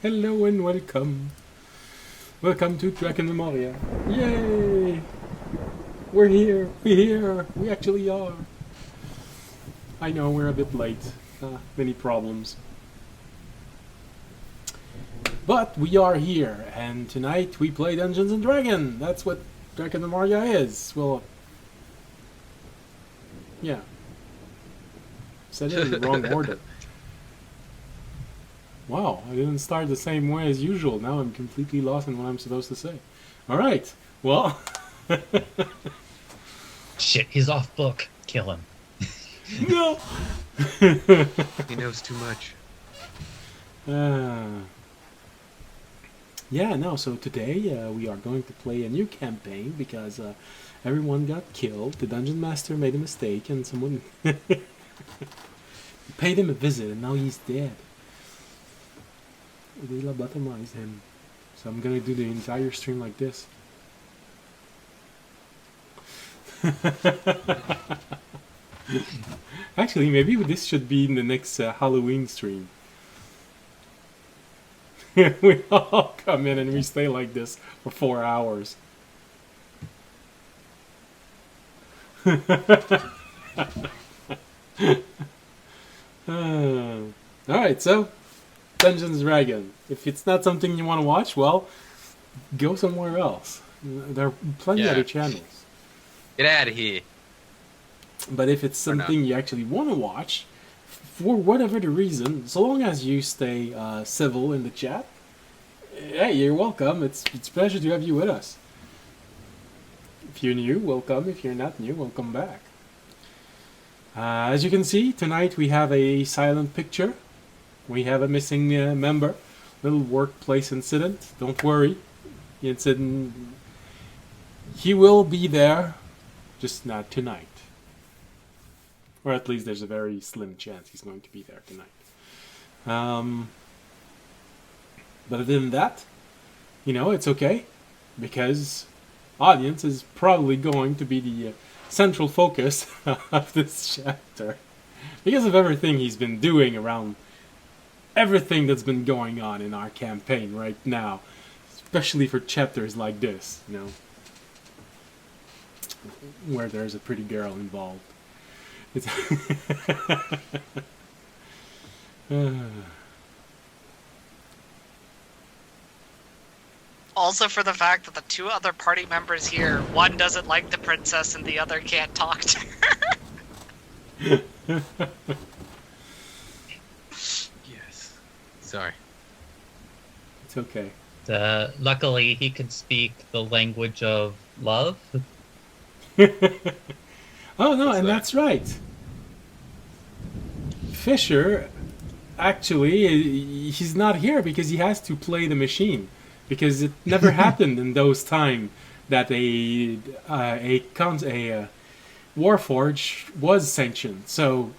Hello and welcome. Welcome to Dragon Memoria. Yay! We're here. We're here. We actually are. I know we're a bit late. Many problems. But we are here, and tonight we play Dungeons and Dragons. That's what Dragon Memoria is. Well, yeah. Said it in the wrong order. Wow, I didn't start the same way as usual. Now I'm completely lost in what I'm supposed to say. Alright, well... Shit, he's off book. Kill him. No! He knows too much. Yeah, no, so today we are going to play a new campaign because everyone got killed. The Dungeon Master made a mistake and someone paid him a visit and now he's dead. They lobotomized him. So I'm gonna do the entire stream like this. Actually, maybe this should be in the next Halloween stream. We all come in and we stay like this for 4 hours. Alright, so Dungeons and Dragons. If it's not something you want to watch, well, go somewhere else. There are plenty of other channels. Get out of here. But if it's something you actually want to watch, for whatever the reason, so long as you stay civil in the chat, hey, you're welcome. It's a pleasure to have you with us. If you're new, welcome. If you're not new, welcome back. As you can see, tonight we have a silent picture. We have a missing member. Little workplace incident. Don't worry. The incident... He will be there, just not tonight. Or at least there's a very slim chance he's going to be there tonight. But other than that, you know, it's okay. Because audience is probably going to be the central focus of this chapter. Because of everything he's been doing around everything that's been going on in our campaign right now. Especially for chapters like this, you know. Where there's a pretty girl involved. It's Also for the fact that the two other party members here, one doesn't like the princess and the other can't talk to her. Yes. Sorry. It's okay. Luckily, he can speak the language of love. Oh no, and that's right. Fisher, actually, he's not here because he has to play the machine. Because it never happened in those times that a Warforge was sanctioned. So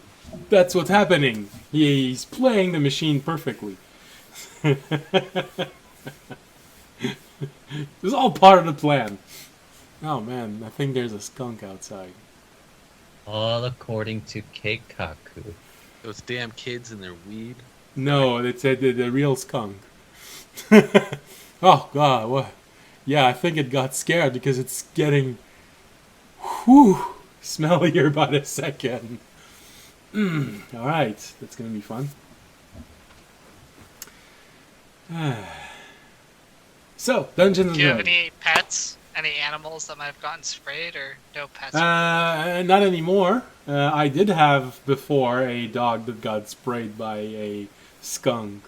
that's what's happening. He's playing the machine perfectly. It was all part of the plan. Oh man, I think there's a skunk outside. All according to Keikaku. Those damn kids and their weed. No, it's the real skunk. Oh god, what? Yeah, I think it got scared because it's getting smellier by the second. Alright, that's gonna be fun. So, Dungeons and Do you have Dragons. any pets? Any animals that might have gotten sprayed or no pets? Not anymore. I did have before a dog that got sprayed by a skunk.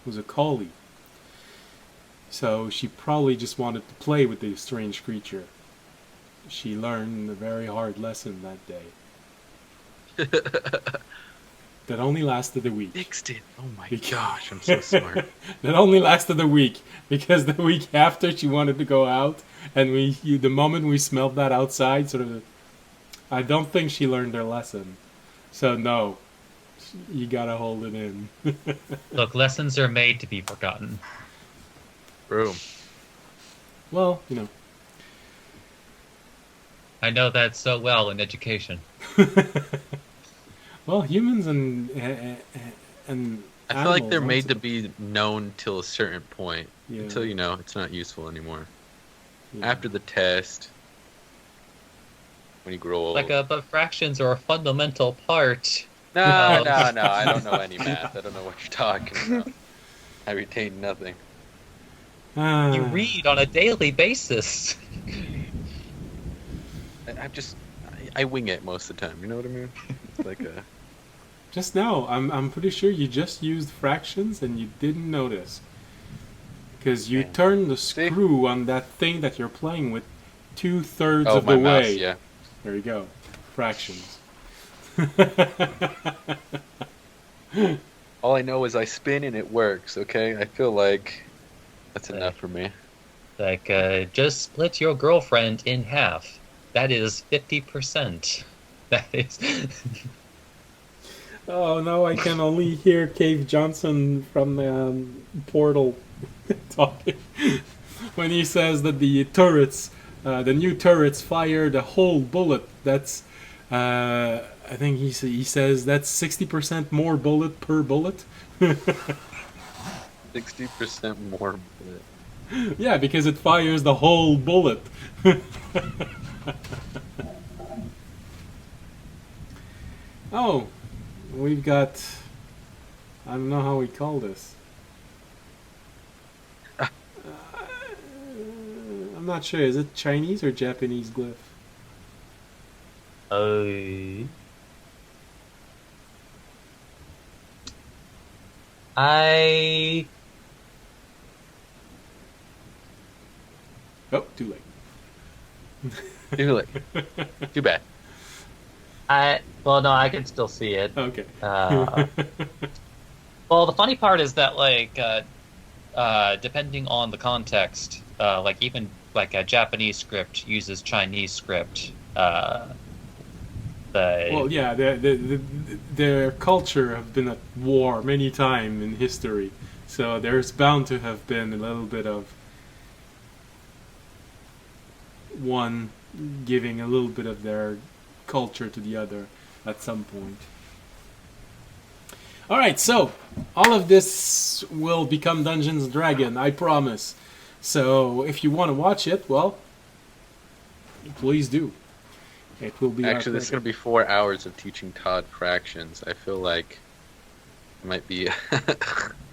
It was a collie. So she probably just wanted to play with the strange creature. She learned a very hard lesson that day. That only lasted a week. Fixed it. Oh my gosh, I'm so smart. That only lasted a week because the week after she wanted to go out, and the moment we smelled that outside, I don't think she learned her lesson. So no, you gotta hold it in. Look, lessons are made to be forgotten. Boom. Well, you know. I know that so well in education. Well, humans and and I feel like animals they're made also. to be known till a certain point. Yeah. Until it's not useful anymore. Yeah. After the test, when you grow old. But fractions are a fundamental part. No, of- no, I don't know any math. I don't know what you're talking about. I retain nothing. You read on a daily basis. I wing it most of the time. You know what I mean? It's like a. Just now, I'm pretty sure you just used fractions and you didn't notice. Because you Man. turned the See? screw on that thing that you're playing with 2/3 Oh, of my the mouse. way. Yeah. There you go. Fractions. All I know is I spin and it works. Okay, I feel like that's enough for me. Just split your girlfriend in half. That is 50%. That is. Oh no, I can only hear Cave Johnson from Portal talking when he says that the turrets, the new turrets, fire the whole bullet. That's, I think he says that's 60% more bullet per bullet. 60% more. Yeah, because it fires the whole bullet. Oh, we've got. I don't know how we call this. I'm not sure. Is it Chinese or Japanese glyph? I Oh, too late. Too bad. well, no, I can still see it. Okay. Well, the funny part is that depending on the context, even a Japanese script uses Chinese script. Well, yeah, their culture have been at war many times in history, so there's bound to have been a little bit of one giving a little bit of their culture to the other at some point. Alright, so all of this will become Dungeons & Dragons, I promise. So if you want to watch it, well, please do. It will be Actually, this is going to be 4 hours of teaching Todd fractions. I feel like it might be.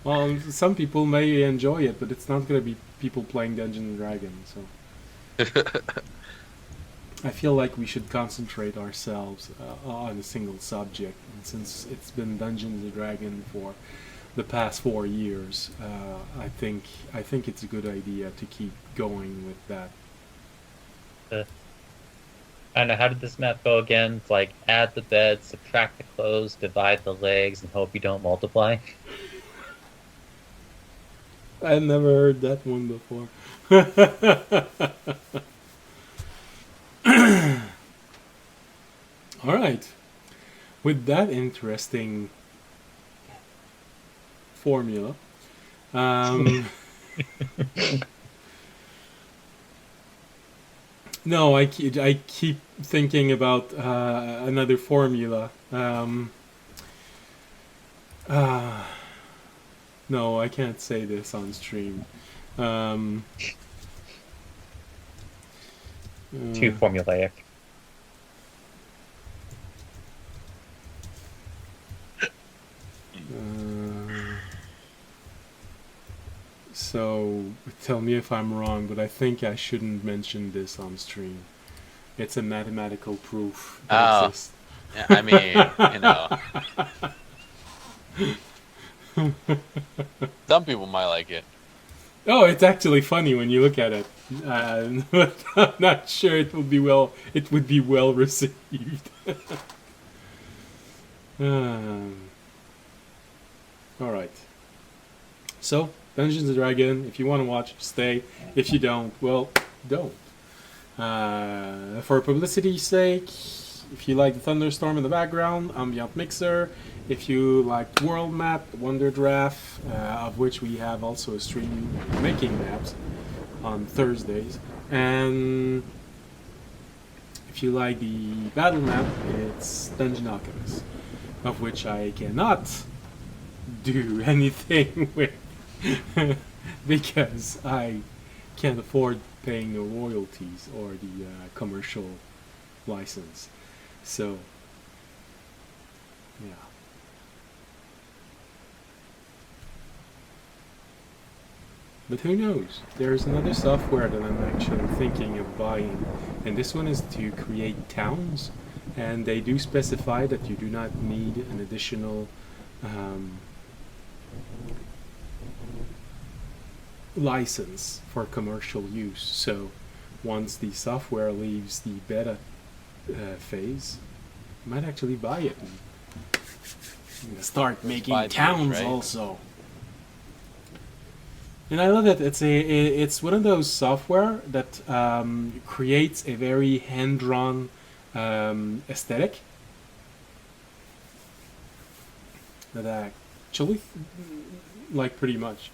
Well, some people may enjoy it, but it's not going to be people playing Dungeons & Dragons, so I feel like we should concentrate ourselves on a single subject. And since it's been Dungeons & Dragons for the past 4 years, I think it's a good idea to keep going with that. I don't know, how did this map go again? It's like add the bed, subtract the clothes, divide the legs, and hope you don't multiply. I never heard that one before. All right. With that interesting formula, no, I keep thinking about another formula. No, I can't say this on stream. Too formulaic. So tell me if I'm wrong, but I think I shouldn't mention this on stream. It's a mathematical proof that exists. Yeah, I mean, some people might like it. Oh, it's actually funny when you look at it. But I'm not sure it would be well received. All right. So, Dungeons & Dragons, if you want to watch, stay. If you don't, well, don't. For publicity's sake, if you like the thunderstorm in the background, ambient mixer. If you like World Map, Wonder Draft, of which we have also a stream making maps on Thursdays. And if you like the battle map, it's Dungeon Alchemist, of which I cannot do anything with because I can't afford paying the royalties or the commercial license. So, yeah. But who knows? There's another software that I'm actually thinking of buying, and this one is to create towns, and they do specify that you do not need an additional license for commercial use. So once the software leaves the beta phase, I might actually buy it and start making 5 years, towns right? also. And I love that it's one of those software that creates a very hand-drawn aesthetic that I actually like pretty much.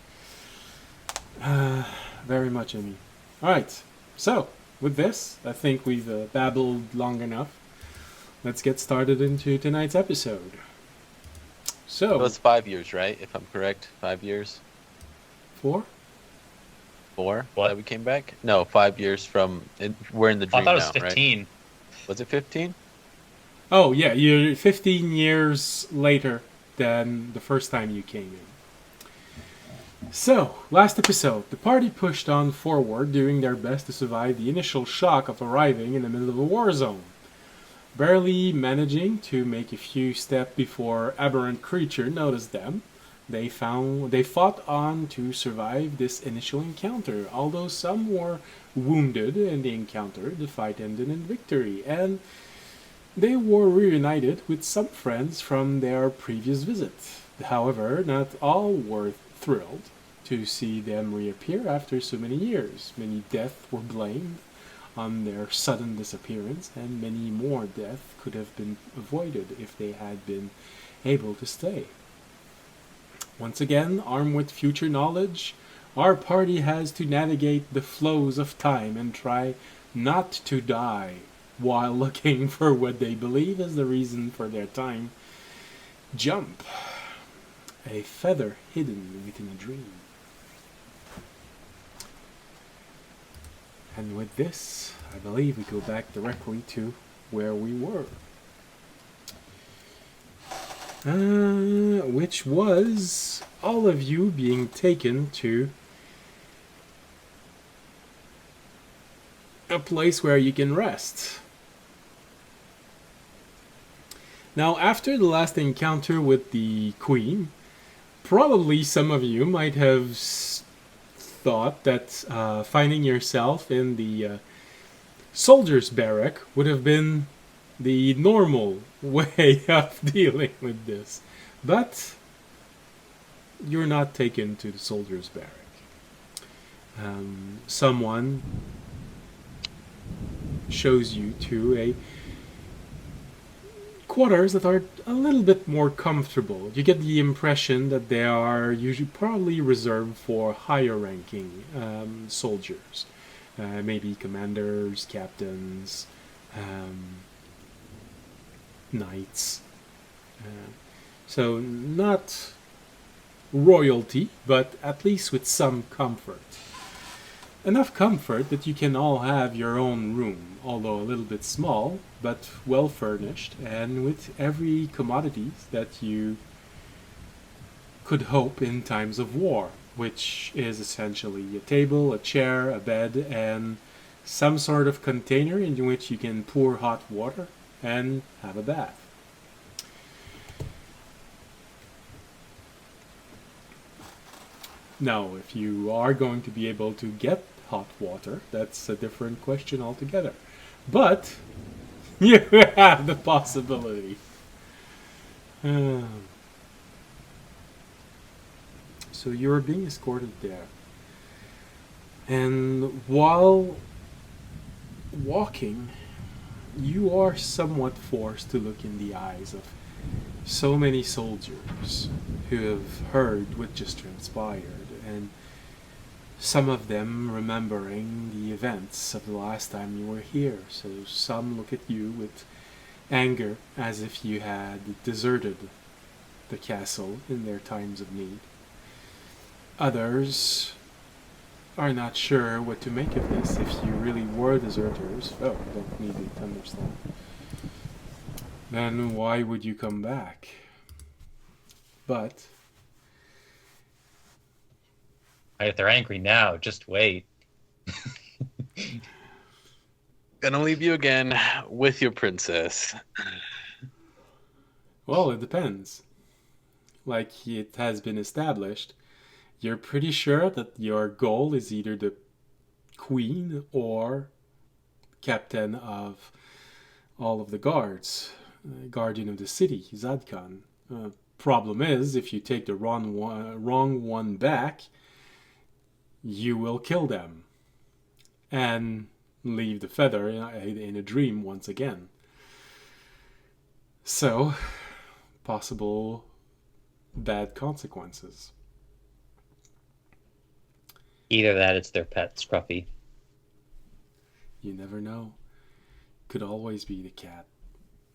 Very much, I mean. Alright, so with this, I think we've babbled long enough. Let's get started into tonight's episode. So, It was 5 years, right? If I'm correct, 5 years. 4? 4 What? that we came back? No, 5 years from. We're in the I dream thought it was now, 15. right? Was it 15? Oh, yeah, you're 15 years later than the first time you came in. So, last episode, the party pushed on forward, doing their best to survive the initial shock of arriving in the middle of a war zone. Barely managing to make a few steps before aberrant creature noticed them, they fought on to survive this initial encounter. Although some were wounded in the encounter, the fight ended in victory, and they were reunited with some friends from their previous visit. However, not all were thrilled to see them reappear after so many years. Many deaths were blamed on their sudden disappearance, and many more deaths could have been avoided if they had been able to stay. Once again, armed with future knowledge, our party has to navigate the flows of time and try not to die while looking for what they believe is the reason for their time jump. A feather hidden within a dream. And with this, I believe we go back directly to where we were. Which was all of you being taken to a place where you can rest. Now, after the last encounter with the Queen, probably some of you might have thought that finding yourself in the soldier's barrack would have been the normal way of dealing with this. But you're not taken to the soldier's barrack. Someone shows you to a quarters that are a little bit more comfortable. You get the impression that they are usually probably reserved for higher ranking soldiers. Maybe commanders, captains, knights. So not royalty, but at least with some comfort. Enough comfort that you can all have your own room, although a little bit small, but well furnished, and with every commodities that you could hope in times of war, which is essentially a table, a chair, a bed, and some sort of container in which you can pour hot water and have a bath. Now, if you are going to be able to get hot water, that's a different question altogether. But you have the possibility. So you're being escorted there. And while walking, you are somewhat forced to look in the eyes of so many soldiers who have heard what just transpired, and some of them remembering the events of the last time you were here. So some look at you with anger as if you had deserted the castle in their times of need. Others are not sure what to make of this. If you really were deserters, don't need the thunderstorm, then why would you come back? But If they're angry now, just wait. Gonna leave you again with your princess. well, it depends. Like it has been established, you're pretty sure that your goal is either the queen or captain of all of the guards, guardian of the city, Zadkan. Problem is, if you take the wrong one back, you will kill them and leave the feather in a dream once again. So, possible bad consequences. Either that, it's their pet, Scruffy. You never know. Could always be the cat.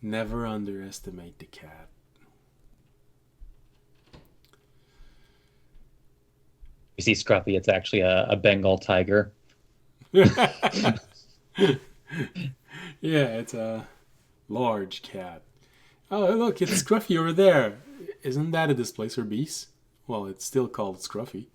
Never underestimate the cat. You see Scruffy, it's actually a Bengal tiger. Yeah, it's a large cat. Oh, look, it's Scruffy over there. Isn't that a displacer beast? Well, it's still called Scruffy.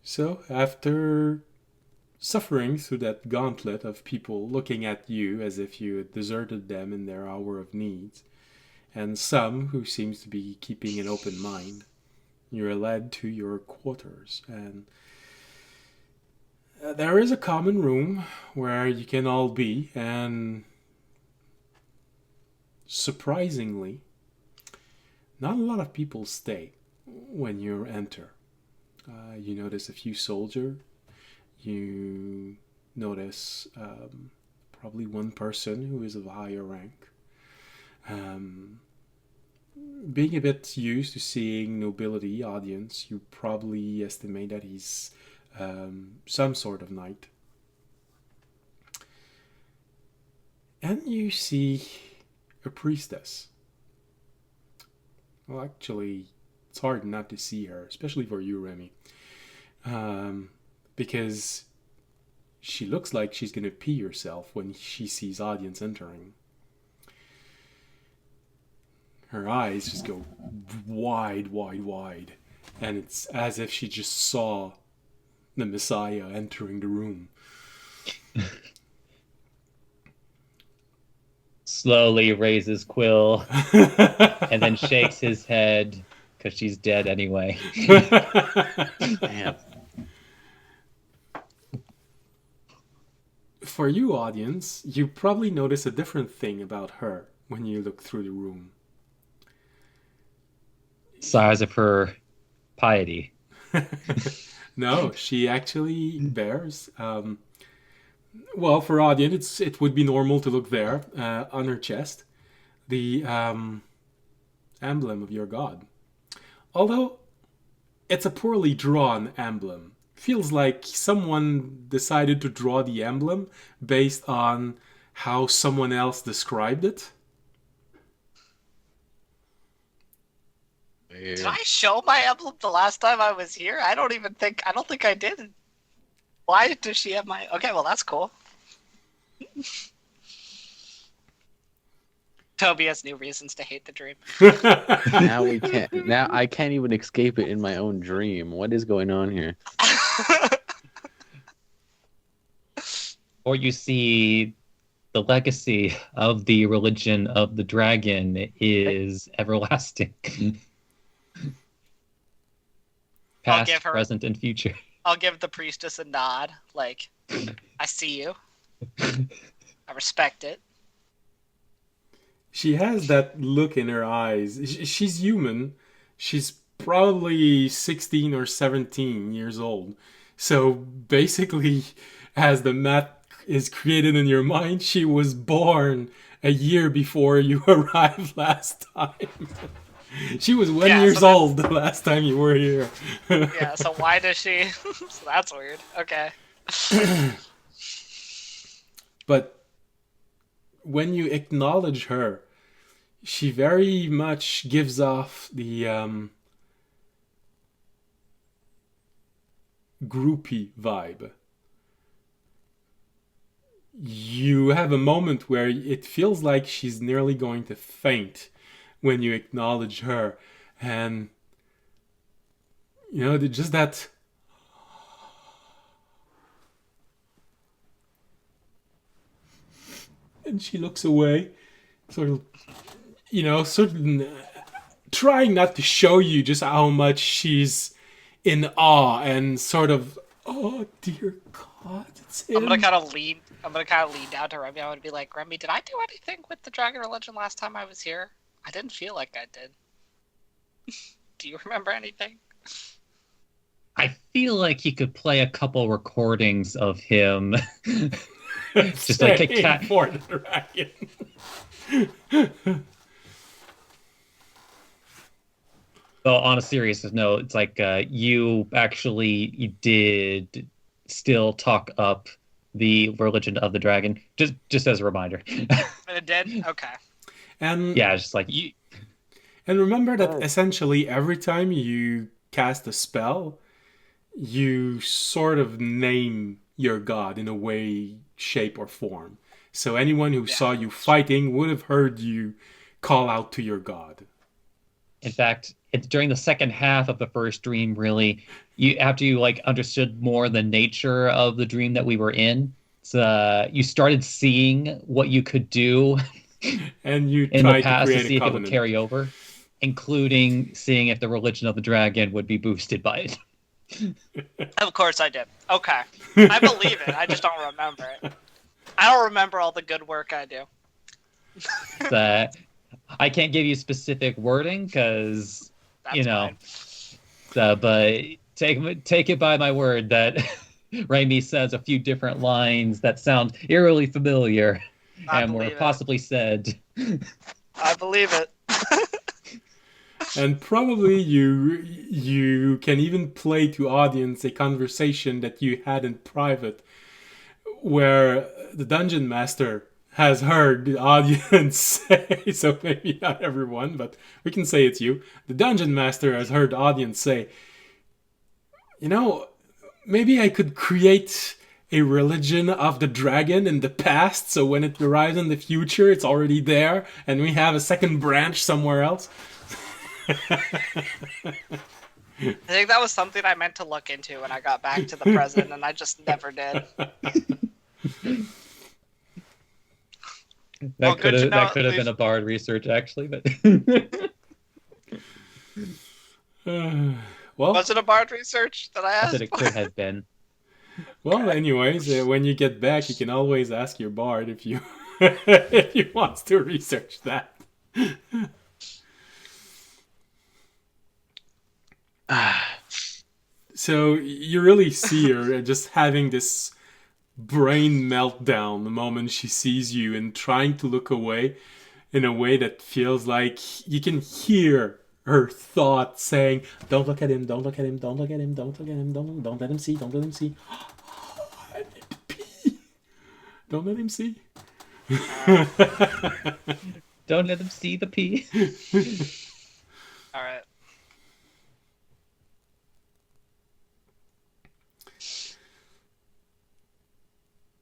So, after suffering through that gauntlet of people looking at you as if you had deserted them in their hour of need, and some who seems to be keeping an open mind, you're led to your quarters, and there is a common room where you can all be, and surprisingly, not a lot of people stay when you enter. You notice a few soldiers. You notice probably one person who is of higher rank. Being a bit used to seeing nobility audience, you probably estimate that he's some sort of knight. And you see a priestess. Well, actually, it's hard not to see her, especially for you, Remy. Because she looks like she's going to pee herself when she sees audience entering. Her eyes just go wide, wide, wide. And it's as if she just saw the Messiah entering the room. Slowly raises quill and then shakes his head because she's dead anyway. Damn. For you, audience, you probably notice a different thing about her when you look through the room. Size of her piety. No, she actually bears. Well, for audience, it would be normal to look there on her chest, the emblem of your god. Although it's a poorly drawn emblem. Feels like someone decided to draw the emblem based on how someone else described it. Weird. Did I show my emblem the last time I was here? I don't think I did. Why does she have my... Okay, well, that's cool. Toby has new reasons to hate the dream. Now we can't. Now I can't even escape it in my own dream. What is going on here? Or you see the legacy of the religion of the dragon is everlasting. Past, give her- present, and future. I'll give the priestess a nod, like, I see you. I respect it. She has that look in her eyes. She's human. She's probably 16 or 17 years old. So basically, as the math is created in your mind, she was born a year before you arrived last time. She was 1 year old the last time you were here. Yeah, so why does she... So that's weird. Okay. But when you acknowledge her, she very much gives off the groupie vibe. You have a moment where it feels like she's nearly going to faint when you acknowledge her. And, just that. And she looks away, sort of, trying not to show you just how much she's in awe and sort of, oh dear God, it's him. I'm gonna kind of lean down to Remy. I'm gonna be like, Remy, did I do anything with the dragon religion last time I was here? I didn't feel like I did. Do you remember anything? I feel like he could play a couple recordings of him. Just like a cat for the dragon. So on a serious note, it's like you did still talk up the religion of the dragon, just as a reminder. And it did? Okay. And yeah, just like you. And remember that essentially every time you cast a spell, you sort of name your god in a way, shape, or form. So anyone who saw you fighting would have heard you call out to your god. In fact, it's during the second half of the first dream, really, after you understood more the nature of the dream that we were in, you started seeing what you could do and you in the past to see if it would carry over, including seeing if the religion of the dragon would be boosted by it. Of course I did. Okay. I believe it. I just don't remember it. I don't remember all the good work I do. I can't give you specific wording because, Fine. but take it by my word that Raimi says a few different lines that sound eerily familiar and were possibly said. I believe it. And probably you can even play to audience a conversation that you had in private where the dungeon master has heard the audience say, so maybe not everyone, but we can say it's you. The dungeon master has heard the audience say, maybe I could create a religion of the dragon in the past, so when it arrives in the future, it's already there, and we have a second branch somewhere else. I think that was something I meant to look into when I got back to the present, and I just never did. That could have been a bard research, actually, but well, was it a bard research that I asked? That it could have been. Well, anyways, when you get back, you can always ask your bard if you if he wants to research that. So you really see her just having this brain meltdown the moment she sees you and trying to look away in a way that feels like you can hear her thought saying, don't look at him, don't look at him, don't look at him, don't look at him, don't let him see, don't let him see. I need to pee. Don't let him see. Don't let him see the pee. All right.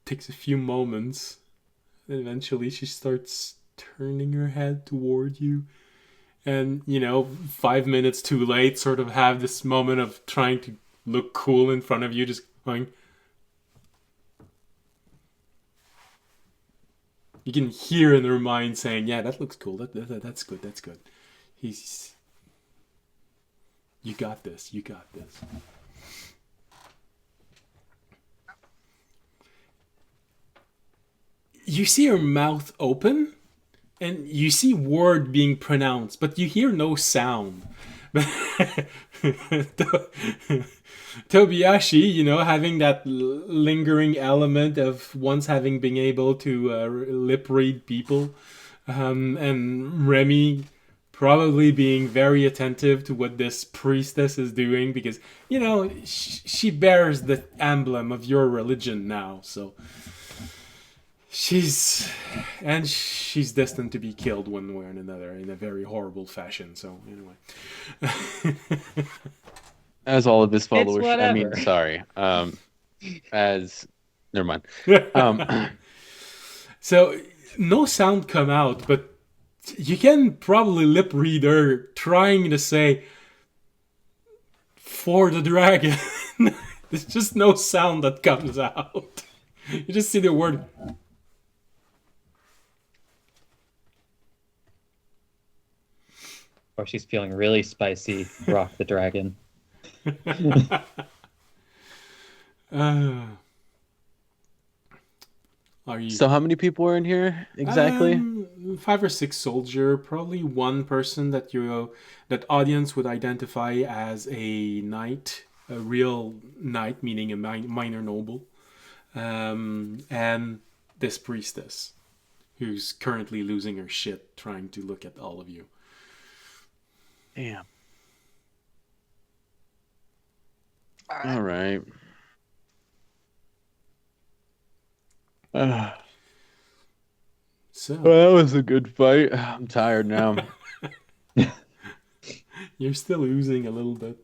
Takes a few moments. And eventually she starts turning her head toward you. And, 5 minutes too late, sort of have this moment of trying to look cool in front of you, just going. You can hear in her mind saying, yeah, that looks cool. That's good, that's good. You got this, you got this. You see her mouth open, and you see word being pronounced, but you hear no sound. Tobiyashi, having that lingering element of once having been able to lip read people, and Remy probably being very attentive to what this priestess is doing because, she bears the emblem of your religion now, so she's destined to be killed one way or another in a very horrible fashion, so anyway. As all of his It's followers, I mean, whatever. sorry. Never mind. So no sound come out, but you can probably lip read her trying to say for the dragon. There's just no sound that comes out. You just see the word. Or she's feeling really spicy. Rock the dragon. Are you? So how many people are in here exactly? 5 or 6 soldier, probably one person that that audience would identify as a knight, a real knight, meaning a minor noble, and this priestess, who's currently losing her shit trying to look at all of you. Damn. All right. All right. So Well, that was a good fight. I'm tired now. you're still oozing a little bit.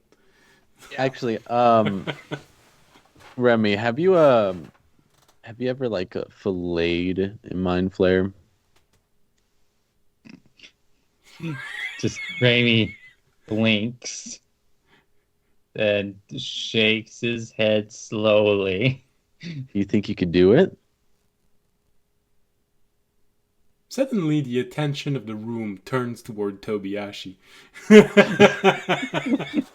Yeah. Actually, Remy, have you ever like filleted in Mind Flare? Just Raimi blinks and shakes his head slowly. Do you think you could do it? Suddenly, the attention of the room turns toward Tobiyashi.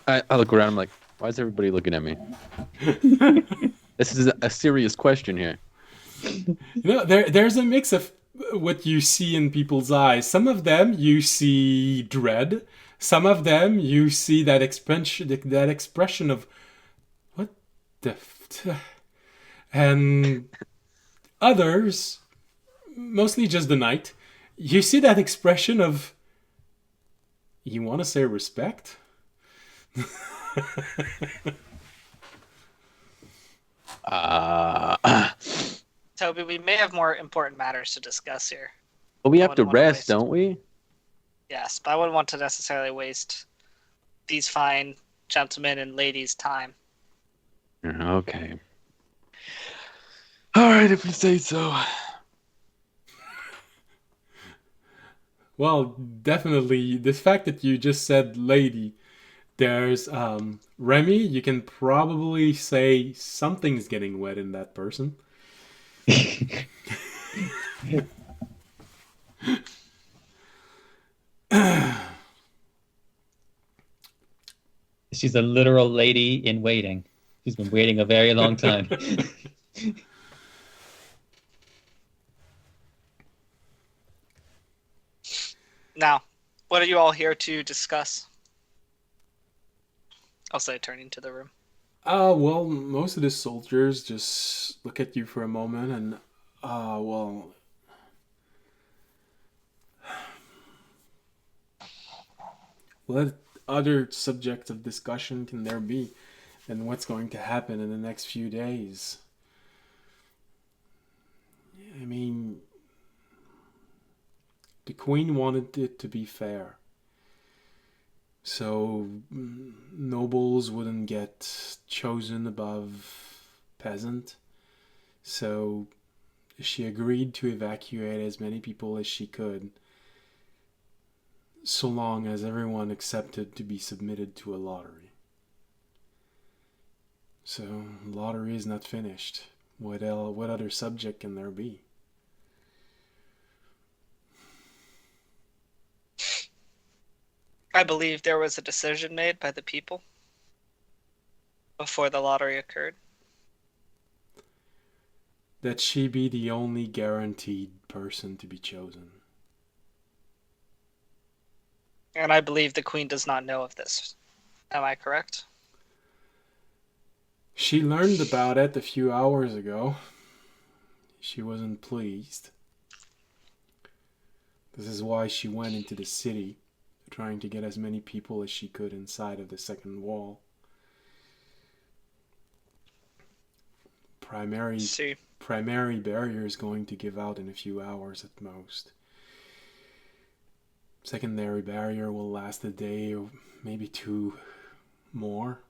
I look around. I'm like, why is everybody looking at me? This is a serious question here. There's a mix of what you see in people's eyes. Some of them you see dread. Some of them you see that expression of what the and others, mostly just the knight, you see that expression of, you want to say respect? Toby, we may have more important matters to discuss here. But we I have to wouldn't wanna rest, waste- don't we? Yes, but I wouldn't want to necessarily waste these fine gentlemen and ladies' time. Okay. All right, if you say so. Well, definitely, the fact that you just said lady, there's Remy, you can probably say something's getting wet in that person. She's a literal lady in waiting. She's been waiting a very long time. Now, what are you all here to discuss? I'll say, turning to the room. Well, most of the soldiers just look at you for a moment and, well, what other subject of discussion can there be than what's going to happen in the next few days? I mean, the Queen wanted it to be fair. So nobles wouldn't get chosen above peasant. So she agreed to evacuate as many people as she could, so long as everyone accepted to be submitted to a lottery. So lottery is not finished. What other subject can there be? I believe there was a decision made by the people before the lottery occurred. That she be the only guaranteed person to be chosen. And I believe the Queen does not know of this. Am I correct? She learned about it a few hours ago. She wasn't pleased. This is why she went into the city, trying to get as many people as she could inside of the second wall. Primary barrier is going to give out in a few hours at most. Secondary barrier will last a day or maybe 2 more.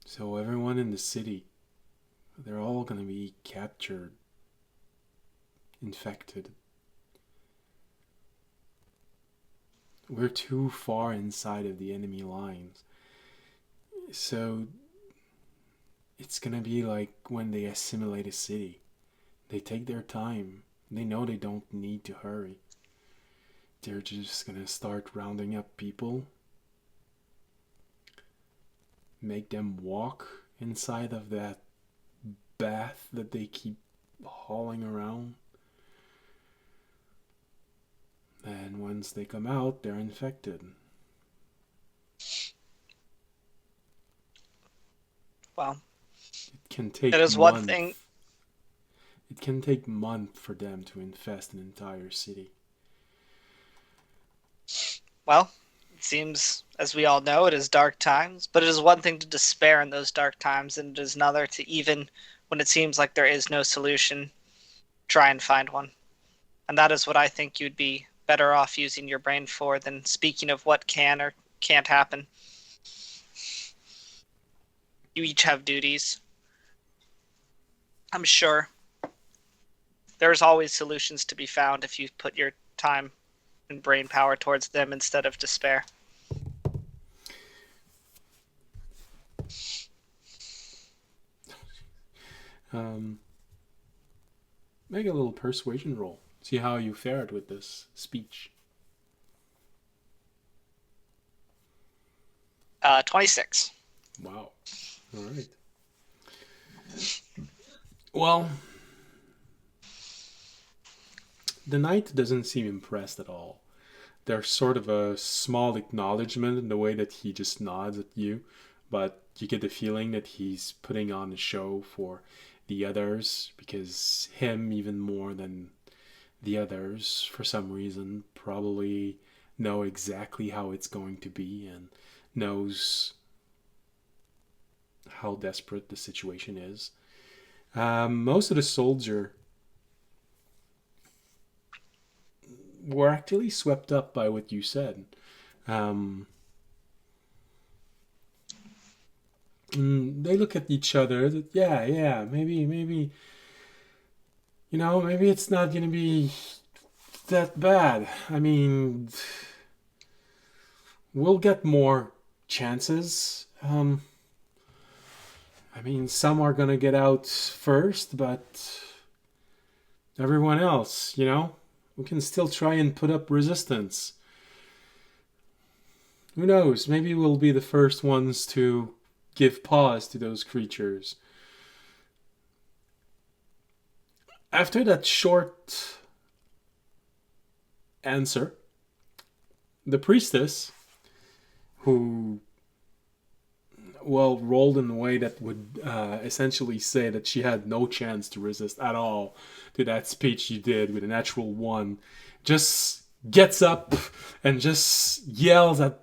So everyone in the city, they're all going to be captured, infected. We're too far inside of the enemy lines. So it's going to be like when they assimilate a city. They take their time. They know they don't need to hurry. They're just going to start rounding up people. Make them walk inside of that bath that they keep hauling around. And once they come out, they're infected. Well, it can take that is one thing. It can take months for them to infest an entire city. Well, it seems, as we all know, it is dark times, but it is one thing to despair in those dark times, and it is another to, even when it seems like there is no solution, try and find one. And that is what I think you'd be better off using your brain for than speaking of what can or can't happen. You each have duties. I'm sure there's always solutions to be found if you put your time and brain power towards them instead of despair. Make a little persuasion roll. See how you fared with this speech. 26. Wow. All right. Well, the knight doesn't seem impressed at all. There's sort of a small acknowledgement in the way that he just nods at you, but you get the feeling that he's putting on a show for the others, because him, even more than the others, for some reason, probably know exactly how it's going to be and knows how desperate the situation is. Most of the soldiers were actually swept up by what you said. They look at each other. Maybe, maybe it's not going to be that bad. I mean, we'll get more chances. I mean, some are going to get out first, but everyone else, we can still try and put up resistance. Who knows? Maybe we'll be the first ones to give pause to those creatures. After that short answer, the priestess, who rolled in a way that would essentially say that she had no chance to resist at all to that speech you did with a natural 1, just gets up and just yells at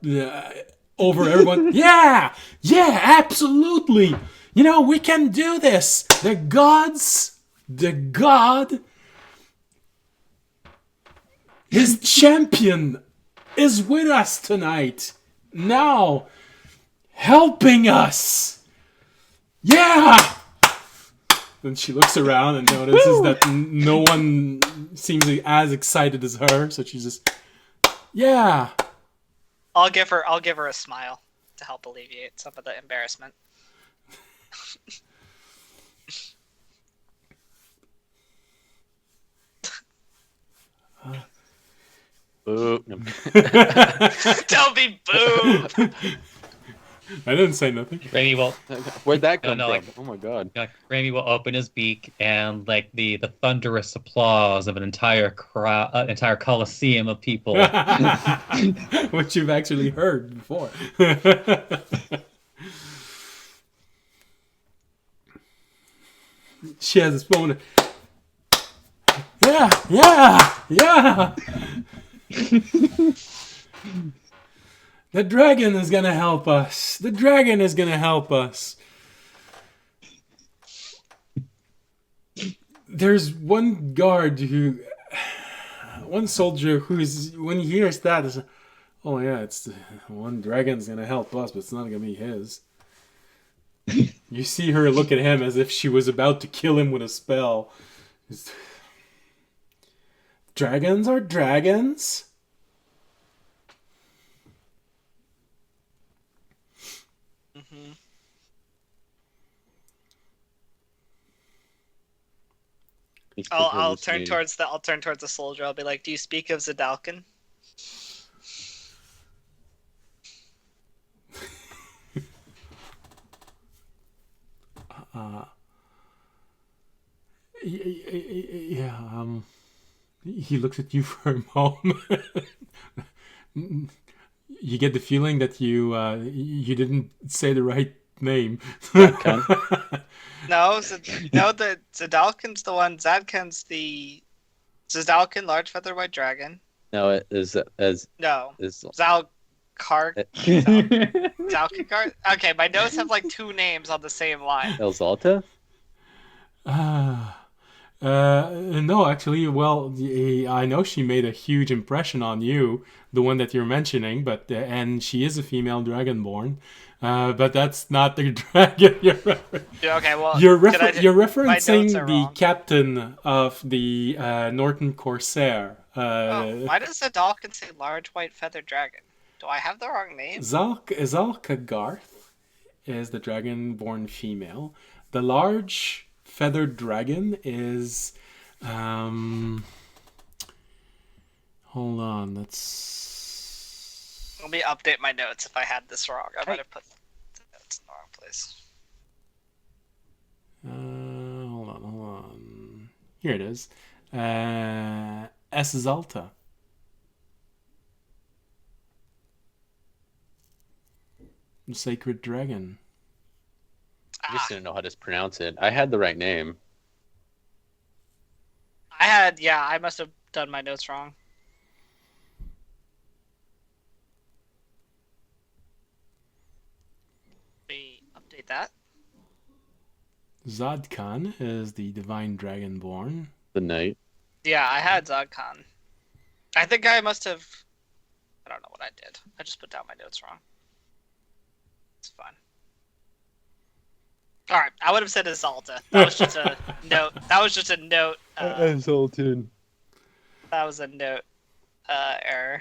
over everyone. Yeah, absolutely. We can do this. The God, his champion, is with us tonight. Now, helping us. Yeah. Then she looks around and notices that no one seems as excited as her, so she's just, yeah. I'll give her a smile to help alleviate some of the embarrassment. Boo. Don't be boo. I didn't say nothing. Remy will. Where'd that come no, from? Oh my god. Remy will open his beak, and the thunderous applause of an entire crowd, entire coliseum of people. Which you've actually heard before. She has this moment. Yeah. The dragon is gonna help us. The dragon is gonna help us. There's one soldier who's, when he hears that, is, oh yeah, it's one dragon's gonna help us, but it's not gonna be his. You see her look at him as if she was about to kill him with a spell. Dragons are dragons. Mm-hmm. I'll turn towards the soldier. I'll be like, "Do you speak of Zadalkin?" Yeah. He looks at you for a moment. You get the feeling that you didn't say the right name. No, the Zadalkin's the one. Zadalkin, large feather white dragon. No, it is No, is Zalkar. Okay, my notes have like two names on the same line. Elzalta? No, actually, well, I know she made a huge impression on you, the one that you're mentioning, but and she is a female dragonborn, but that's not the dragon you're referencing. Okay, well, you're referencing the wrong. Captain of the Norton Corsair. Why does Zadalkin say large white feathered dragon? Do I have the wrong name? Zalka Garth is the dragonborn female. The large feathered dragon is hold on, let me update my notes if I had this wrong. I might have put the notes in the wrong place. Hold on. Here it is. Zalta. The sacred dragon. I just didn't know how to pronounce it. I had the right name. I must have done my notes wrong. We update that. Zodkan is the divine dragonborn. The knight. Yeah, I had Zodkan. I think I must have. I don't know what I did. I just put down my notes wrong. It's fine. All right, I would have said Azalta. That was just a note. Azalton. That was a note error.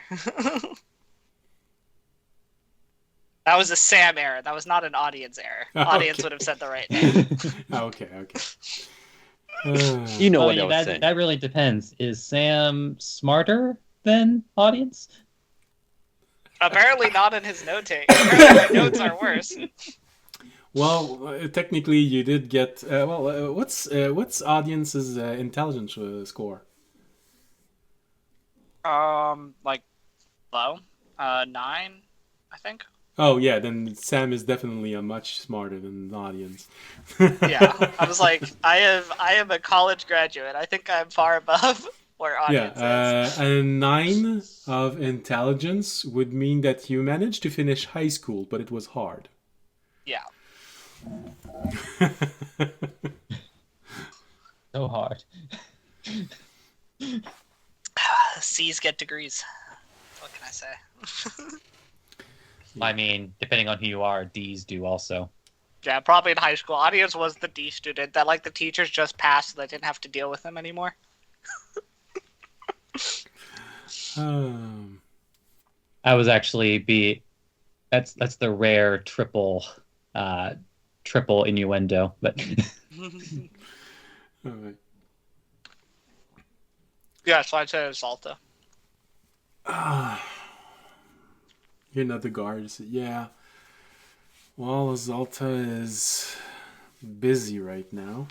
That was a Sam error. That was not an audience error. Audience would have said the right name. Okay. You know what I was saying. That really depends. Is Sam smarter than audience? Apparently not in his note-taking. Apparently my notes are worse. Well, technically, you did get. What's audience's intelligence score? Like low, 9, I think. Oh yeah, then Sam is definitely a much smarter than the audience. Yeah, I was like, I am a college graduate. I think I'm far above where audience is. A 9 of intelligence would mean that you managed to finish high school, but it was hard. Yeah. So hard. C's get degrees. What can I say? I mean, depending on who you are, D's do also. Yeah, probably in high school. Audience was the D student that like the teachers just passed so they didn't have to deal with them anymore. I was actually that's the rare triple innuendo, but All right. Yeah, so I'd say Salta. You're not the guards. Yeah. Well, Zalta is busy right now.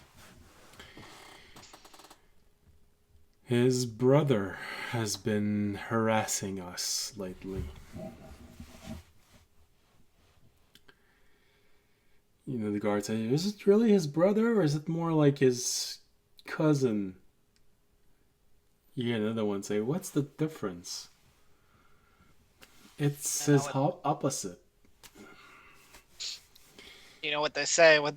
His brother has been harassing us lately. You know, the guards say, is it really his brother or is it more like his cousin? You hear another one say, what's the difference? It's You know his opposite. You know what they say? Where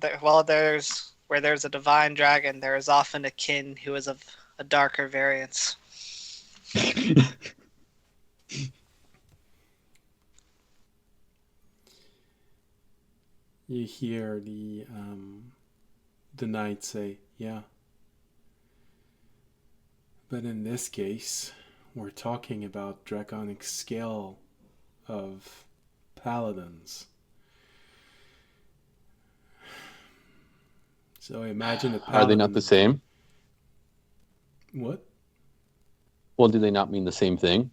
there's a divine dragon, there is often a kin who is of a darker variance. You hear the knight say, "Yeah, but in this case, we're talking about draconic scale of paladins. So imagine a paladin." Are they not the same? What? Well, do they not mean the same thing?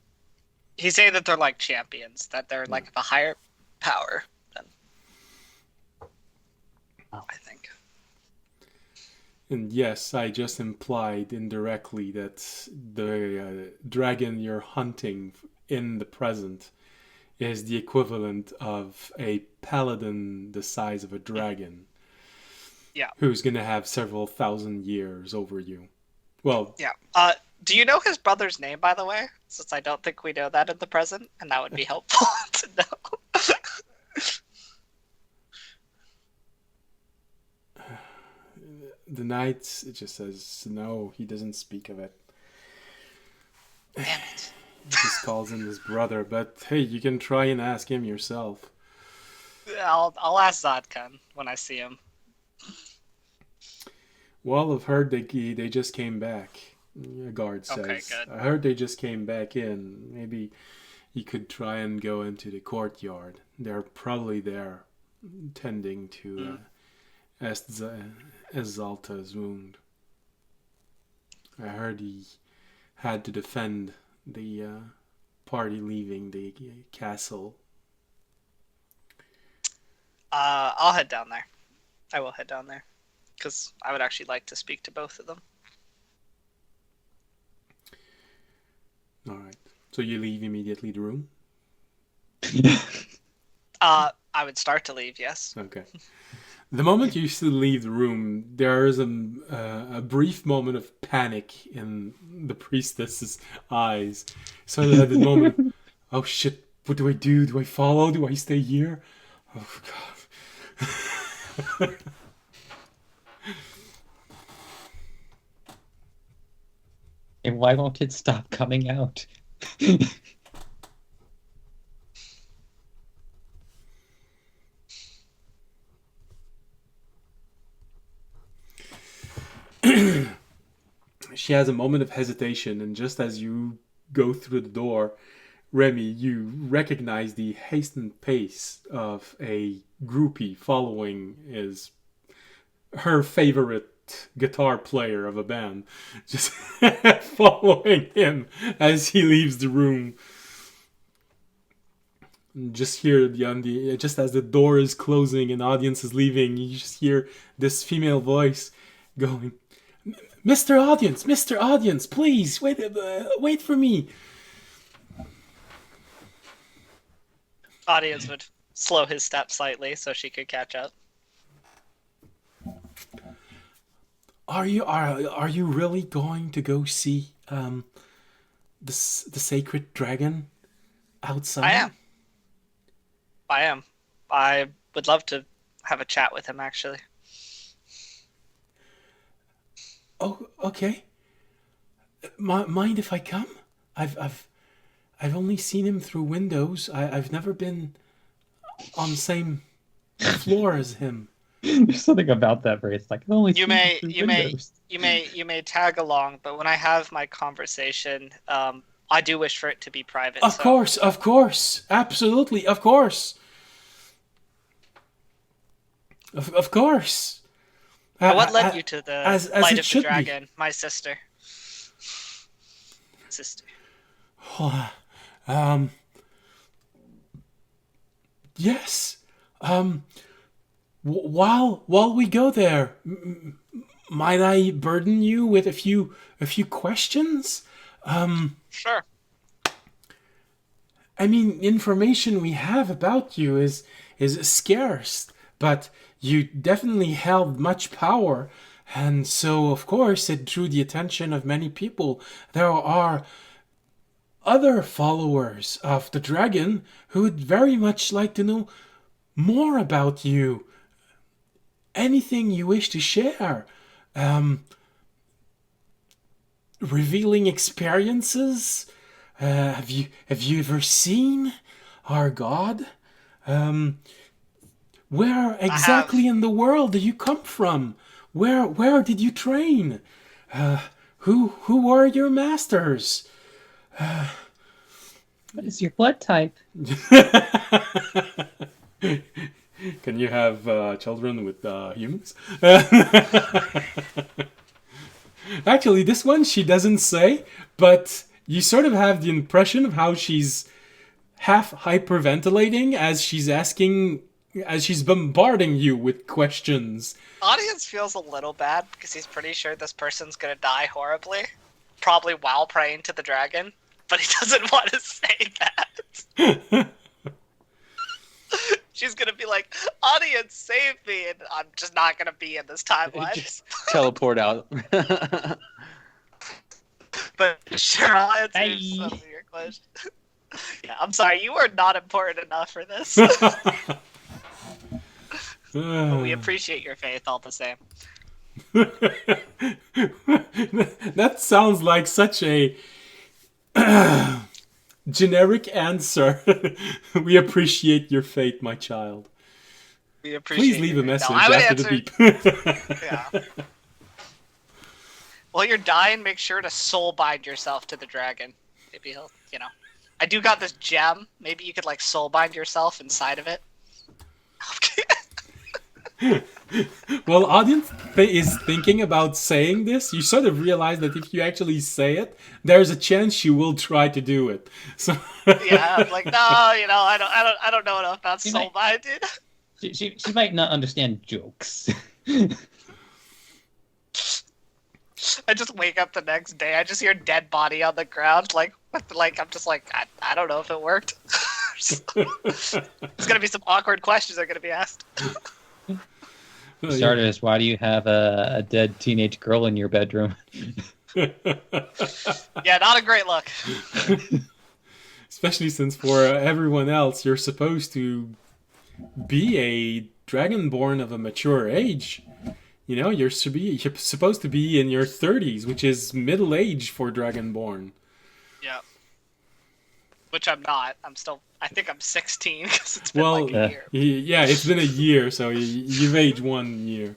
He's saying that they're like champions, that they're like of a higher power than. I think. And yes, I just implied indirectly that the dragon you're hunting in the present is the equivalent of a paladin the size of a dragon. Yeah. Who's going to have several thousand years over you. Well, yeah. Do you know his brother's name, by the way? Since I don't think we know that in the present, and that would be helpful to know. The knight, it just says no, he doesn't speak of it. Damn it. He just calls him his brother, but hey, you can try and ask him yourself. I'll ask Zodkan when I see him. Well, I've heard they just came back. A guard says. Okay, good. I heard they just came back in. Maybe you could try and go into the courtyard. They're probably there, tending to Exalta's wound. I heard he had to defend the party leaving the castle. I'll head down there. I will head down there. Because I would actually like to speak to both of them. Alright. So you leave immediately the room? I would start to leave, yes. Okay. The moment you leave the room, there is a brief moment of panic in the priestess's eyes. So at the moment, oh shit, what do I do? Do I follow? Do I stay here? Oh god. And why won't it stop coming out? She has a moment of hesitation, and just as you go through the door, Remy, you recognize the hastened pace of a groupie following her favorite guitar player of a band, just following him as he leaves the room. Just hear just as the door is closing and audience is leaving, you just hear this female voice going, Mr. Audience, please wait for me. Audience would slow his steps slightly so she could catch up. Are you really going to go see the sacred dragon outside? I am. I would love to have a chat with him, actually. Oh, okay. Mind if I come? I've only seen him through windows. I've never been on the same floor as him. There's something about that where it's like only you may tag along, but when I have my conversation, I do wish for it to be private. Of course, absolutely, of course. Of course. What led you to the light of the dragon, be. my sister? Yes. While we go there, might I burden you with a few questions? Sure. I mean, information we have about you is scarce, but you definitely held much power, and so of course it drew the attention of many people. There are other followers of the dragon who would very much like to know more about you. Anything you wish to share. Revealing experiences. Have you ever seen our god? Where exactly in the world do you come from? Where did you train? Who are your masters? What is your blood type? Can you have children with humans? Actually, this one she doesn't say, but you sort of have the impression of how she's half hyperventilating as she's bombarding you with questions. Audience feels a little bad because he's pretty sure this person's gonna die horribly, probably while praying to the dragon, but he doesn't want to say that. She's gonna be like, "Audience, save me," and I'm just not gonna be in this timeline. Just teleport out. But sure, I'll answer some of your questions. Yeah, I'm sorry, you are not important enough for this. But we appreciate your faith all the same. That sounds like such a generic answer. We appreciate your faith, my child. We appreciate. Please leave a message I would after answer, the beep. Yeah. While you're dying, make sure to soul bind yourself to the dragon. Maybe he'll, I do got this gem. Maybe you could like soul bind yourself inside of it. Well, audience is thinking about saying this. You sort of realize that if you actually say it, there's a chance she will try to do it. So yeah, I'm like, no, I don't know enough about soul binding. She might not understand jokes. I just wake up the next day. I just hear dead body on the ground. I'm just like, I don't know if it worked. There's gonna be some awkward questions that are gonna be asked. For starters, why do you have a dead teenage girl in your bedroom? Yeah, not a great look. Especially since for everyone else, you're supposed to be a dragonborn of a mature age. You're supposed to be in your 30s, which is middle age for dragonborn. Yeah. Which I'm not. I think I'm 16 because it's been like a year. Yeah, it's been a year, so you've aged 1 year.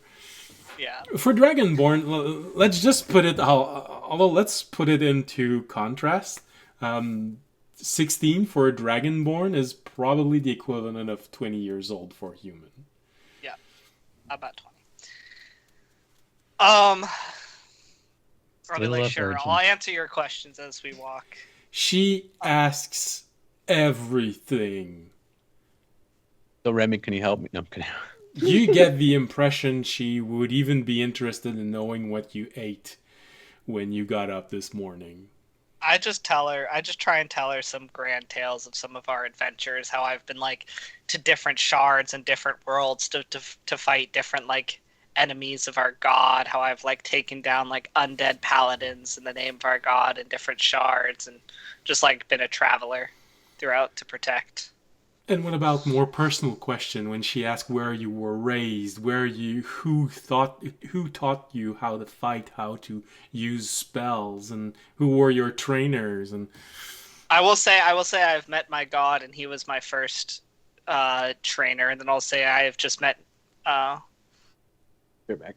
Yeah. For dragonborn, let's just put it. Although let's put it into contrast. 16 for a dragonborn is probably the equivalent of 20 years old for a human. Yeah, about 20. Really sure. I'll answer your questions as we walk. She asks everything. So Remy, can you help me? No, I'm kidding. You get the impression she would even be interested in knowing what you ate when you got up this morning. I just try and tell her some grand tales of some of our adventures, how I've been to different shards and different worlds to fight different enemies of our god, how I've taken down undead paladins in the name of our god in different shards, and just been a traveler throughout to protect. And what about more personal question when she asked where you were raised, who taught you how to fight, how to use spells, and who were your trainers? And I will say I've met my god, and he was my first trainer, and then I'll say I have just met You're back.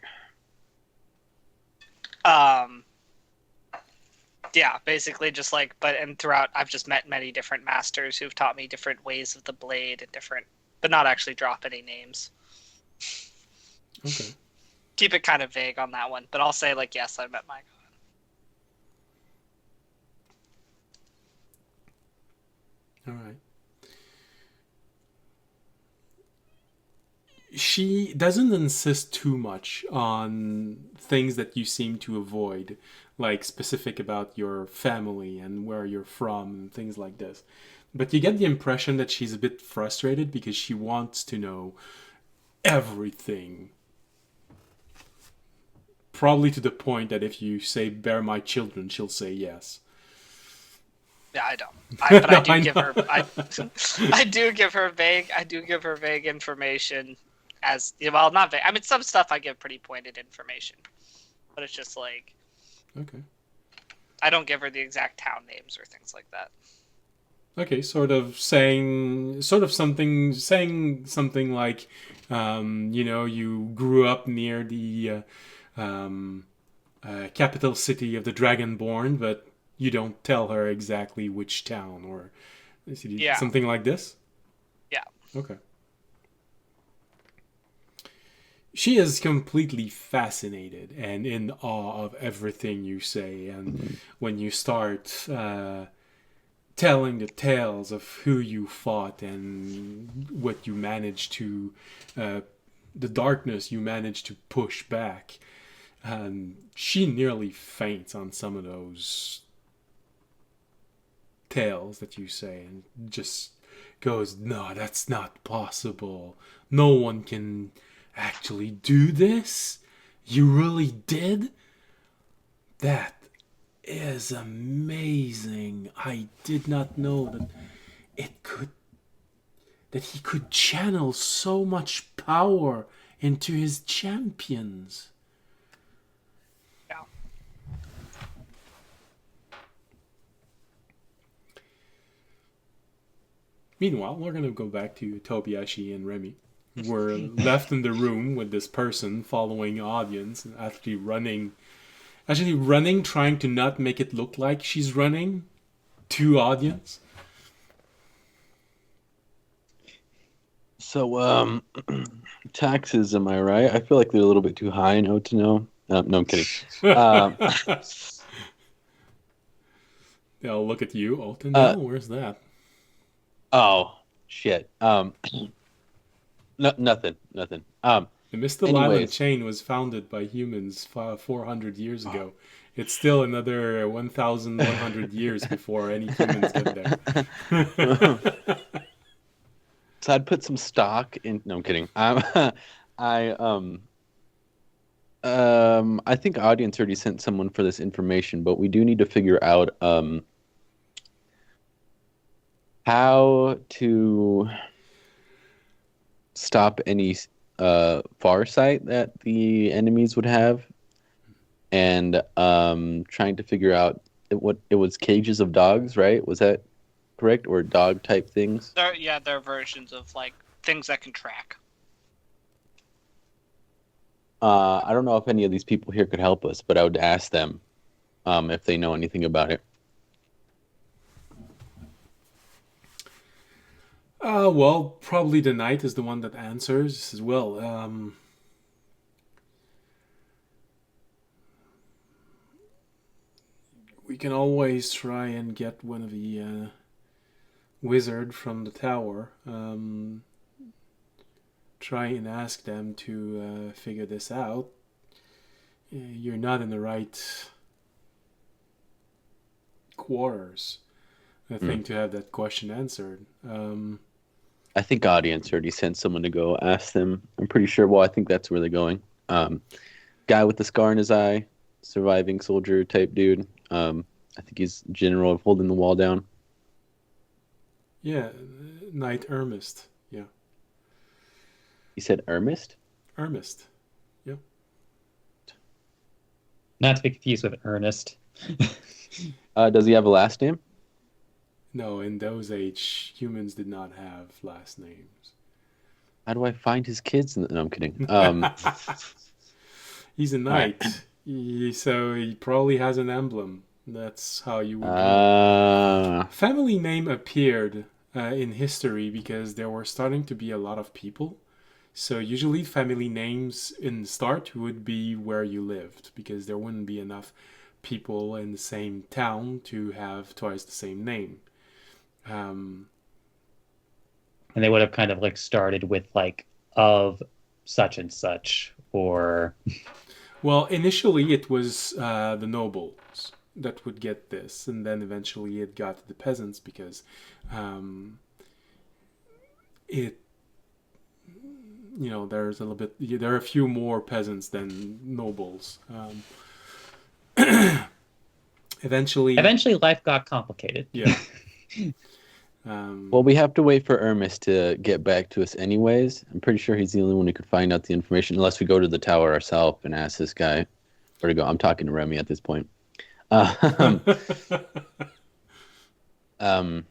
Yeah, basically just and throughout I've just met many different masters who've taught me different ways of the blade and but not actually drop any names. Okay. Keep it kind of vague on that one, but I'll say yes, I met my god. All right. She doesn't insist too much on things that you seem to avoid, specific about your family and where you're from and things like this. But you get the impression that she's a bit frustrated because she wants to know everything. Probably to the point that if you say, "bear my children," she'll say yes. Yeah, I don't. But I No, do I give her. know. I do give her vague. I do give her vague information. As well, not vague. I mean, some stuff I give pretty pointed information, but it's just like Okay. I don't give her the exact town names or things like that. Okay, saying something like, you grew up near the capital city of the Dragonborn, but you don't tell her exactly which town or Yeah. something like this. Yeah. Okay. She is completely fascinated and in awe of everything you say, and when you start telling the tales of who you fought and what you managed to, the darkness you managed to push back, she nearly faints on some of those tales that you say and just goes, "No, that's not possible. No one can actually do this. You really did? That is amazing. I did not know that he could channel so much power into his champions." Yeah. Meanwhile, we're gonna go back to Tobiashi and Remy. We're left in the room with this person following audience and actually running, trying to not make it look like she's running to audience. So, taxes, am I right? I feel like they're a little bit too high in Otano. No, I'm kidding. They'll look at you. Oh, no, where's that? Oh, shit. Nothing. The Mistle Island anyways. chain was founded by humans 400 years ago. It's still another 1,100 years before any humans get there. So I'd put some stock in. No, I'm kidding. I think audience already sent someone for this information, but we do need to figure out how to stop any far sight that the enemies would have, and trying to figure out what it was. Cages of dogs, right? Was that correct? Or dog type things? They're versions of like things that can track. I don't know if any of these people here could help us, but I would ask them if they know anything about it. Well, probably the knight is the one that answers as well. We can always try and get one of the wizard from the tower. Try and ask them to figure this out. You're not in the right quarters, I think, to have that question answered. I think audience already sent someone to go ask them. I'm pretty sure. Well, I think that's where they're going. Guy with the scar in his eye, surviving soldier type dude. I think he's general of holding the wall down. Yeah, Knight Ermist. Yeah. You said Ernest? Ermist. Yeah. Not to be confused with Ernest. Does he have a last name? No, in those age, humans did not have last names. How do I find his kids? No, I'm kidding. He's a knight, so he probably has an emblem. That's how you would Family name appeared in history because there were starting to be a lot of people. So usually family names in the start would be where you lived because there wouldn't be enough people in the same town to have twice the same name. And they would have kind of like started with like of such and such, or well, initially it was the nobles that would get this, and then eventually it got to the peasants because there's a little bit. There are a few more peasants than nobles. Eventually, life got complicated. yeah. Well, we have to wait for Ermis to get back to us anyways. I'm pretty sure he's the only one who could find out the information, unless we go to the tower ourselves and ask this guy where to go. I'm talking to Remy at this point. Um,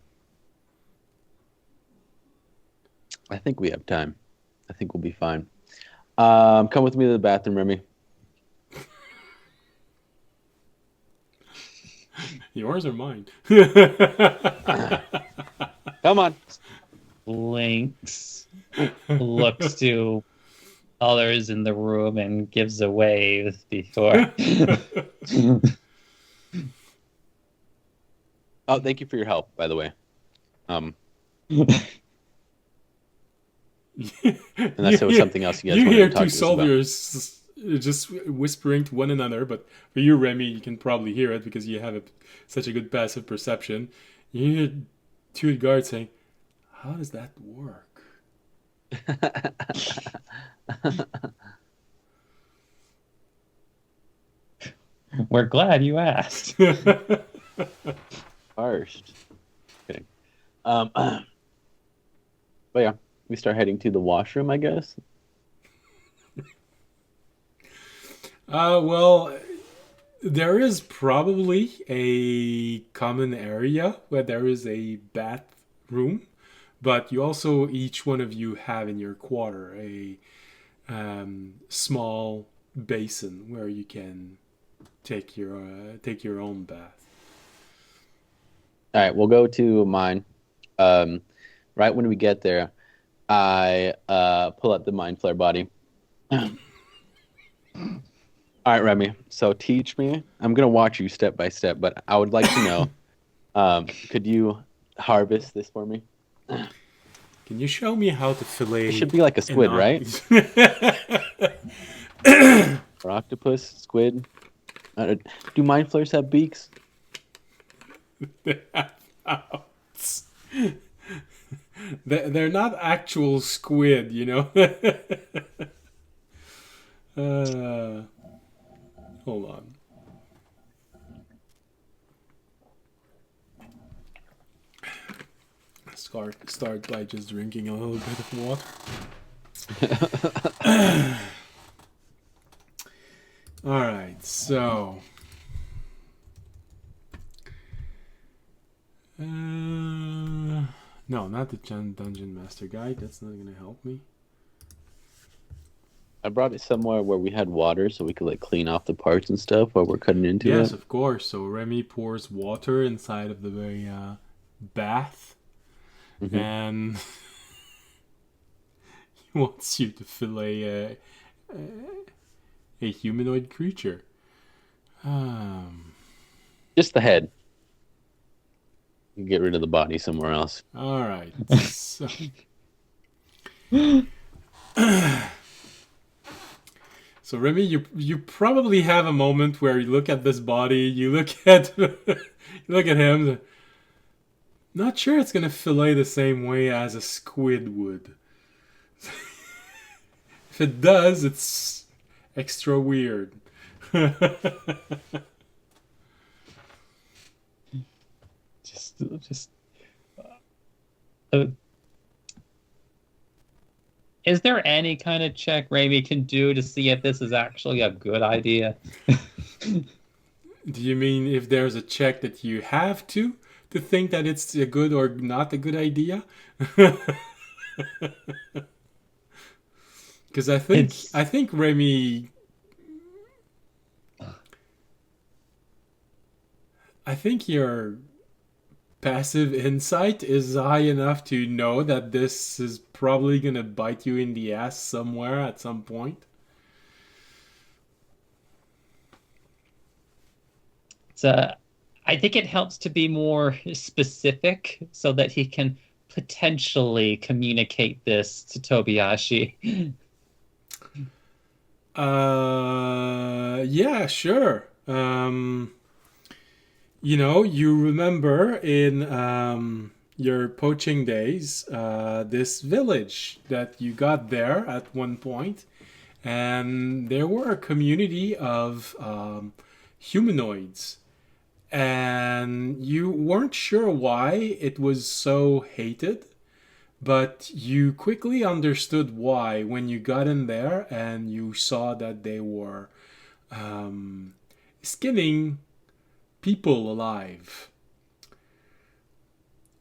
I think we have time. I think we'll be fine. Come with me to the bathroom, Remy. Yours or mine? Come on. Lynx looks to others in the room and gives a wave before. Oh, thank you for your help, by the way. Unless there was something else you guys wanted hear to talk two to us about. soldiers just whispering to one another, but for you, Remy, you can probably hear it because you have such a good passive perception. You hear two guards saying, "How does that work?" We're glad you asked. First. Okay. But yeah, we start heading to the washroom, I guess. Well, there is probably a common area where there is a bathroom, but you also, each one of you have in your quarter a small basin where you can take your own bath. All right, we'll go to mine. Right when we get there, I pull up the mind flare body. All right, Remy. So teach me. I'm gonna watch you step by step, but I would like to know. Could you harvest this for me? Can you show me how to fillet? It should be like a squid, right? Or octopus, squid. Do mind flares have beaks? They're not actual squid, you know. Hold on. Start by just drinking a little bit of water. All right, so no, not the Dungeon Master Guide. That's not gonna help me. I brought it somewhere where we had water so we could like clean off the parts and stuff while we're cutting into it. Yes, of course. So Remy pours water inside of the bath, and he wants you to fillet a humanoid creature. Just the head. You can get rid of the body somewhere else. All right. So, so Remy, you probably have a moment where you look at this body, you look at you look at him. Not sure it's gonna fillet the same way as a squid would. If it does, it's extra weird. Is there any kind of check Remy can do to see if this is actually a good idea? Do you mean if there's a check that you have to think that it's a good or not a good idea? Because I think Remy, I think your passive insight is high enough to know that this is probably gonna bite you in the ass somewhere at some point. So I think it helps to be more specific so that he can potentially communicate this to Tobiyashi. Yeah, sure. You know, you remember in your poaching days, this village that you got there at one point, and there were a community of humanoids, and you weren't sure why it was so hated, but you quickly understood why when you got in there and you saw that they were skinning people alive.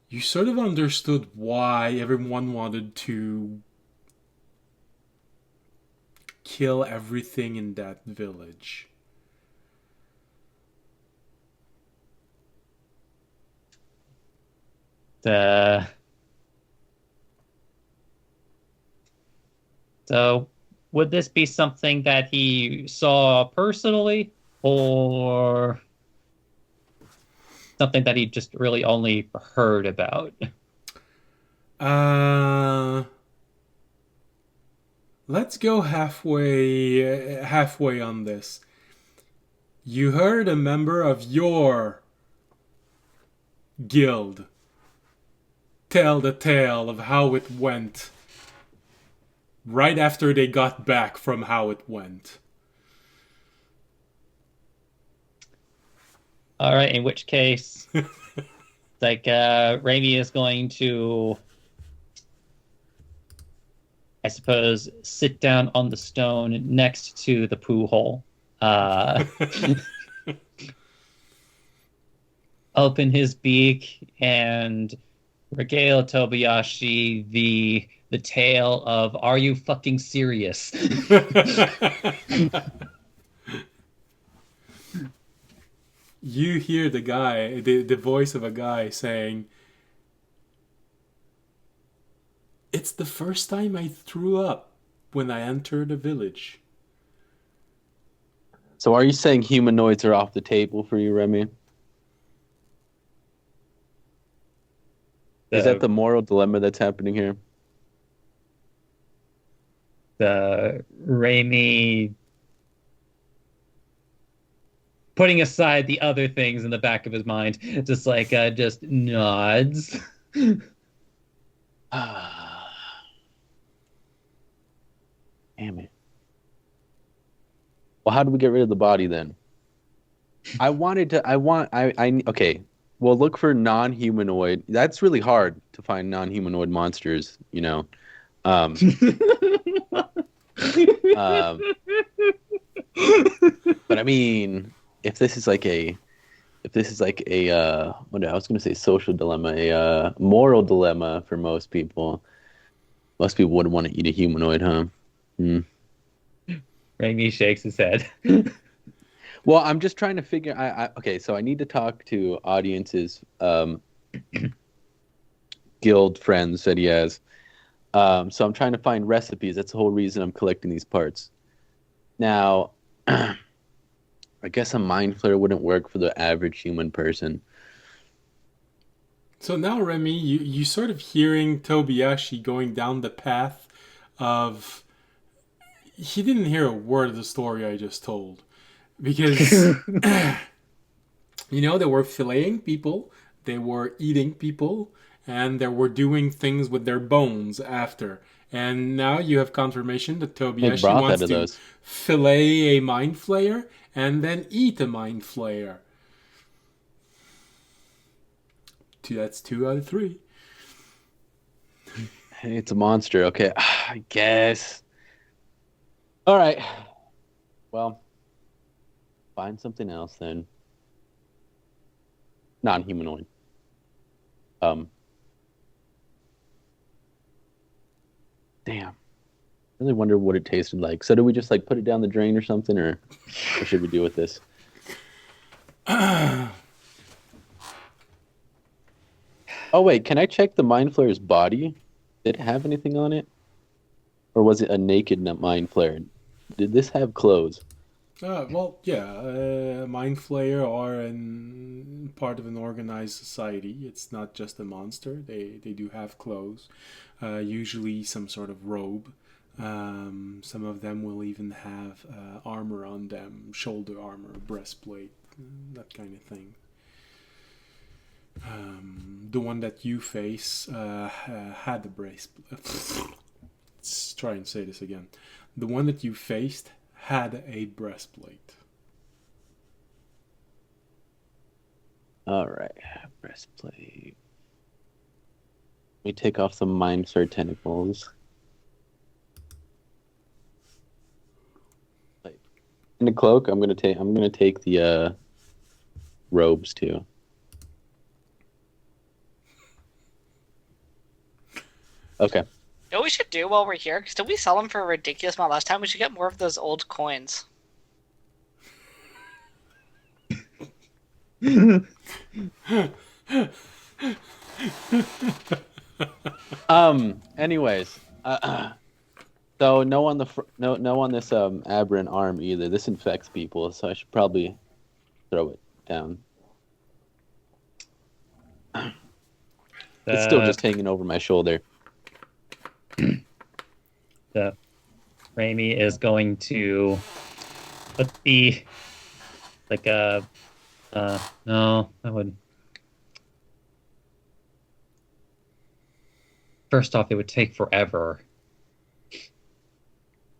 You sort of understood why everyone wanted to kill everything in that village. Uh, so, would this be something that he saw personally, or something that he just really only heard about? Uh, let's go halfway on this. You heard a member of your guild tell the tale of how it went right after they got back from how it went. All right, in which case, Raimi is going to, I suppose, sit down on the stone next to the poo hole. Open his beak and regale Tobayashi the tale of "Are you fucking serious?" You hear the voice of a guy saying, "It's the first time I threw up when I entered a village." So are you saying humanoids are off the table for you, Remy? Is that the moral dilemma that's happening here? The Raimi putting aside the other things in the back of his mind, just nods. Damn it. Well, how do we get rid of the body then? Okay. Well, look for non-humanoid. That's really hard to find non-humanoid monsters, you know. Um, but I mean, if this is like a what I was going to say, social dilemma, a moral dilemma for most people wouldn't want to eat a humanoid, huh? Raimi shakes his head. Well, I'm just trying to figure. Okay, so I need to talk to audiences, guild friends that he has. So I'm trying to find recipes. That's the whole reason I'm collecting these parts. Now, I guess a mind flare wouldn't work for the average human person. So now, Remy, you sort of hearing Tobayashi going down the path of. He didn't hear a word of the story I just told. Because, they were filleting people, they were eating people, and they were doing things with their bones after. And now you have confirmation that Tobayashi wants to fillet a mind flayer and then eat a mind flayer. That's 2 out of 3. Hey, it's a monster. Okay, I guess. All right. Well, find something else then. Non-humanoid. Damn. I really wonder what it tasted like. So do we just put it down the drain or something, or what should we do with this? Oh wait, can I check the mind flayer's body? Did it have anything on it? Or was it a naked mind flare? Did this have clothes? Well, yeah, mind flayer are part of an organized society. It's not just a monster. They do have clothes, usually some sort of robe. Some of them will even have armor on them, shoulder armor, breastplate, that kind of thing. The one that you face had a breastplate. Let's try and say this again. The one that you faced had a breastplate. All right. Breastplate. We take off some mind sword tentacles. In the cloak, I'm gonna take the robes too. Okay. You know what we should do while we're here? Because did we sell them for a ridiculous amount last time? We should get more of those old coins. Anyways, so no on the no on this aberrant arm either. This infects people, so I should probably throw it down. It's still just hanging over my shoulder. Raimi is going to put the no, I would. First off, it would take forever.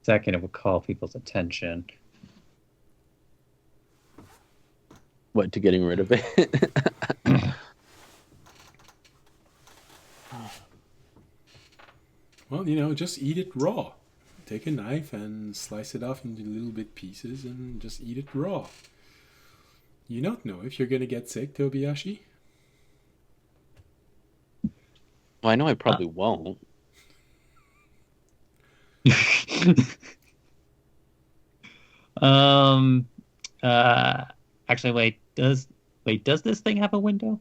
Second, it would call people's attention. What, to getting rid of it? Well, just eat it raw. Take a knife and slice it off into little bit pieces and just eat it raw. You don't know if you're gonna get sick, Tobiyashi. Well, I know I probably won't. Actually, wait. Does this thing have a window?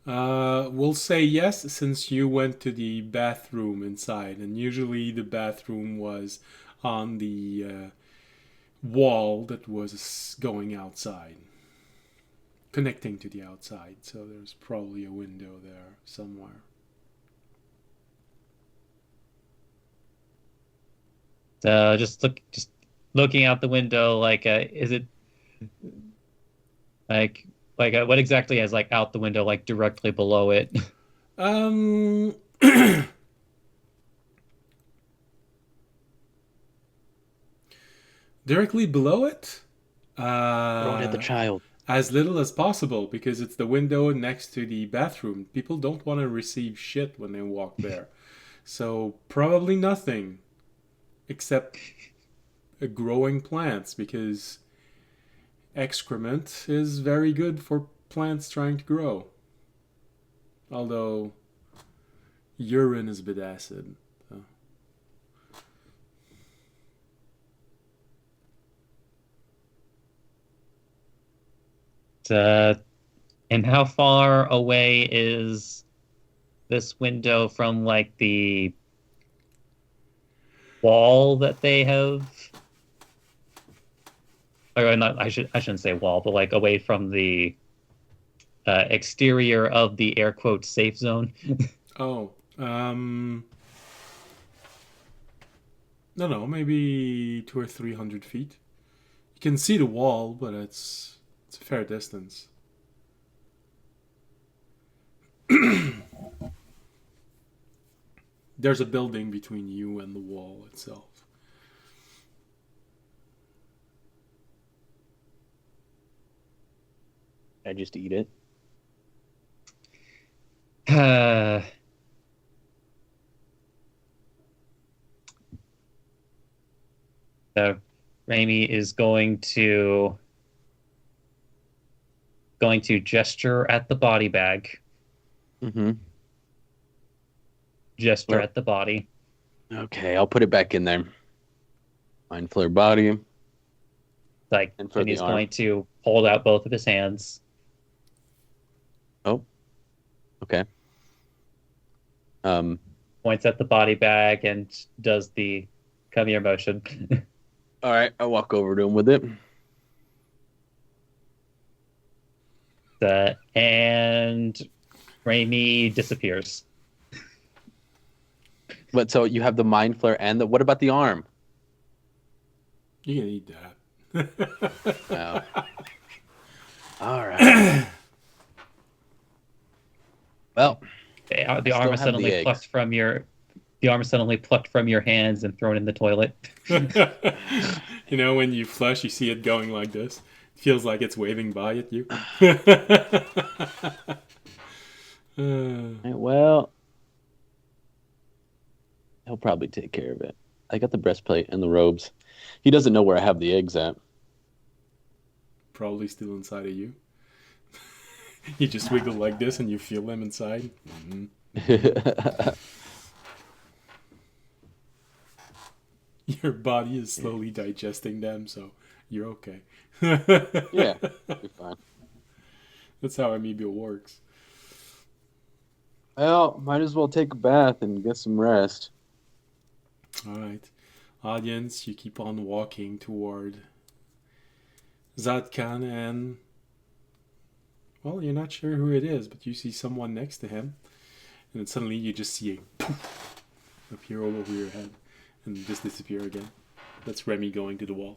We'll say yes, since you went to the bathroom inside, and usually the bathroom was on the wall that was going outside, connecting to the outside. So there's probably a window there somewhere. So just looking out the window, like, is it like what exactly is like out the window, like directly below it? Directly below it, Don't hit the child. as little as possible, because it's the window next to the bathroom. People don't want to receive shit when they walk there. So probably nothing except growing plants, because excrement is very good for plants trying to grow. Although urine is a bit acid. And how far away is this window from like the wall that they have? Or not, I shouldn't say wall, but like away from the exterior of the air quote safe zone. No, maybe 200 or 300 feet. You can see the wall, but it's a fair distance. There's a building between you and the wall itself. I just eat it. So Raimi is going to gesture at the body bag. Mm-hmm. Gesture Well, at the body. Okay, I'll put it back in there. Mind flare body. Like, And for and the he's arm. going to hold out both of his hands. Oh. Okay. Points at the body bag and does the come here motion. All right, I'll walk over to him with it. And Raimi disappears. But so you have the mind flare and what about the arm? You can eat that. Oh. All right. Well, The still arm is have the suddenly eggs. plucked from your. The arm is suddenly plucked from your hands and thrown in the toilet. When you flush, you see it going like this. Feels like it's waving by at you. Well, he'll probably take care of it. I got the breastplate and the robes. He doesn't know where I have the eggs at. Probably still inside of you. You just wiggle like this and you feel them inside. Your body is slowly digesting them, so you're okay. Yeah, you're fine. That's how Amoeba works. Well, might as well take a bath and get some rest. Alright. Audience, you keep on walking toward Zadkan and... Well, you're not sure who it is, but you see someone next to him. And then suddenly you just see a poof appear all over your head and just disappear again. That's Remy going to the wall.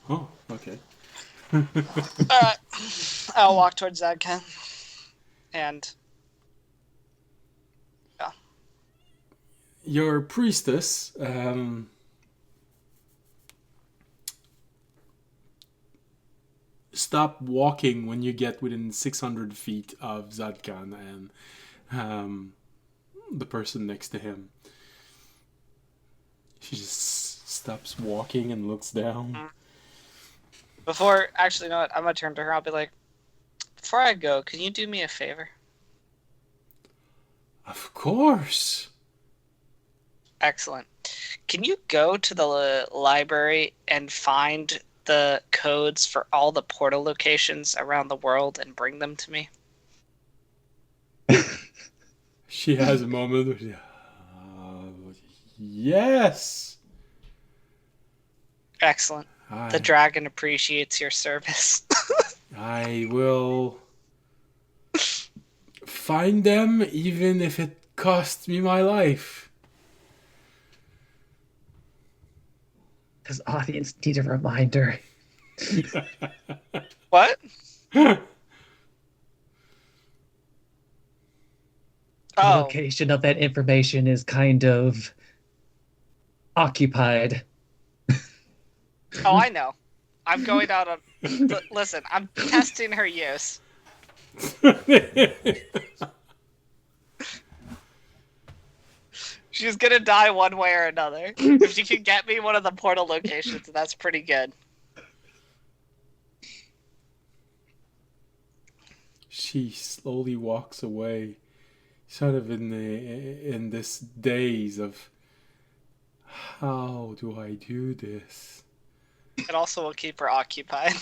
Oh, okay. Alright. I'll walk towards Zadkan. And... yeah. Your priestess... stop walking when you get within 600 feet of Zadkan and the person next to him. She just stops walking and looks down. Before, actually, you know what? I'm gonna turn to her. I'll be like, before I go, can you do me a favor? Of course. Excellent. Can you go to the library and find the codes for all the portal locations around the world and bring them to me? She has a moment. Yes. Excellent. The dragon appreciates your service. I will find them even if it costs me my life. Does audience need a reminder? What? The Oh, location of that information is kind of occupied. oh, I know. I'm going out on... Listen, I'm testing her use. She's gonna die one way or another. If she can get me one of the portal locations, that's pretty good. She slowly walks away, sort of in this daze of, how do I do this? It also will keep her occupied.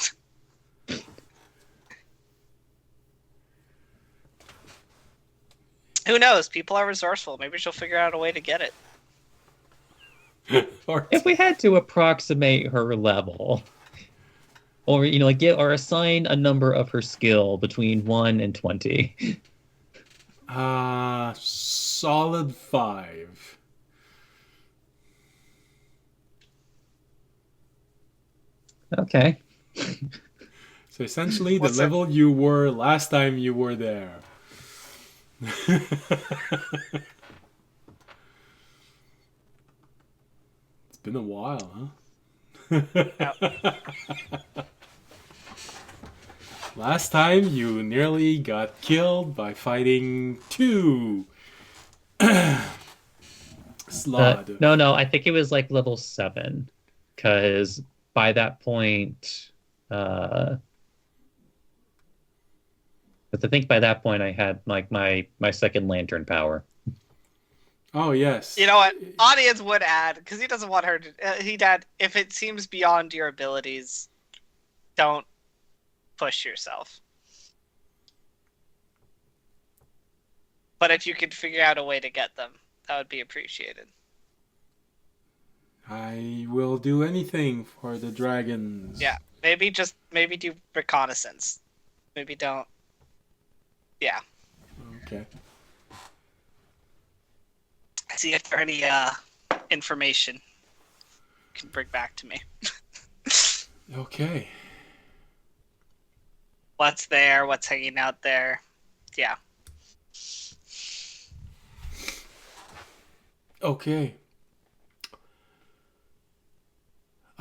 Who knows? People are resourceful. Maybe she'll figure out a way to get it. Or If we had to approximate her level, or like give or assign a number of her skill between 1 and 20. solid 5. Okay. So essentially, What's the that? level you were last time you were there. It's been a while, huh? Last time you nearly got killed by fighting 2 Slod. No, I think it was like level 7, because by that point, but I think by that point I had like my second lantern power. Oh yes. You know what? Audience would add, because he doesn't want her to... he'd add, if it seems beyond your abilities, don't push yourself. But if you could figure out a way to get them, that would be appreciated. I will do anything for the dragons. Yeah, maybe do reconnaissance. Maybe don't. Yeah. Okay. See if there any information you can bring back to me. Okay. What's there? What's hanging out there? Yeah. Okay.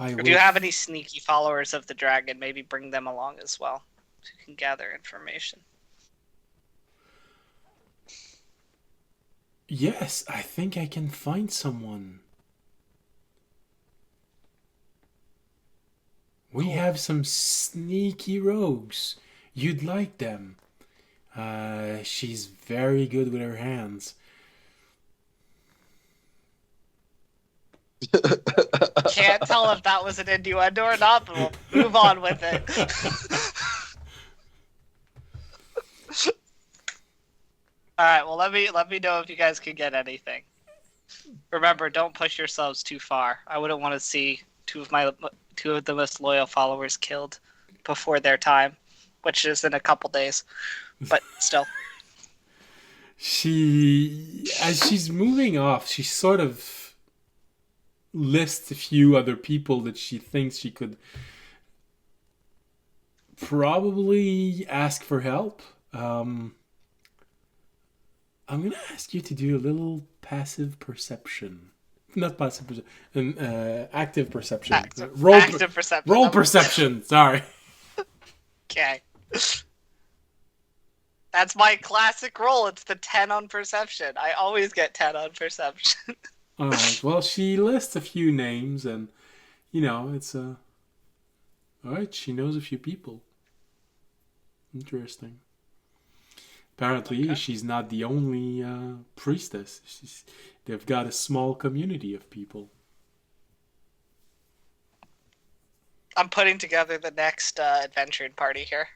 If you have any sneaky followers of the dragon, maybe bring them along as well, so you can gather information. Yes, I think I can find someone. We have some sneaky rogues. You'd like them. She's very good with her hands. Can't tell if that was an innuendo or not, but we'll move on with it. Alright, well let me know if you guys can get anything. Remember, don't push yourselves too far. I wouldn't want to see two of the most loyal followers killed before their time, which is in a couple days. But still. As she's moving off, she sort of lists a few other people that she thinks she could probably ask for help. I'm going to ask you to do a little passive perception. Not passive perception, active perception. Active perception. Roll perception, sorry. Okay. That's my classic roll. It's the 10 on perception. I always get 10 on perception. Alright, well, she lists a few names and, it's alright, she knows a few people. Interesting. Apparently, she's not the only priestess. They've got a small community of people. I'm putting together the next adventuring party here.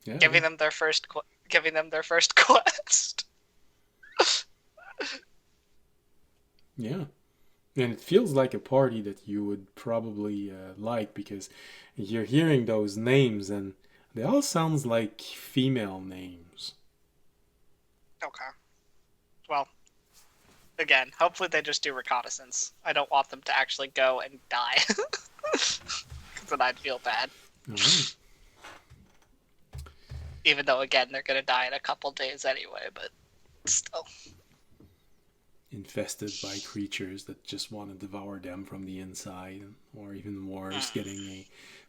Yeah. Giving them their first quest. Yeah. And it feels like a party that you would probably like, because you're hearing those names and they all sound like female names. Okay. Well, again, hopefully they just do reconnaissance. I don't want them to actually go and die. Because then I'd feel bad. All right. Even though, again, they're going to die in a couple days anyway, but still. Infested by creatures that just want to devour them from the inside, or even worse, getting a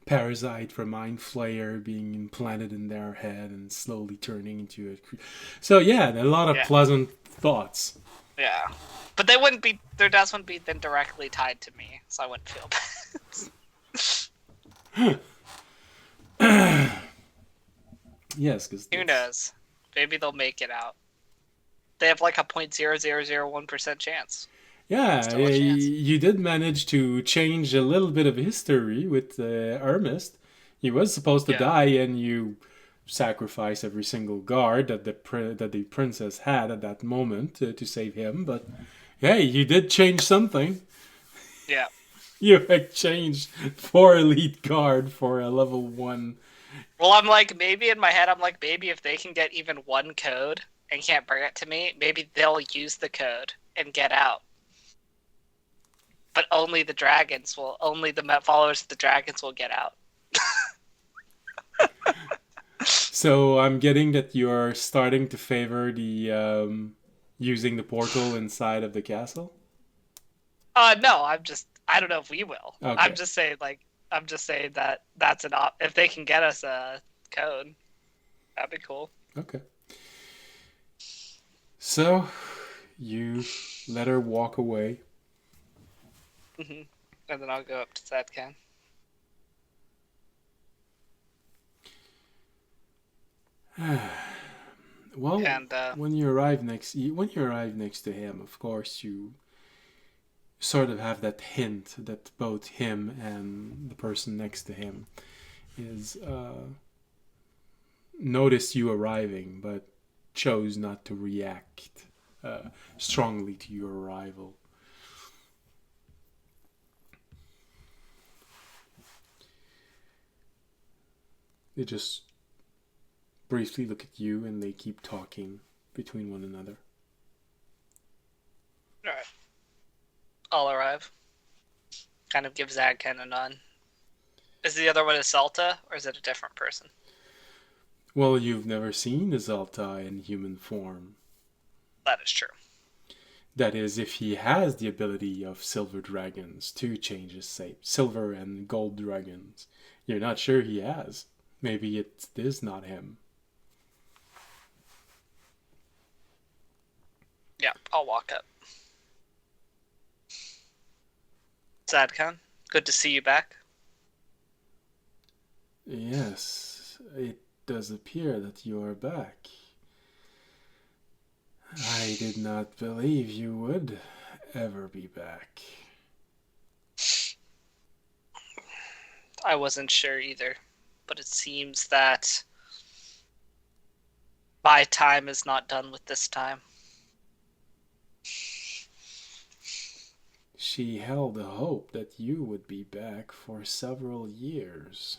parasite from Mind Flayer being implanted in their head and slowly turning into a creature. So yeah, a lot of pleasant thoughts. Yeah, but their deaths wouldn't be then directly tied to me, so I wouldn't feel bad. Yes, because who knows? Maybe they'll make it out. They have like a 0.0001% chance. Yeah, you did manage to change a little bit of history with Hermist. He was supposed to die, and you sacrifice every single guard that the princess had at that moment to save him. But hey, you did change something. Yeah. You exchanged 4 elite guard for a level 1. Well, I'm like, maybe in my head, maybe if they can get even one code and can't bring it to me, maybe they'll use the code and get out. But only the followers of the dragons will get out. So I'm getting that you're starting to favor the using the portal inside of the castle? No, I don't know if we will. Okay. I'm just saying that that's if they can get us a code, that'd be cool. Okay. So, you let her walk away. Mm-hmm. And then I'll go up to Zadkan. Well, and, when you arrive next to him, of course, you sort of have that hint that both him and the person next to him is noticed you arriving, but chose not to react strongly to your arrival. They just briefly look at you and they keep talking between one another. Alright. I'll arrive. Kind of give Zadkan a nod. Is the other one Isalta, or is it a different person? Well, you've never seen Isalta in human form. That is true. That is, if he has the ability of silver dragons to change his shape. Silver and gold dragons. You're not sure he has. Maybe it is not him. Yeah, I'll walk up. Zadkan, good to see you back. Yes, it does appear that you are back. I did not believe you would ever be back. I wasn't sure either, but it seems that my time is not done with this time. She held a hope that you would be back for several years.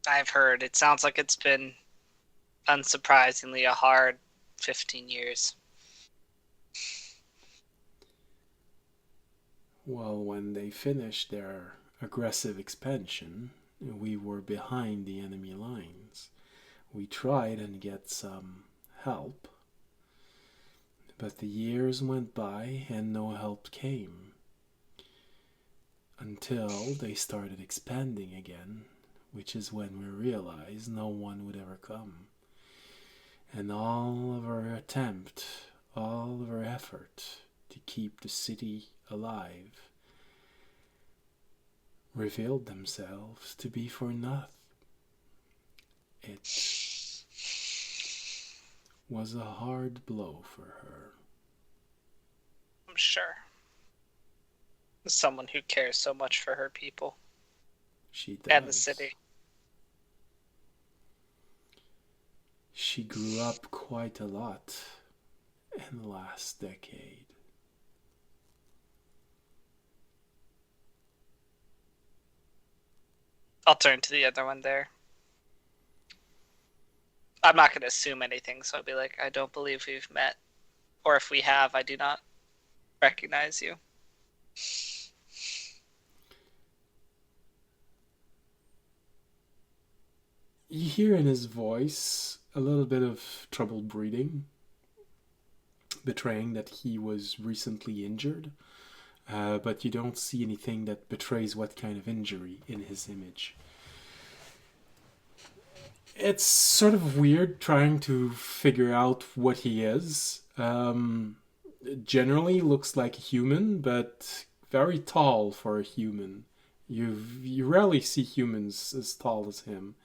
I've heard. It sounds like it's been, unsurprisingly, a hard 15 years. Well, when they finished their aggressive expansion, we were behind the enemy lines. We tried and get some help, but the years went by and no help came. Until they started expanding again, which is when we realized no one would ever come. And all of our attempt, all of our effort to keep the city alive revealed themselves to be for naught. It was a hard blow for her. I'm sure. Someone who cares so much for her people. She does. And the city. She grew up quite a lot in the last decade. I'll turn to the other one there. I'm not going to assume anything, so I'll be like, I don't believe we've met. Or if we have, I do not recognize you. You hear in his voice a little bit of troubled breathing, betraying that he was recently injured, but you don't see anything that betrays what kind of injury in his image. It's sort of weird trying to figure out what he is. Generally looks like a human, but very tall for a human. You rarely see humans as tall as him.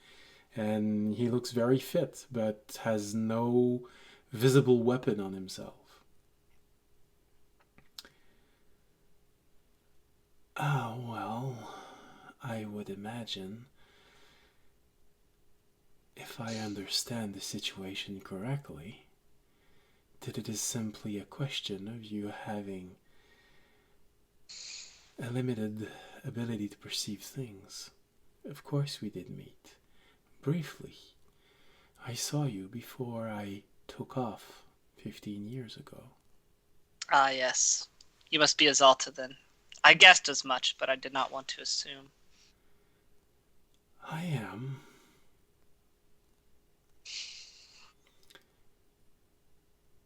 And he looks very fit, but has no visible weapon on himself. Oh, well, I would imagine, if I understand the situation correctly, that it is simply a question of you having a limited ability to perceive things. Of course we did meet. Briefly. I saw you before I took off 15 years ago. Ah, yes. You must be Azalta then. I guessed as much, but I did not want to assume. I am.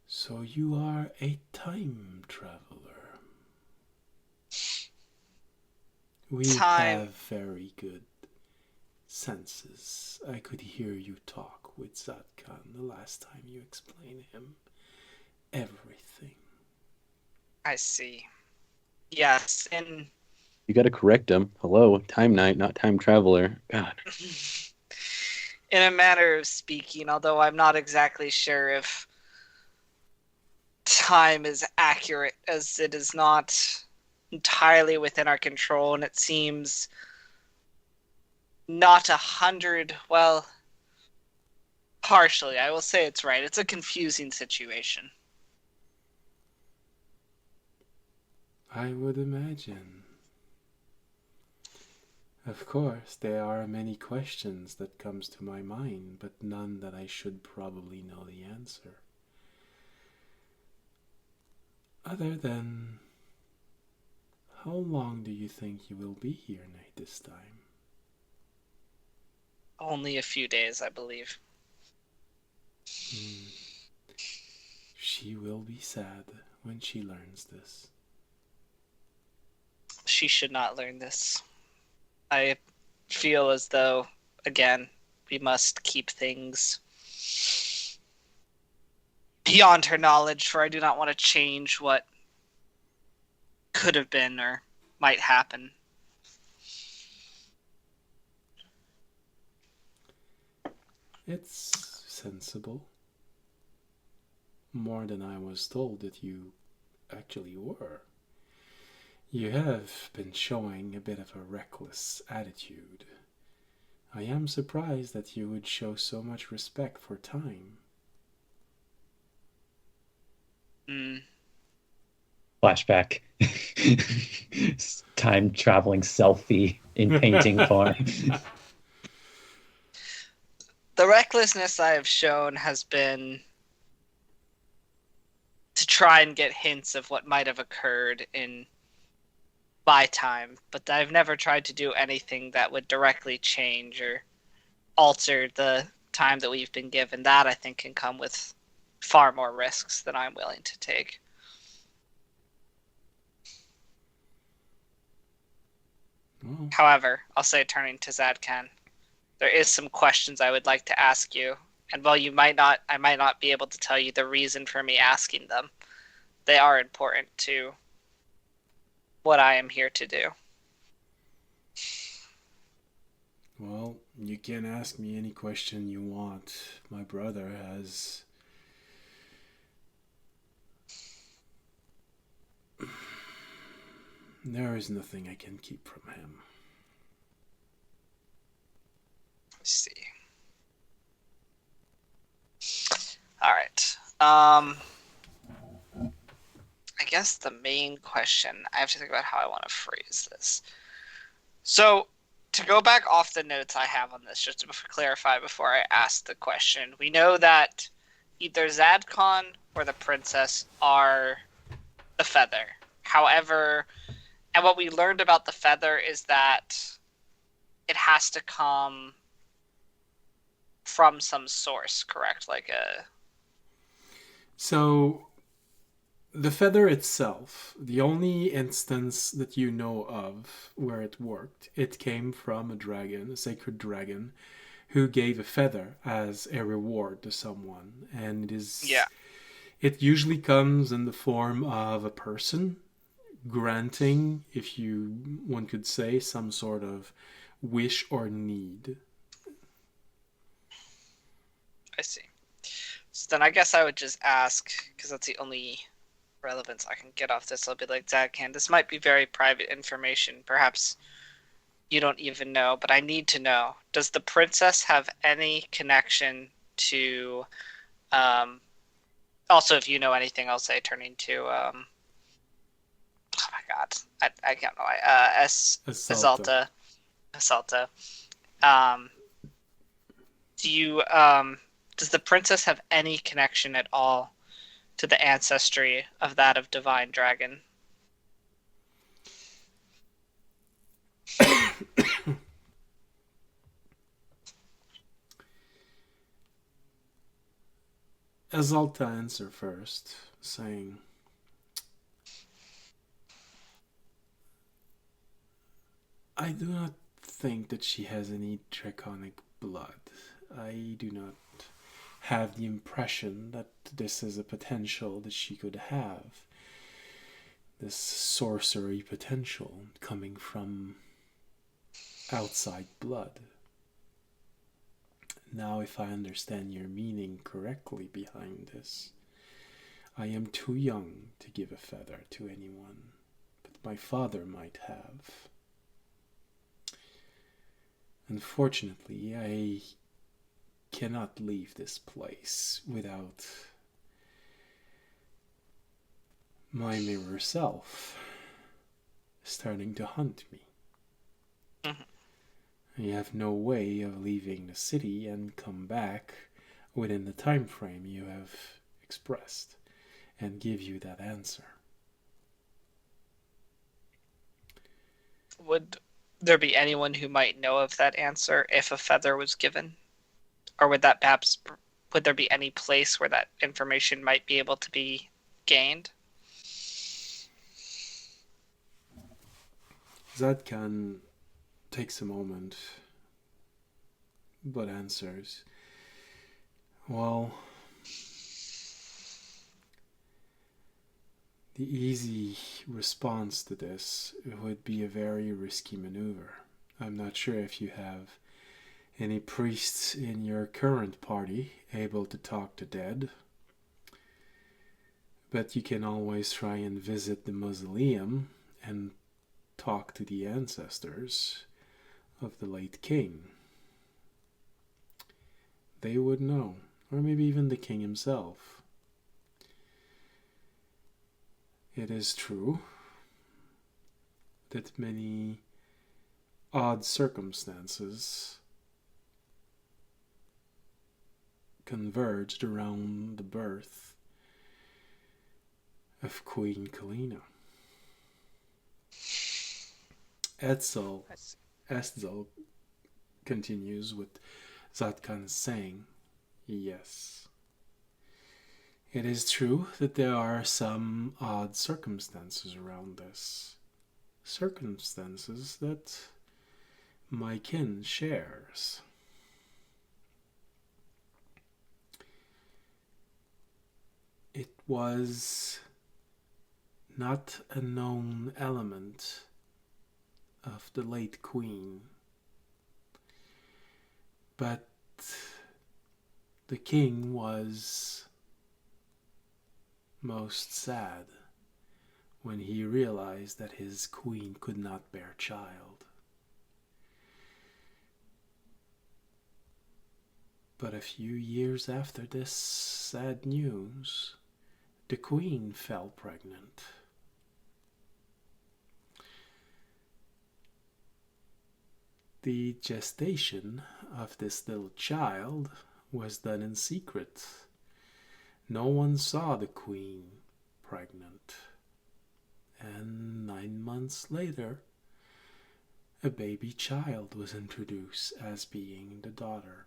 So you are a time traveler. We have very good senses. I could hear you talk with Zadkan the last time you explained him everything. I see. Yes, and You got to correct him. Hello, time knight, not time traveler. God. in a manner of speaking, although I'm not exactly sure if time is accurate, as it is not entirely within our control, and it seems not 100, well, partially. I will say it's right. It's a confusing situation. I would imagine. Of course, there are many questions that comes to my mind, but none that I should probably know the answer. Other than, how long do you think you will be here this time? Only a few days, I believe. She will be sad when she learns this. She should not learn this. I feel as though, again, we must keep things beyond her knowledge, for I do not want to change what could have been or might happen. It's sensible. More than I was told that you actually were. You have been showing a bit of a reckless attitude. I am surprised that you would show so much respect for time. Flashback. Time traveling selfie in painting form. The recklessness I have shown has been to try and get hints of what might have occurred in my time, but I've never tried to do anything that would directly change or alter the time that we've been given. That, I think, can come with far more risks than I'm willing to take. Well, However, I'll say, turning to Zadkan, there is some questions I would like to ask you, and while I might not be able to tell you the reason for me asking them, they are important to what I am here to do. well, you can ask me any question you want. My brother has... There is nothing I can keep from him. Let's see. All right. I guess the main question, I have to think about how I want to phrase this. So, to go back off the notes I have on this, just to clarify before I ask the question, we know that either Zadkon or the princess are the feather. However, and what we learned about the feather is that it has to come from some source, correct? So, the feather itself, the only instance that you know of where it worked, it came from a dragon, a sacred dragon, who gave a feather as a reward to someone. And it is... Yeah. It usually comes in the form of a person granting, one could say, some sort of wish or need. I see. So then I guess I would just ask, because that's the only relevance I can get off this. I'll be like, Zadkan, this might be very private information. Perhaps you don't even know, but I need to know. Does the princess have any connection to... also, if you know anything, I'll say turning to... oh my god. I can't know. Asalta. Asalta. Does the princess have any connection at all to the ancestry of that of Divine Dragon? Azalta answer first, saying, I do not think that she has any draconic blood. I do not have the impression that this is a potential that she could have. This sorcery potential coming from outside blood. Now, if I understand your meaning correctly behind this, I am too young to give a feather to anyone, but my father might have. Unfortunately, I cannot leave this place without my mirror self starting to hunt me. Mm-hmm. I have no way of leaving the city and come back within the time frame you have expressed and give you that answer. Would there be anyone who might know of that answer if a feather was given? Or would that perhaps would there be any place where that information might be able to be gained? Zadkan takes a moment, but answers, well, the easy response to this would be a very risky maneuver. I'm not sure if you have any priests in your current party able to talk to dead, but you can always try and visit the mausoleum and talk to the ancestors of the late king. They would know, or maybe even the king himself. It is true that many odd circumstances converged around the birth of Queen Kalina. Etzel continues with Zadkan saying, yes. It is true that there are some odd circumstances around this. Circumstances that my kin shares. It was not a known element of the late queen, but the king was most sad when he realized that his queen could not bear child. But a few years after this sad news, the queen fell pregnant. The gestation of this little child was done in secret. No one saw the queen pregnant. And 9 months later, a baby child was introduced as being the daughter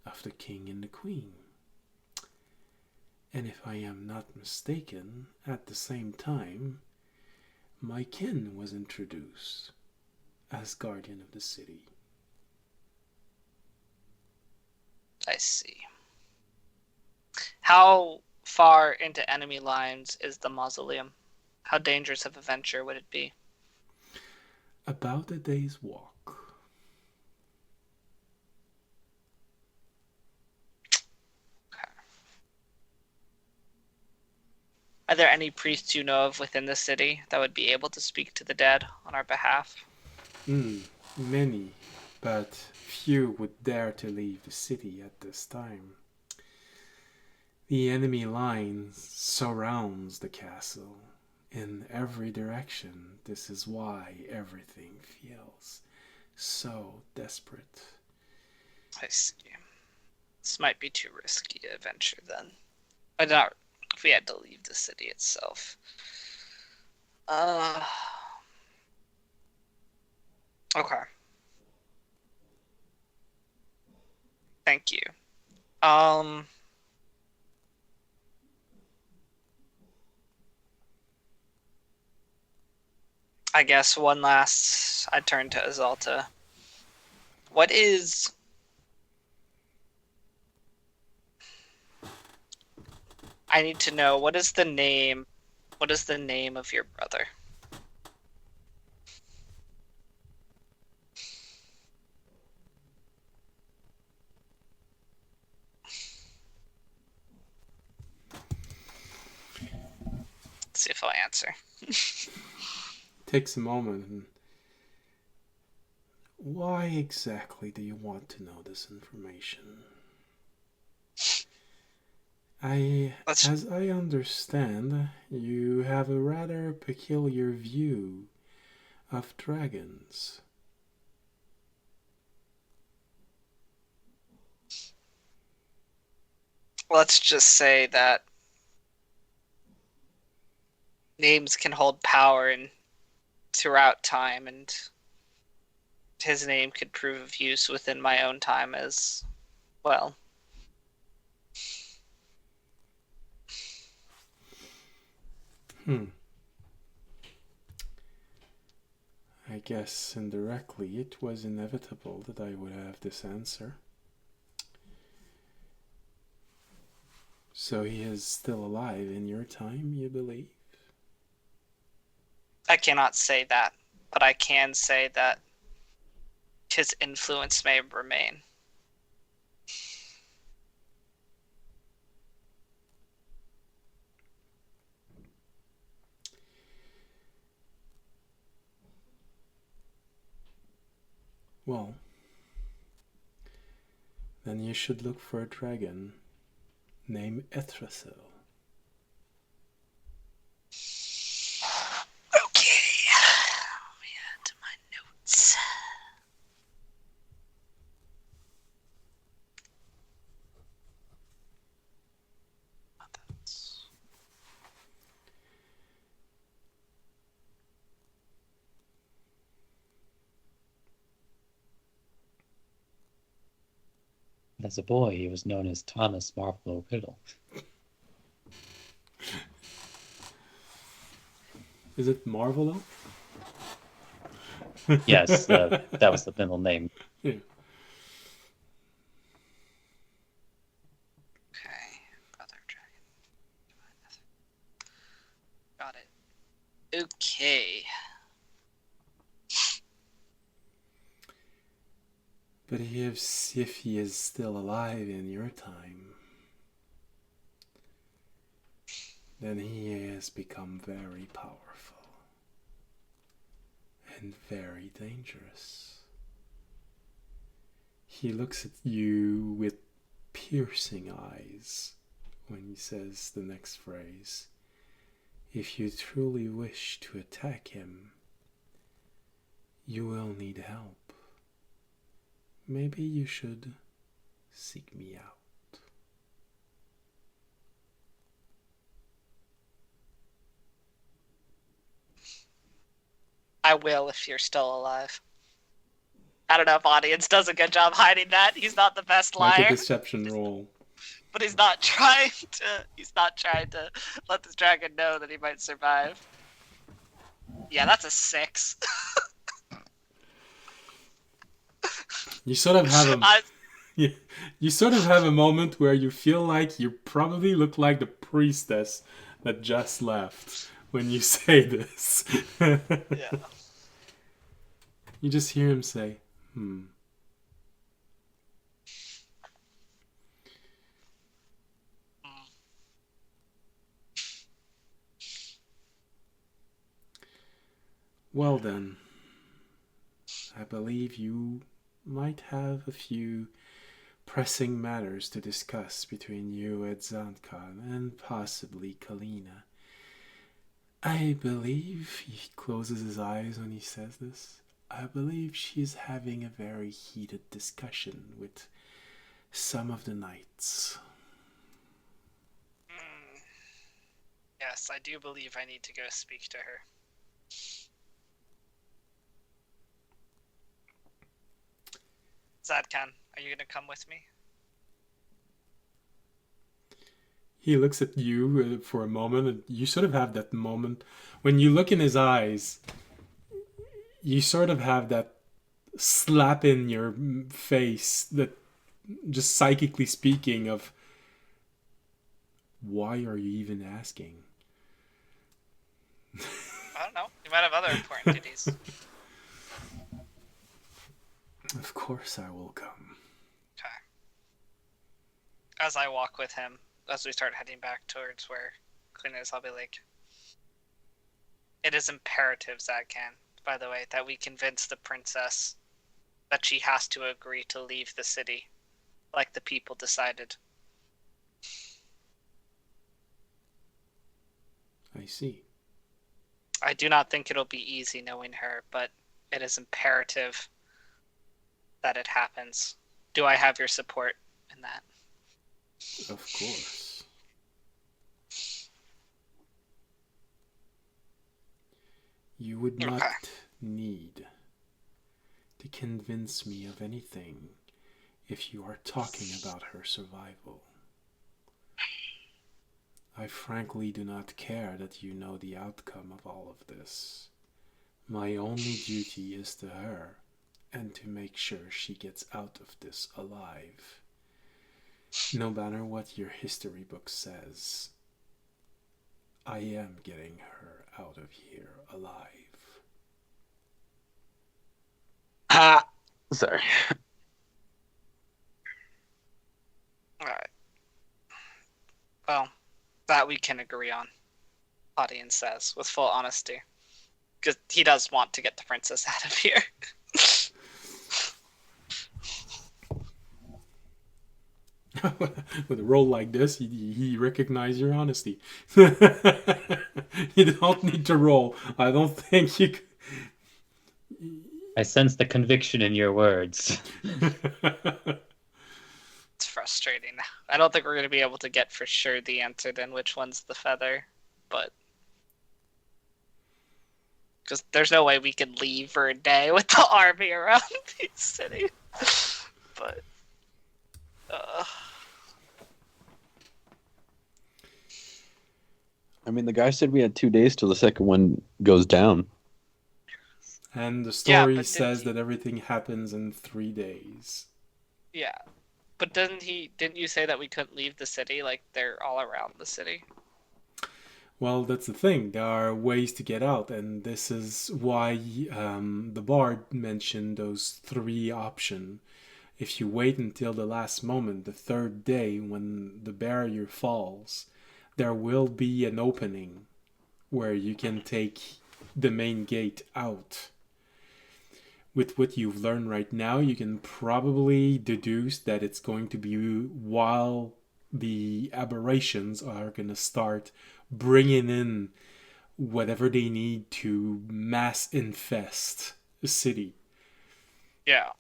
of the king and the queen. And if I am not mistaken, at the same time, my kin was introduced as guardian of the city. I see. How far into enemy lines is the mausoleum? How dangerous of a venture would it be? About a day's walk. Are there any priests you know of within the city that would be able to speak to the dead on our behalf? Many, but few would dare to leave the city at this time. The enemy line surrounds the castle in every direction. This is why everything feels so desperate. I see. This might be too risky a venture then. But not if we had to leave the city itself. Okay. Thank you. I guess one last, I turn to Azalta. What is... I need to know, what is the name of your brother? Let's see if I'll answer. Takes a moment. And why exactly do you want to know this information? As I understand, you have a rather peculiar view of dragons. Let's just say that names can hold power throughout time, and his name could prove of use within my own time as well. Hmm. I guess indirectly it was inevitable that I would have this answer. So he is still alive in your time, you believe? I cannot say that, but I can say that his influence may remain. Well, then you should look for a dragon named Etrasil. Okay. Let me add to my notes. As a boy, he was known as Thomas Marvolo Riddle. Is it Marvolo? Yes, that was the middle name. Yeah. Okay. Brother dragon. Got it. Okay. But if he is still alive in your time, then he has become very powerful and very dangerous. He looks at you with piercing eyes when he says the next phrase. If you truly wish to attack him, you will need help. Maybe you should seek me out. I will if you're still alive. I don't know if audience does a good job hiding that. He's not the best Like a liar, deception roll. but he's not trying to let this dragon know that he might survive. Yeah, that's a 6. You sort of have you sort of have a moment where you feel like you probably look like the priestess that just left when you say this. Yeah. You just hear him say, Well then, I believe you might have a few pressing matters to discuss between you and Zankan and possibly Kalina. I believe, he closes his eyes when he says this, I believe she's having a very heated discussion with some of the knights. Yes, I do believe I need to go speak to her. Zadkan, are you going to come with me? He looks at you for a moment, and you sort of have that moment. When you look in his eyes, you sort of have that slap in your face that, just psychically speaking, of why are you even asking? I don't know. You might have other important duties. Of course I will come. Okay. As I walk with him, as we start heading back towards where Clint is, I'll be like, it is imperative, Zadkan, by the way, that we convince the princess that she has to agree to leave the city, like the people decided. I see. I do not think it'll be easy knowing her, but it is imperative that it happens. Do I have your support in that? Of course. You would not need to convince me of anything if you are talking about her survival. I frankly do not care that you know the outcome of all of this. My only duty is to her, and to make sure she gets out of this alive. No matter what your history book says, I am getting her out of here alive. Ah. Sorry. Alright. Well, that we can agree on, audience says, with full honesty. Because he does want to get the princess out of here. With a roll like this, he recognizes your honesty. You don't need to roll. I don't think you... I sense the conviction in your words. It's frustrating. I don't think we're going to be able to get for sure the answer then which one's the feather, but... Because there's no way we can leave for a day with the army around the city. But... I mean, the guy said we had 2 days till the second one goes down. And the story but says that everything happens in 3 days. Yeah. But didn't you say that we couldn't leave the city? Like, they're all around the city? Well, that's the thing. There are ways to get out, and this is why the bard mentioned those 3 options. If you wait until the last moment, the 3rd day, when the barrier falls, there will be an opening where you can take the main gate out. With what you've learned right now, you can probably deduce that it's going to be while the aberrations are going to start bringing in whatever they need to mass infest the city. Yeah.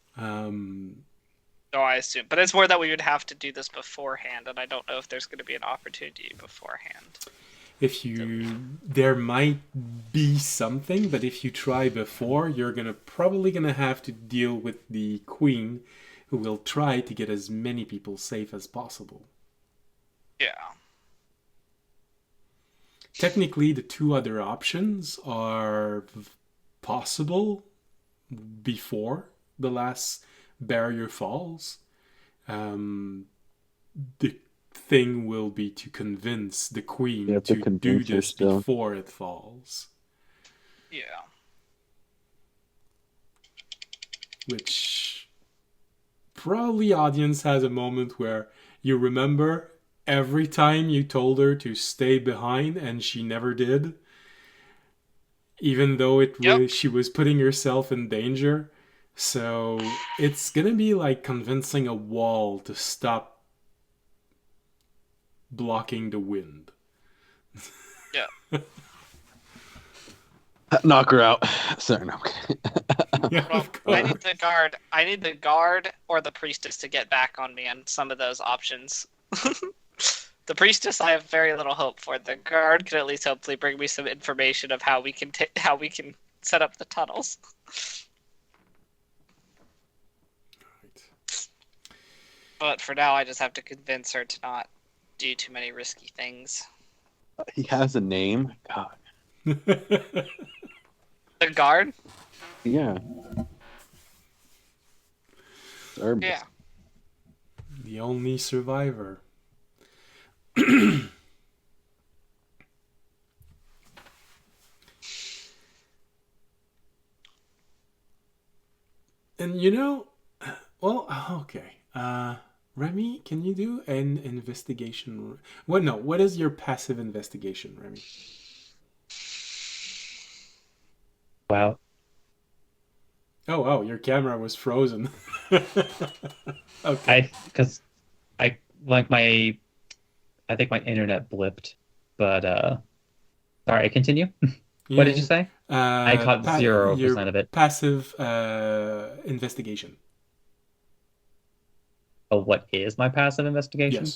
No, I assume. But it's more that we would have to do this beforehand, and I don't know if there's going to be an opportunity beforehand. There might be something, but if you try before, you're probably gonna have to deal with the queen, who will try to get as many people safe as possible. Yeah. Technically, the 2 other options are possible before the last barrier falls. The thing will be to convince the queen to do this before it falls. Yeah. Which probably audience has a moment where you remember every time you told her to stay behind and she never did, even though she was putting herself in danger. So it's gonna be like convincing a wall to stop blocking the wind. Yeah. Knock her out. Sorry, no. Yeah, Well, I need the guard or the priestess to get back on me on some of those options. The priestess I have very little hope for. The guard can at least hopefully bring me some information of how we can set up the tunnels. Right. But for now, I just have to convince her to not do too many risky things. He has a name. God. The guard? Yeah. Yeah. The only survivor. And okay. Remy, can you do an investigation? What is your passive investigation, Remy? Wow. Oh, your camera was frozen. Okay. I think my internet blipped, but sorry, continue. What did you say? I caught 0% of it. Passive investigation. Oh, what is my passive investigation?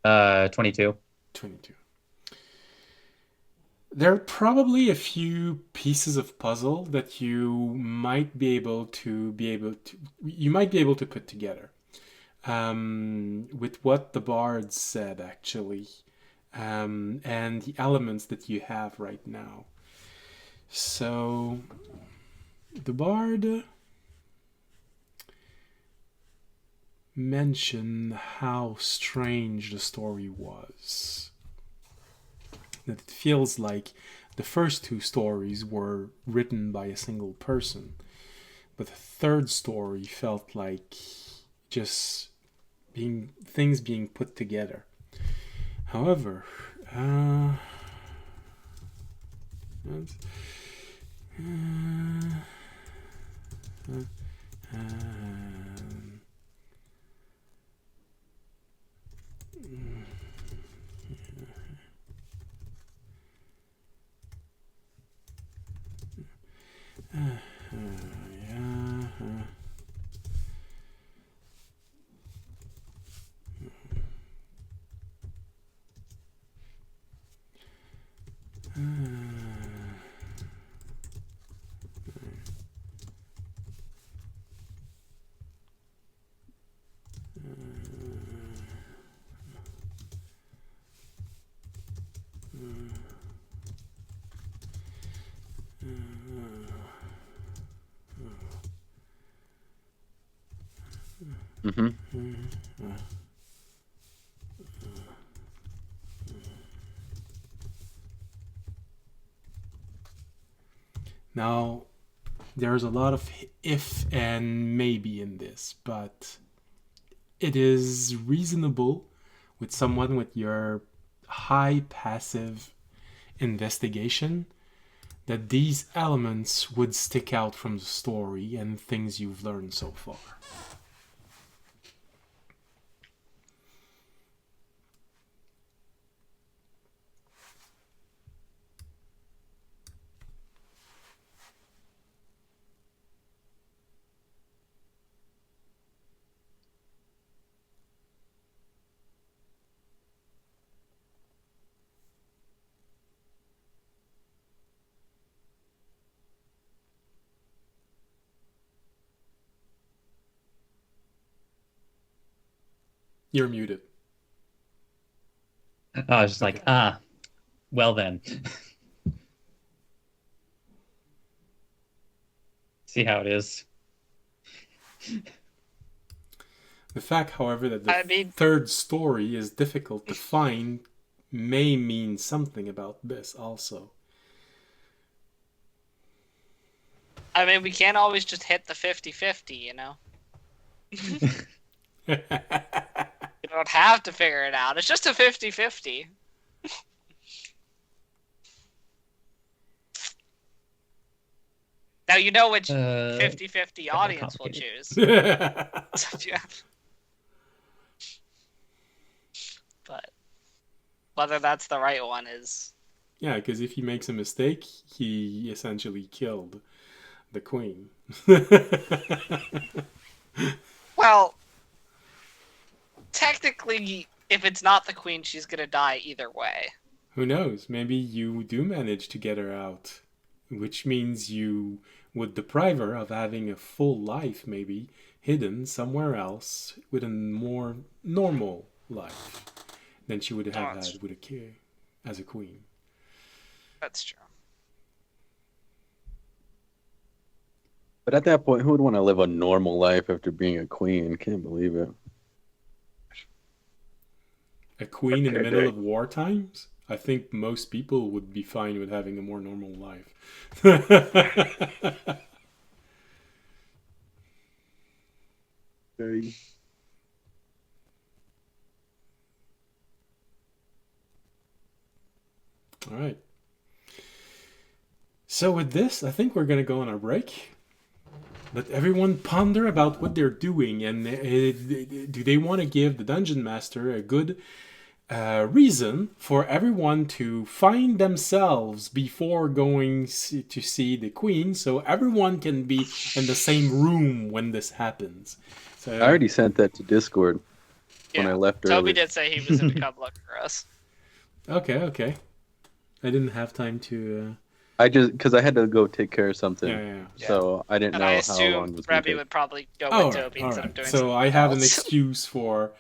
Yes. 22. 22. There are probably a few pieces of puzzle that you might be able to put together. with what the bard said, actually, and the elements that you have right now. So, the bard mentioned how strange the story was. That it feels like the first two stories were written by a single person, but the third story felt like just things being put together. However, now, there's a lot of if and maybe in this, but it is reasonable with someone with your high passive investigation that these elements would stick out from the story and things you've learned so far. You're muted. I was just Okay. like, well then. See how it is. The fact, however, that the third story is difficult to find may mean something about this also. I mean, we can't always just hit the 50-50, you know? You don't have to figure it out. It's just a 50-50. Now you know which 50-50 audience will choose. But whether that's the right one is... Yeah, because if he makes a mistake, he essentially killed the queen. Well, technically, if it's not the queen, she's gonna die either way. Who knows? Maybe you do manage to get her out, which means you would deprive her of having a full life, maybe hidden somewhere else with a more normal life than she would have had with as a queen. That's true. But at that point, who would want to live a normal life after being a queen? Can't believe it. A queen in the middle of war times? I think most people would be fine with having a more normal life. Very. All right. So with this, I think we're going to go on a break. Let everyone ponder about what they're doing, and do they want to give the Dungeon Master a good reason for everyone to find themselves before going to see the Queen, so everyone can be in the same room when this happens. So I already sent that to Discord when I left earlier. Toby did say he was going to come look for us. Okay. I didn't have time to because I had to go take care of something, Yeah. so I didn't And know I how long assume it was going to Rebby take. would probably go All with right, Toby all instead of right. doing So something I have an else. excuse for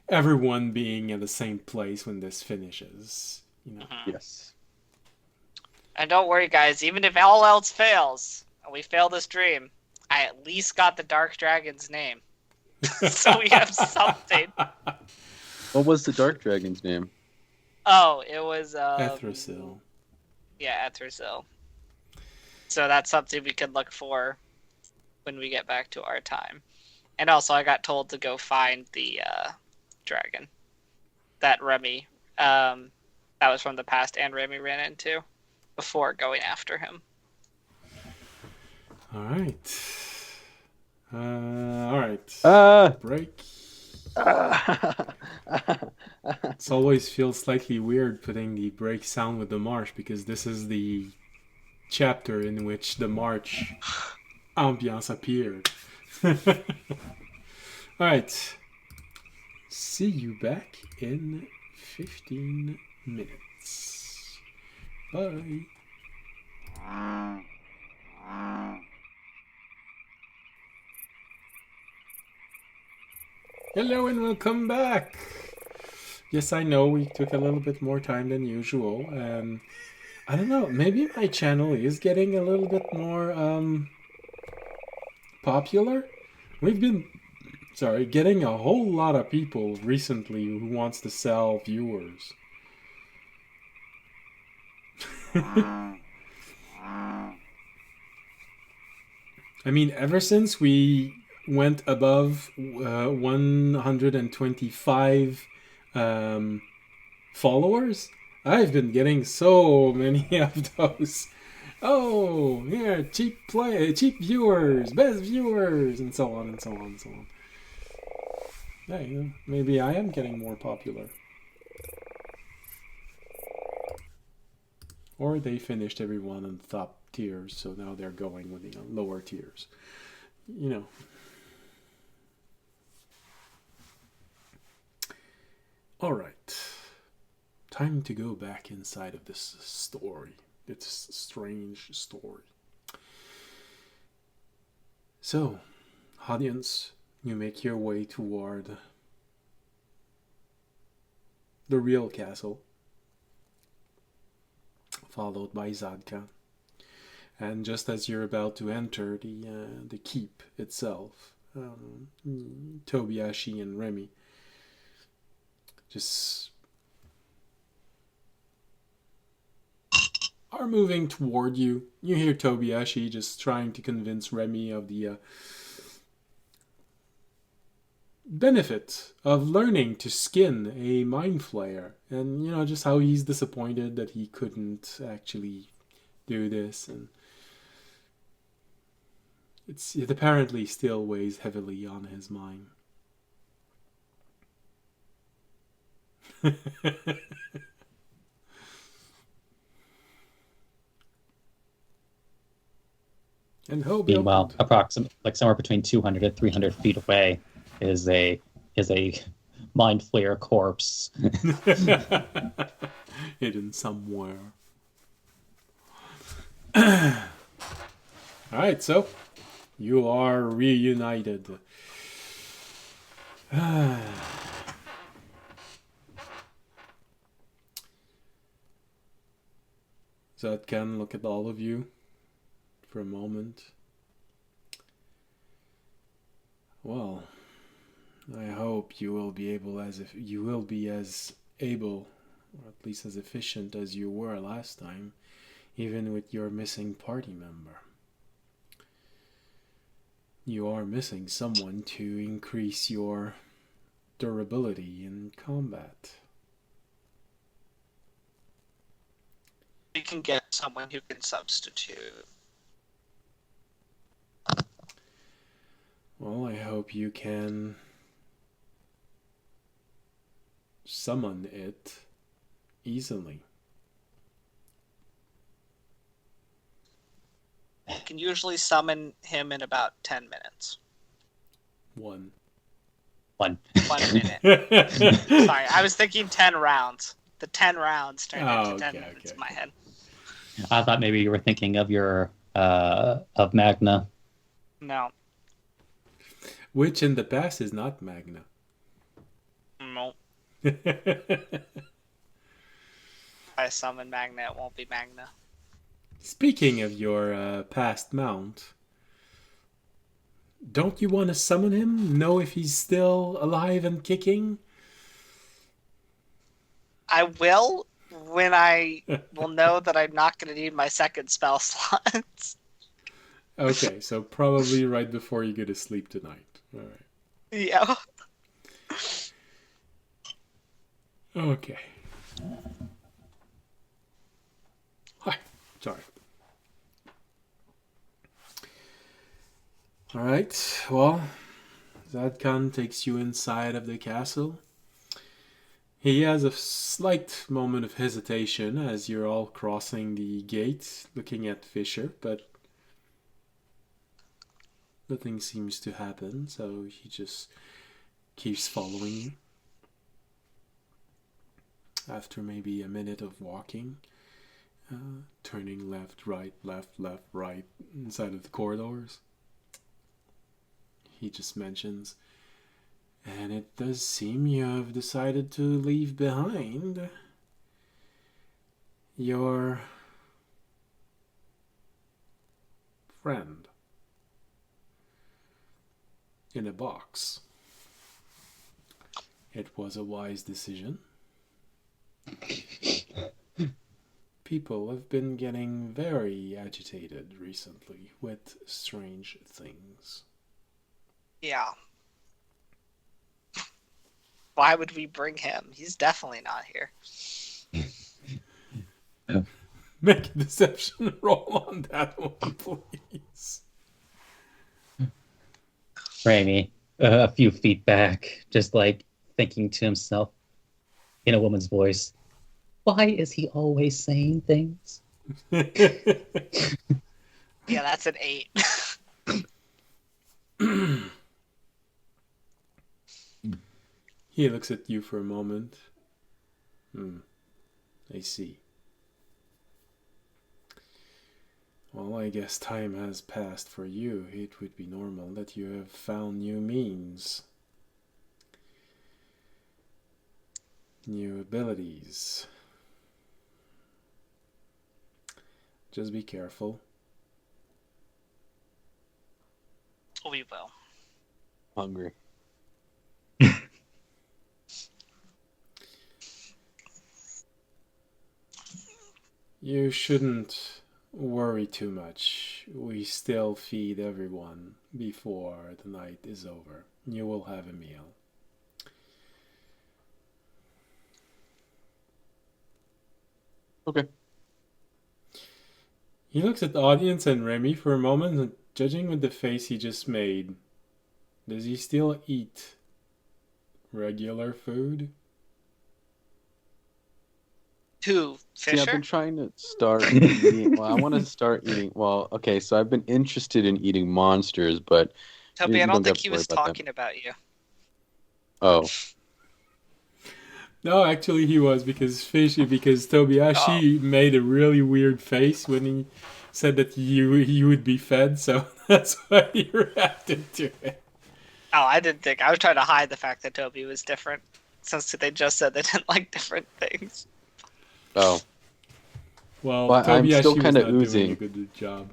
everyone being in the same place when this finishes. Yes. And don't worry, guys. Even if all else fails, and we fail this dream, I at least got the Dark Dragon's name. So we have something. What was the Dark Dragon's name? Oh, it was Ethrasil. Yeah, Ethrasil. So that's something we could look for when we get back to our time. And also, I got told to go find the dragon that Remy, that was from the past, and Remy ran into before going after him. All right. All right. Break. It always feels slightly weird putting the break sound with the march because this is the chapter in which the march ambiance appeared. Alright. See you back in 15 minutes. Bye. Hello and welcome back. Yes, I know we took a little bit more time than usual, and I don't know, maybe my channel is getting a little bit more popular. We've been getting a whole lot of people recently who wants to sell viewers. I mean, ever since we went above 125 followers, I've been getting so many of those. Oh, yeah, cheap viewers, best viewers, and so on and so on and so on. Yeah, you know, maybe I am getting more popular. Or they finished everyone in the top tiers, so now they're going with the lower tiers. You know. Alright. Time to go back inside of this story. It's a strange story. So, audience, you make your way toward the real castle, followed by Zadka. And just as you're about to enter the keep itself, Tobiashi and Remy just are moving toward you. You hear Tobiashi just trying to convince Remy of the benefit of learning to skin a mind flayer, and you know just how he's disappointed that he couldn't actually do this, and it apparently still weighs heavily on his mind. And meanwhile, approximately like somewhere between 200 and 300 feet away is a mind flayer corpse hidden somewhere. All right, so you are reunited. Zadkan, look at all of you for a moment. Well, I hope you will be able as able, or at least as efficient as you were last time, even with your missing party member. You are missing someone to increase your durability in combat. We can get someone who can substitute. Well, I hope you can summon it easily. You can usually summon him in about 10 minutes. One. 1 minute. Sorry, I was thinking 10 rounds. The 10 rounds turned into 10 minutes in my head. I thought maybe you were thinking of your of Magna. No. Which in the past is not Magna. No. I summon Magna, it won't be Magna. Speaking of your past mount, don't you want to summon him? Know if he's still alive and kicking? I will when I will know that I'm not going to need my second spell slot. Okay, so probably right before you go to sleep tonight. All right. Yeah. Okay. Hi. Sorry. All right. Well, Zadkan takes you inside of the castle. He has a slight moment of hesitation as you're all crossing the gate, looking at Fisher, but nothing seems to happen, so he just keeps following you. After maybe a minute of walking, turning left, right, inside of the corridors, he just mentions, and it does seem you have decided to leave behind your friend in a box. It was a wise decision. People have been getting very agitated recently with strange things. Yeah. Why would we bring him? He's definitely not here. Make a deception roll on that one, please. Raimi, a few feet back, just like thinking to himself in a woman's voice, why is he always saying things? Yeah, that's an 8. He looks at you for a moment. I see. Well, I guess time has passed for you. It would be normal that you have found new means, new abilities. Just be careful. We will. Hungry. You shouldn't worry too much. We still feed everyone before the night is over. You will have a meal. Okay. He looks at the audience and Remy for a moment, and judging with the face he just made, does he still eat regular food? Who? Fisher? See, I've been trying to start eating. Well, I want to start eating. Well, okay, so I've been interested in eating monsters, but Toby, you I don't don't think have he to worry was about talking about you. Oh, No, actually he was, because Tobiashi made a really weird face when he said that you would be fed, so that's why he reacted to it. Oh, I didn't think. I was trying to hide the fact that Toby was different, since they just said they didn't like different things. oh. Well, Well, I'm Tobiashi still was kinda not doing a oozing. good job.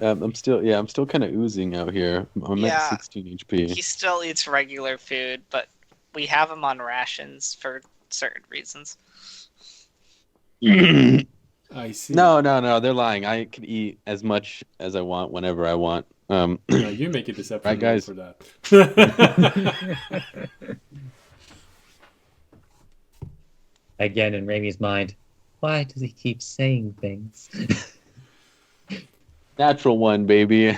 I'm still kind of oozing out here. I'm Yeah. at 16 HP. He still eats regular food, but we have him on rations for certain reasons. I see. No, they're lying. I can eat as much as I want whenever I want. No, you make a deception Right, roll guys? for that. Again, in Raimi's mind, why does he keep saying things? Natural one, baby.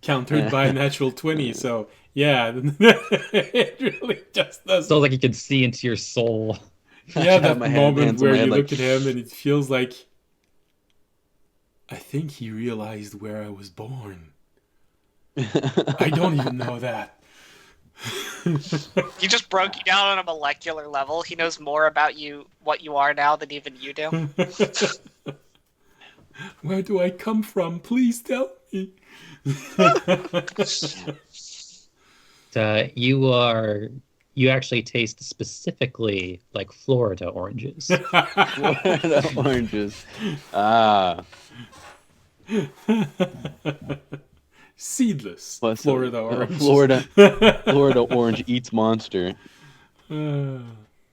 Countered by a natural 20, so yeah, it really just does. Sounds like he can see into your soul. You have I that my moment hands on where my head, you like, look at him and it feels like, I think he realized where I was born. I don't even know that. He just broke you down on a molecular level. He knows more about you, what you are now, than even you do. Where do I come from? Please tell me. You actually taste specifically like Florida oranges. Florida oranges. Ah, Seedless plus Florida oranges. Florida orange eats monster. Uh,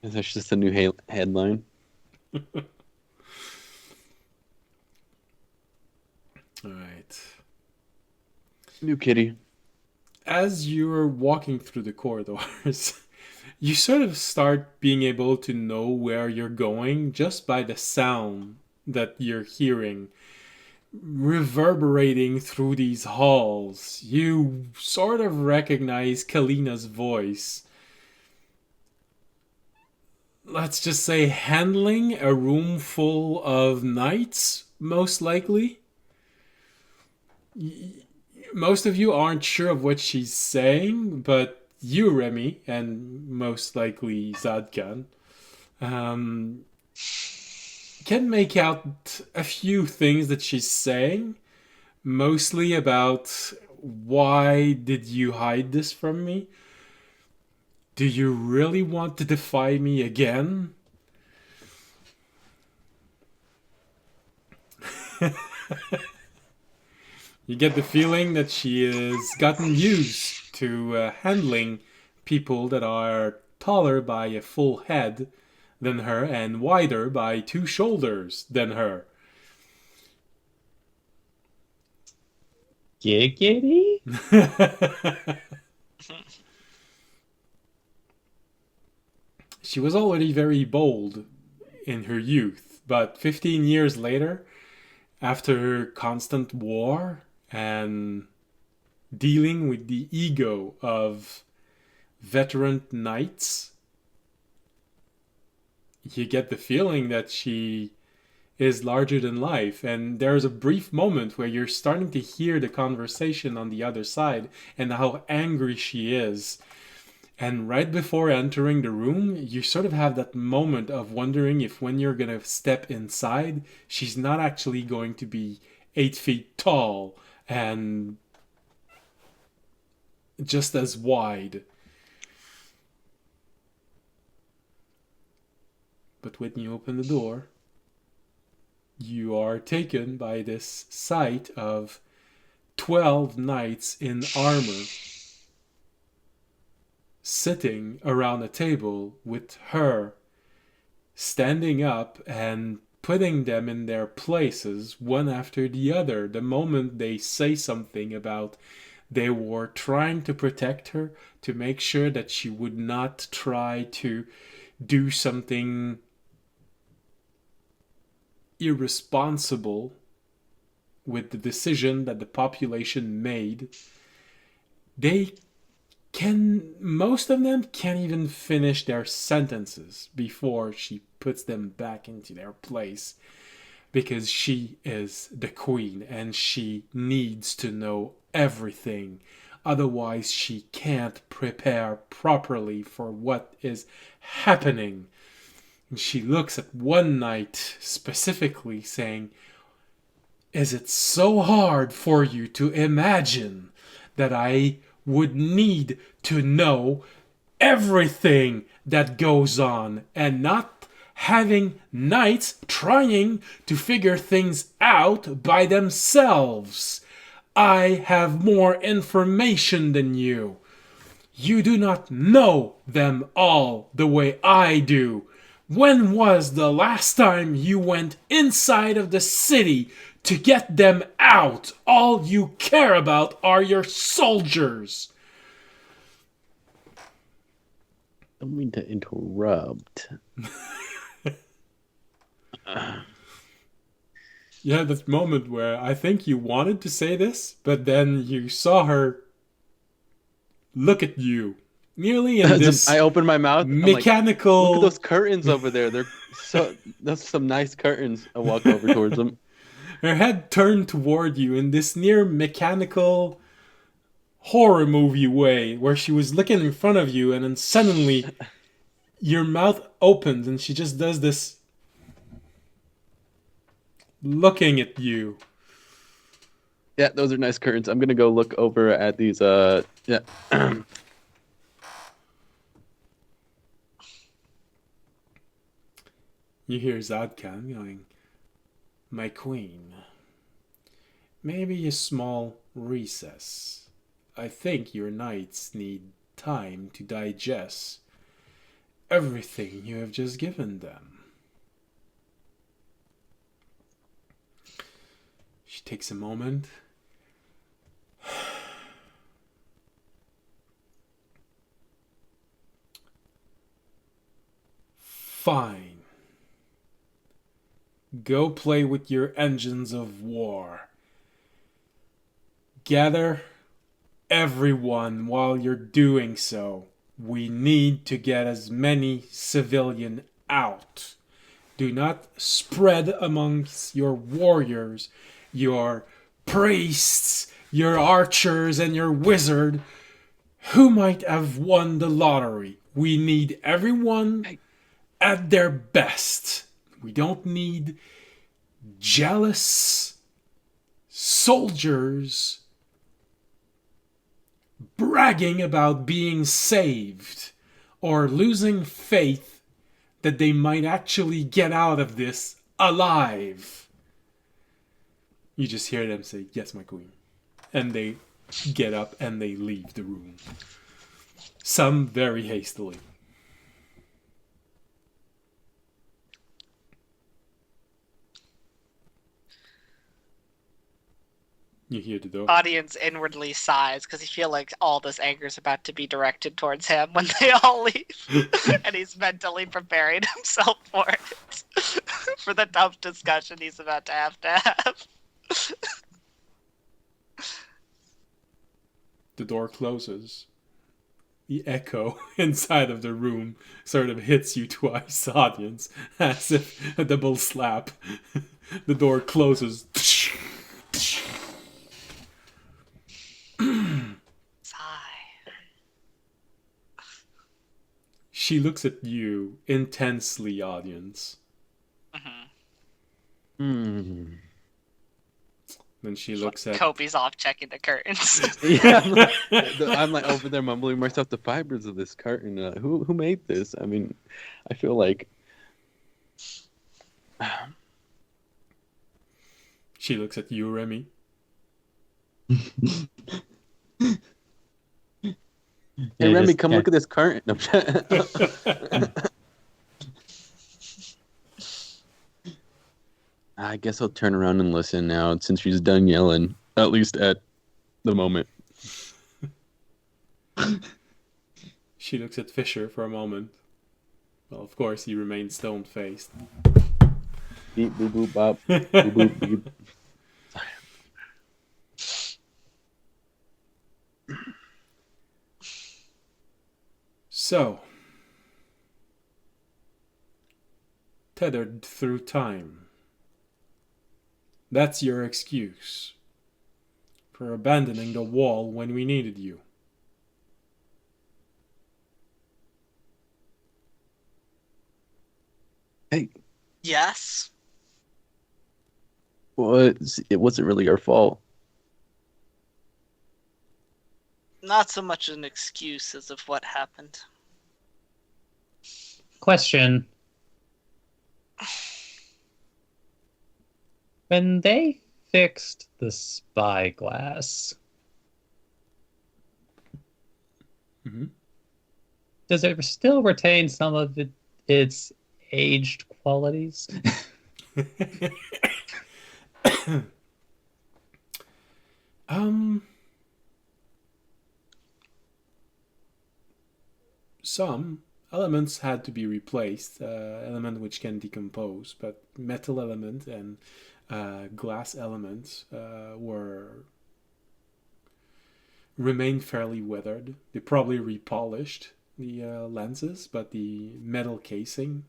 That's just a new headline. all right. New kitty. As you're walking through the corridors, you sort of start being able to know where you're going just by the sound that you're hearing reverberating through these halls. You sort of recognize Kalina's voice. Let's just say handling a room full of knights, most likely. Most of you aren't sure of what she's saying, but you, Remy, and most likely Zadkan, can make out a few things that she's saying, mostly about why did you hide this from me? Do you really want to defy me again? You get the feeling that she has gotten used to handling people that are taller by a full head than her and wider by 2 shoulders than her. Giggity? She was already very bold in her youth, but 15 years later, after constant war and dealing with the ego of veteran knights, you get the feeling that she is larger than life. And there's a brief moment where you're starting to hear the conversation on the other side and how angry she is. And right before entering the room, you sort of have that moment of wondering if when you're going to step inside, she's not actually going to be 8 feet tall and just as wide. But when you open the door, you are taken by this sight of 12 knights in armor sitting around a table with her standing up and putting them in their places one after the other the moment they say something about they were trying to protect her, to make sure that she would not try to do something irresponsible with the decision that the population made. Most of them can't even finish their sentences before she puts them back into their place, because she is the queen and she needs to know everything. Otherwise, she can't prepare properly for what is happening. And she looks at one knight specifically, saying, "Is it so hard for you to imagine that I would need to know everything that goes on and not having knights trying to figure things out by themselves? I have more information than you. You do not know them all the way I do. When was the last time you went inside of the city to get them out? All you care about are your soldiers." Don't mean to interrupt. You had this moment where I think you wanted to say this, but then you saw her look at you. Nearly in this I opened my mouth. mechanical... Look at those curtains over there. Those some nice curtains. I walk over towards them. Her head turned toward you in this near mechanical horror movie way, where she was looking in front of you and then suddenly your mouth opens and she just does this. looking at you. Yeah, those are nice curtains. I'm gonna go look over at these. Yeah. You hear Zadkan going, "My queen, maybe a small recess. I think your knights need time to digest everything you have just given them." She takes a moment. Fine. Go play with your engines of war. Gather everyone while you're doing so. We need to get as many civilian out. Do not spread amongst your warriors, your priests, your archers, and your wizard who might have won the lottery. We need everyone at their best. We don't need jealous soldiers bragging about being saved or losing faith that they might actually get out of this alive. You just hear them say, "Yes, my queen." And they get up and they leave the room. Some very hastily. You hear the door. Audience inwardly sighs because he feel like all this anger is about to be directed towards him when they all leave, and he's mentally preparing himself for it, for the tough discussion he's about to have. The door closes. The echo inside of the room sort of hits you twice, audience, as if a double slap. The door closes. Sigh. She looks at you intensely, audience. Hmm. Then she looks at... Kobe's off checking the curtains. Yeah, I'm like over there mumbling myself. The fibers of this curtain. Who made this? I mean, I feel like. She looks at you, Remy. Hey, Remy, come look at this curtain. I guess I'll turn around and listen now, since she's done yelling, at least at the moment. She looks at Fisher for a moment. Well, of course, he remains stone-faced. Beep, boop, boop, bop. Boop, boop, beep. So, tethered through time. That's your excuse for abandoning the wall when we needed you. Hey, Yes. it wasn't really our fault. Not so much an excuse as of what happened. Question. When they fixed the spyglass, does it still retain some of its aged qualities? Some elements had to be replaced, element which can decompose, but metal element and glass elements remained fairly weathered. They probably repolished the lenses, but the metal casing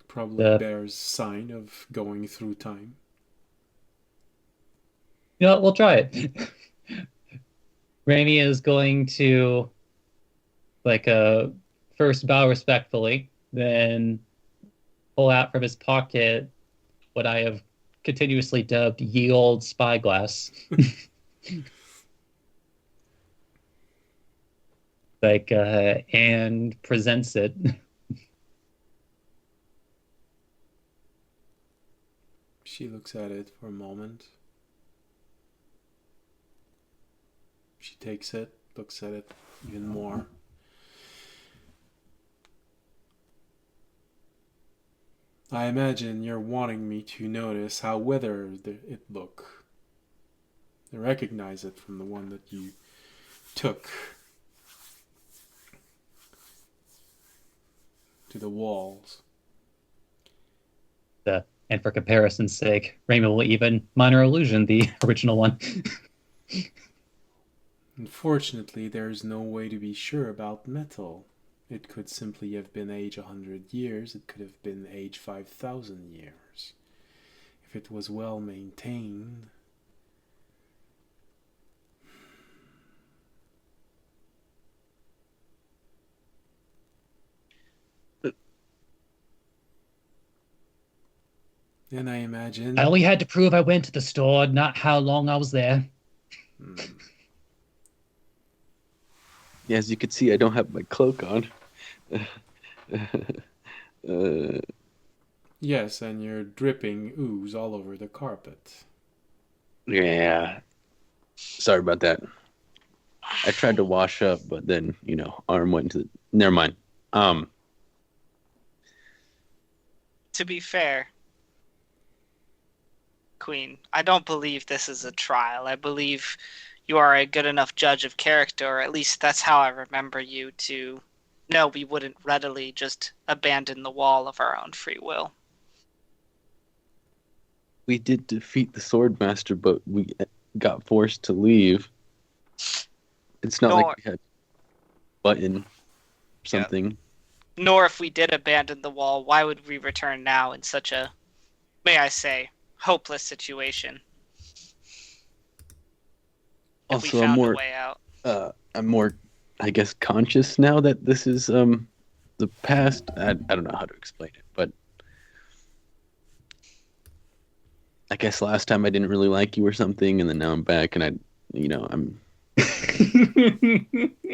probably bears sign of going through time. You know what, we'll try it. Raimi is going to first bow respectfully, then pull out from his pocket what I have continuously dubbed ye old spyglass. And presents it. She looks at it for a moment. She takes it, looks at it even more. I imagine you're wanting me to notice how weathered it look. I recognize it from the one that you took to the walls. And for comparison's sake, Raymond will even minor illusion the original one. Unfortunately, there's no way to be sure about metal. It could simply have been age 100 years, it could have been age 5,000 years. If it was well maintained. And I imagine... I only had to prove I went to the store, not how long I was there. Yeah, as you can see, I don't have my cloak on. Yes, and you're dripping ooze all over the carpet. Yeah. Sorry about that. I tried to wash up, but then, arm went into the... Never mind. To be fair, Queen, I don't believe this is a trial. I believe you are a good enough judge of character, or at least that's how I remember you, to know we wouldn't readily just abandon the wall of our own free will. We did defeat the Swordmaster, but we got forced to leave. It's not like we had a button or something. Nor if we did abandon the wall, why would we return now in such a, may I say, hopeless situation? If we Also, found a way out. I'm more, I guess, conscious now that this is the past. I don't know how to explain it, but I guess last time I didn't really like you or something, and then now I'm back, and I'm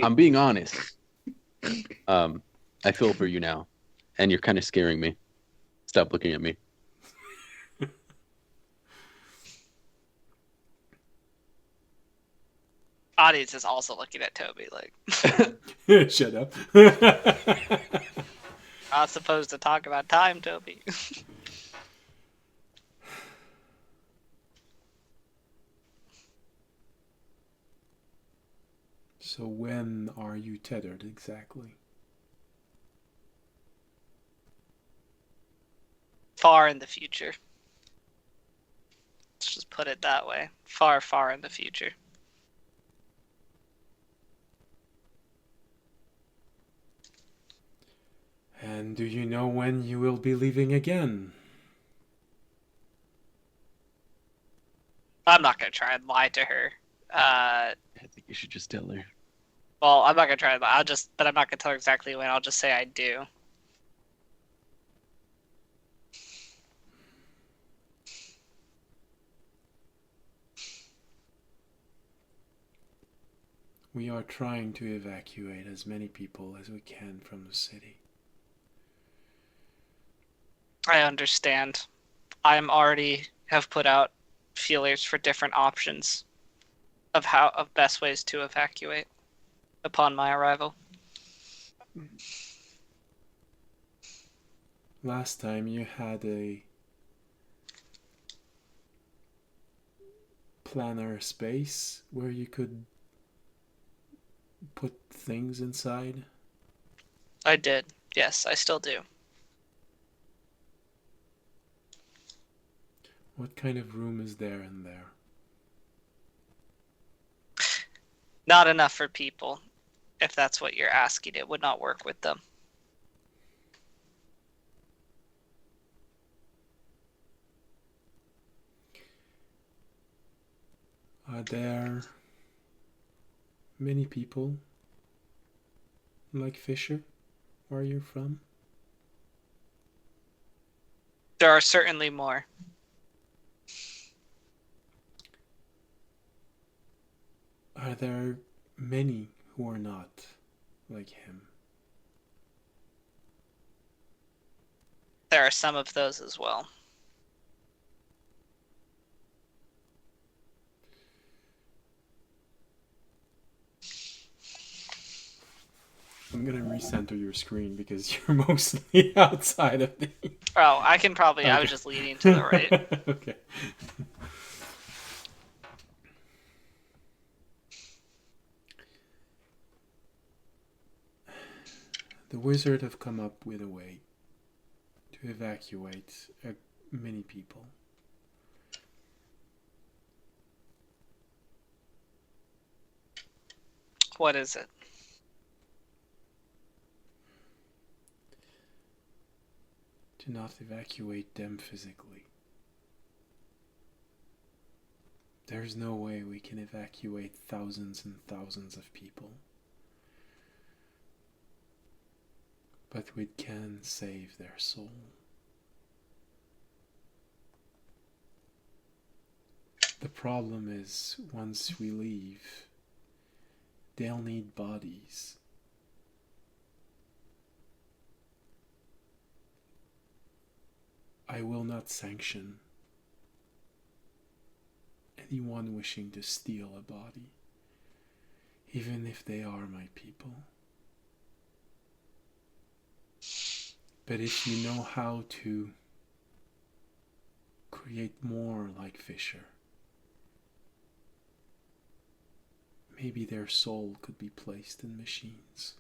I'm being honest. I feel for you now, and you're kind of scaring me. Stop looking at me. Audience is also looking at Toby like, shut up. not supposed to talk about time, Toby. So when are you tethered exactly? Far in the future. Let's just put it that way. Far, far in the future. And do you know when you will be leaving again? I'm not going to try and lie to her. I think you should just tell her. Well, I'm not going to try and lie. But I'm not going to tell her exactly when. I'll just say I do. We are trying to evacuate as many people as we can from the city. I understand. I'm already have put out feelers for different options of best ways to evacuate upon my arrival. Last time you had a planner space where you could put things inside. I did. Yes, I still do. What kind of room is there in there? Not enough for people. If that's what you're asking, it would not work with them. Are there many people like Fisher? where you're from? There are certainly more. Are there many who are not like him? There are some of those as well. I'm gonna recenter your screen because you're mostly outside of the. Oh, I can probably. Okay. I was just leaning to the right. Okay. The wizard have come up with a way to evacuate many people. What is it? To not evacuate them physically. There's no way we can evacuate thousands and thousands of people. But we can save their soul. The problem is, once we leave, they'll need bodies. I will not sanction anyone wishing to steal a body, even if they are my people. But if you know how to create more like Fisher, maybe their soul could be placed in machines.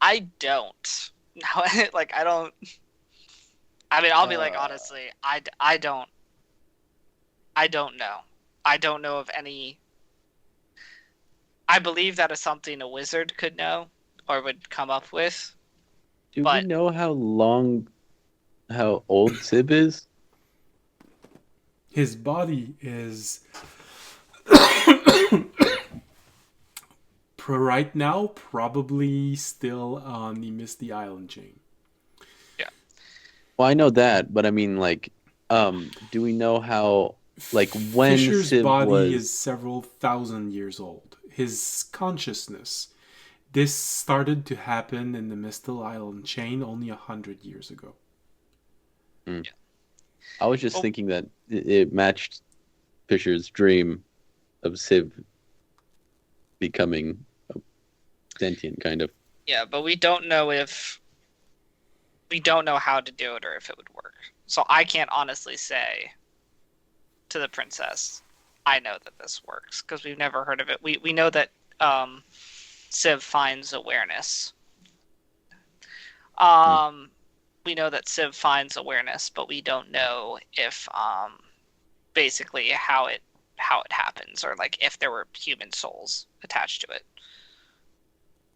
I don't. No, like I don't. I mean, I'll be like honestly, I don't. I don't know. I don't know of any. I believe that is something a wizard could know or would come up with. Do But- we know how old Sib is? His body is right now probably still on the Misty Island chain. Well, I know that, but I mean, like, do we know how, like, when Fisher's Sib body was... is several thousand years old. His consciousness, this started to happen in the Misty Island chain only 100 years ago. I was just thinking that it matched Fisher's dream of Sib becoming sentient, kind of. Yeah, but we don't know how to do it or if it would work. So I can't honestly say to the princess, I know that this works because we've never heard of it. We know that Civ finds awareness. We know that Civ finds awareness, but we don't know if basically how it happens or like if there were human souls attached to it.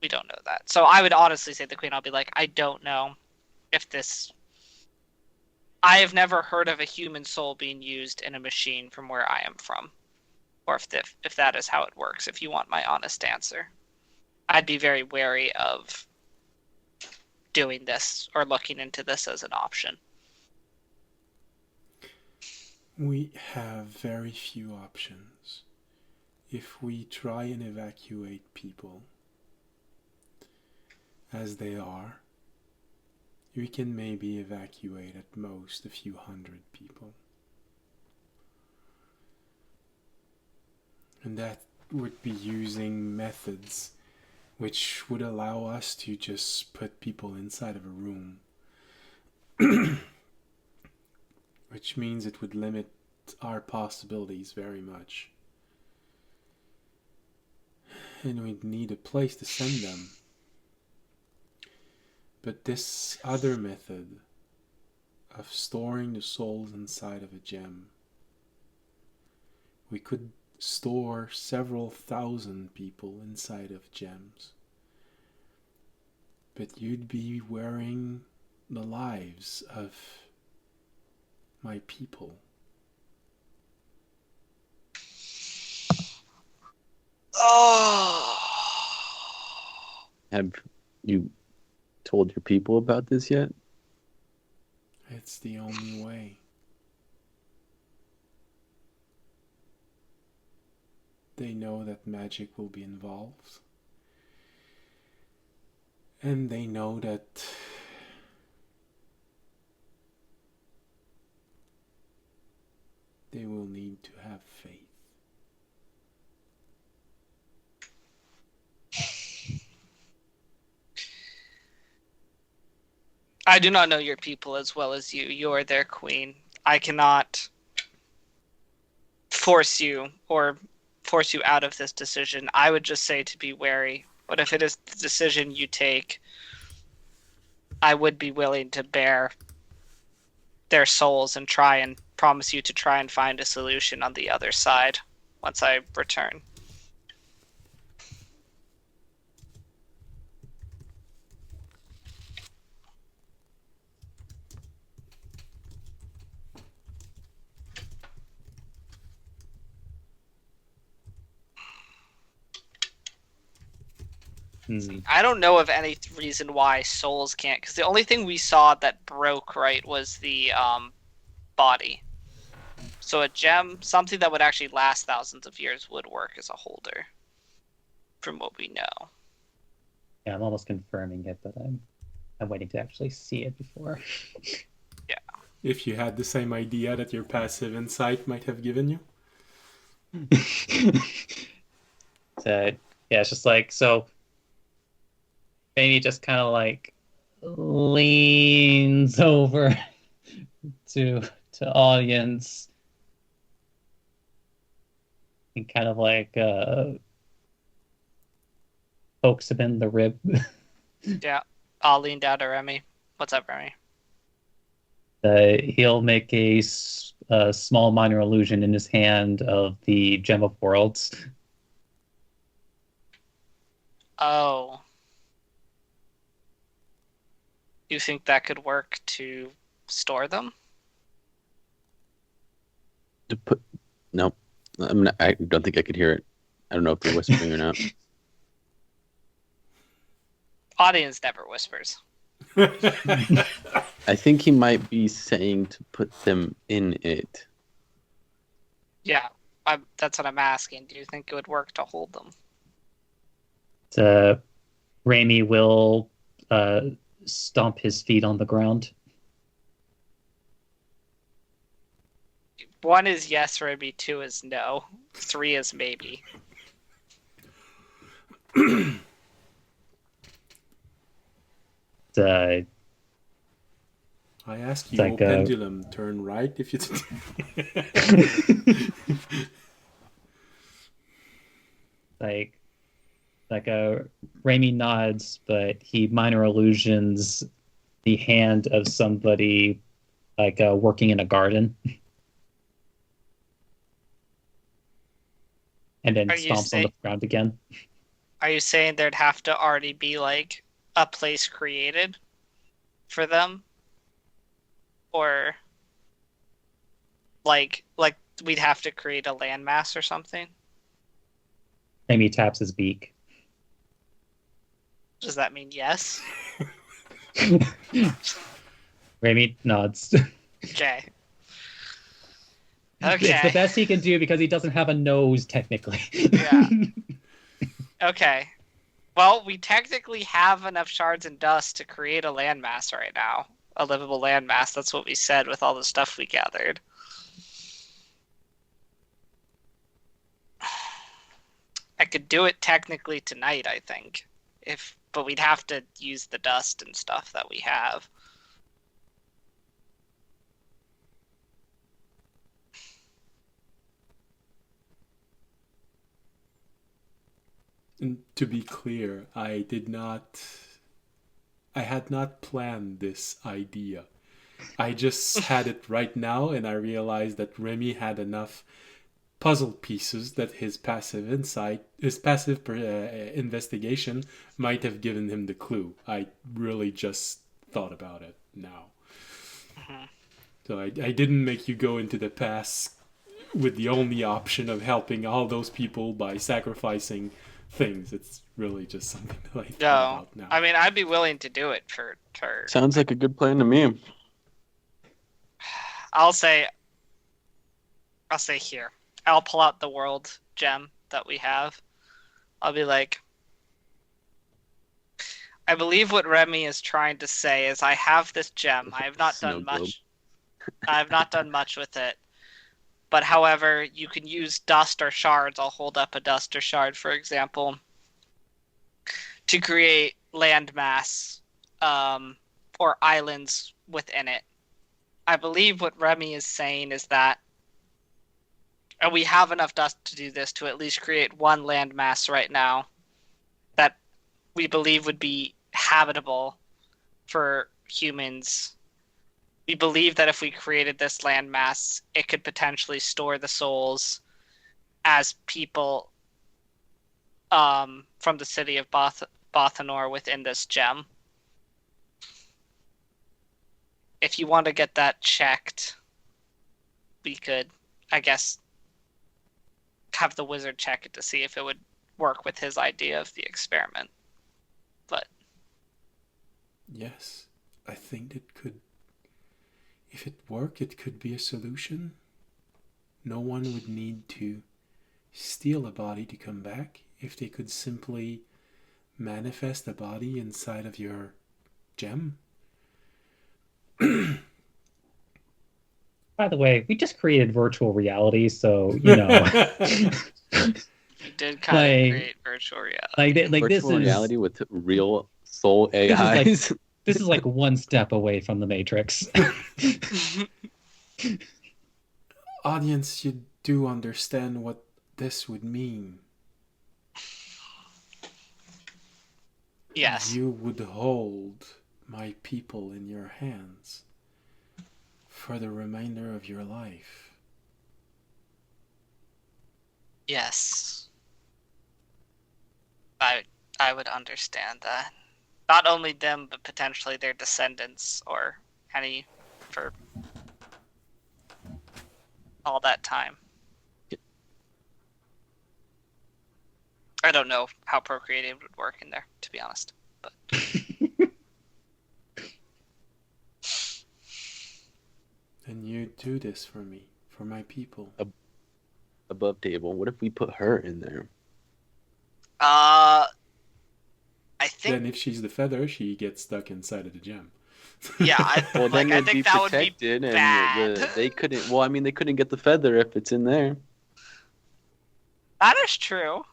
We don't know that. So I would honestly say the queen, I'll be like, I don't know if this. I have never heard of a human soul being used in a machine from where I am from, or if that is how it works. If you want my honest answer, I'd be very wary of doing this or looking into this as an option. We have very few options. If we try and evacuate people as they are, we can maybe evacuate at most a few hundred people. And that would be using methods which would allow us to just put people inside of a room. Which means it would limit our possibilities very much. And we'd need a place to send them. But this other method of storing the souls inside of a gem, we could store several thousand people inside of gems. But you'd be wearing the lives of my people. Oh, Have you told your people about this yet? It's the only way. They know that magic will be involved. And they know that they will need to have faith. I do not know your people as well as you. You are their queen. I cannot force you out of this decision. I would just say to be wary. But if it is the decision you take, I would be willing to bear their souls and try and promise you to try and find a solution on the other side once I return. I don't know of any reason why souls can't, because the only thing we saw that broke right was the body. So a gem, something that would actually last thousands of years, would work as a holder, from what we know. Yeah, I'm almost confirming it, but I'm waiting to actually see it before. Yeah. If you had the same idea that your passive insight might have given you. So yeah, it's just like, so Amy just kind of like leans over to audience and kind of like pokes him in the rib. Yeah, I'll lean down to Remy. What's up, Remy? He'll make a small minor illusion in his hand of the Gem of Worlds. Oh. You think that could work to store them? To put no, I don't think I could hear it. I don't know if they're whispering or not. Audience never whispers. I think he might be saying to put them in it. Yeah, that's what I'm asking. Do you think it would work to hold them? Raimi will stomp his feet on the ground. 1 is yes, Remy. 2 is no. 3 is maybe. I ask you, like will pendulum turn right if you... Raimi nods, but he minor illusions the hand of somebody working in a garden. And then stomps on the ground again. Are you saying there'd have to already be like a place created for them? Or like we'd have to create a landmass or something? Raimi taps his beak. Does that mean yes? Raimi nods. Okay. It's the best he can do because he doesn't have a nose, technically. Yeah. Okay. Well, we technically have enough shards and dust to create a landmass right now. A livable landmass. That's what we said with all the stuff we gathered. I could do it technically tonight, I think. But we'd have to use the dust and stuff that we have. And to be clear, I had not planned this idea. I just had it right now, and I realized that Remy had enough puzzle pieces that his passive investigation might have given him the clue. I really just thought about it now. Mm-hmm. So I didn't make you go into the past with the only option of helping all those people by sacrificing things. It's really just something that I think No, about now. I mean I'd be willing to do it for. Sounds like a good plan to me. I'll say here. I'll pull out the world gem that we have. I'll be like, I believe what Remy is trying to say is I have this gem. I have not Snow done globe. much. I have not done much with it. But however, you can use dust or shards. I'll hold up a dust or shard, for example, to create landmass or islands within it. I believe what Remy is saying is that and we have enough dust to do this to at least create one landmass right now that we believe would be habitable for humans. We believe that if we created this landmass, it could potentially store the souls as people from the city of Bothanor within this gem. If you want to get that checked, we could, I guess, have the wizard check it to see if it would work with his idea of the experiment. But Yes, I think it could. If it worked, it could be a solution. No one would need to steal a body to come back if they could simply manifest a body inside of your gem. By the way, we just created virtual reality, so you know. we did kind of create virtual reality. Like this Virtual is reality with real soul AIs. this is like one step away from the Matrix. Audience, you do understand what this would mean. Yes. You would hold my people in your hands for the remainder of your life. Yes. I would understand that. Not only them, but potentially their descendants or any for all that time. I don't know how procreative would work in there, to be honest. But And you do this for me, for my people. Above table. What if we put her in there? I think. Then if she's the feather, she gets stuck inside of the gem. Yeah, Well, then I it'd think be that would be protected, and bad. they couldn't. Well, I mean, they couldn't get the feather if it's in there. That is true.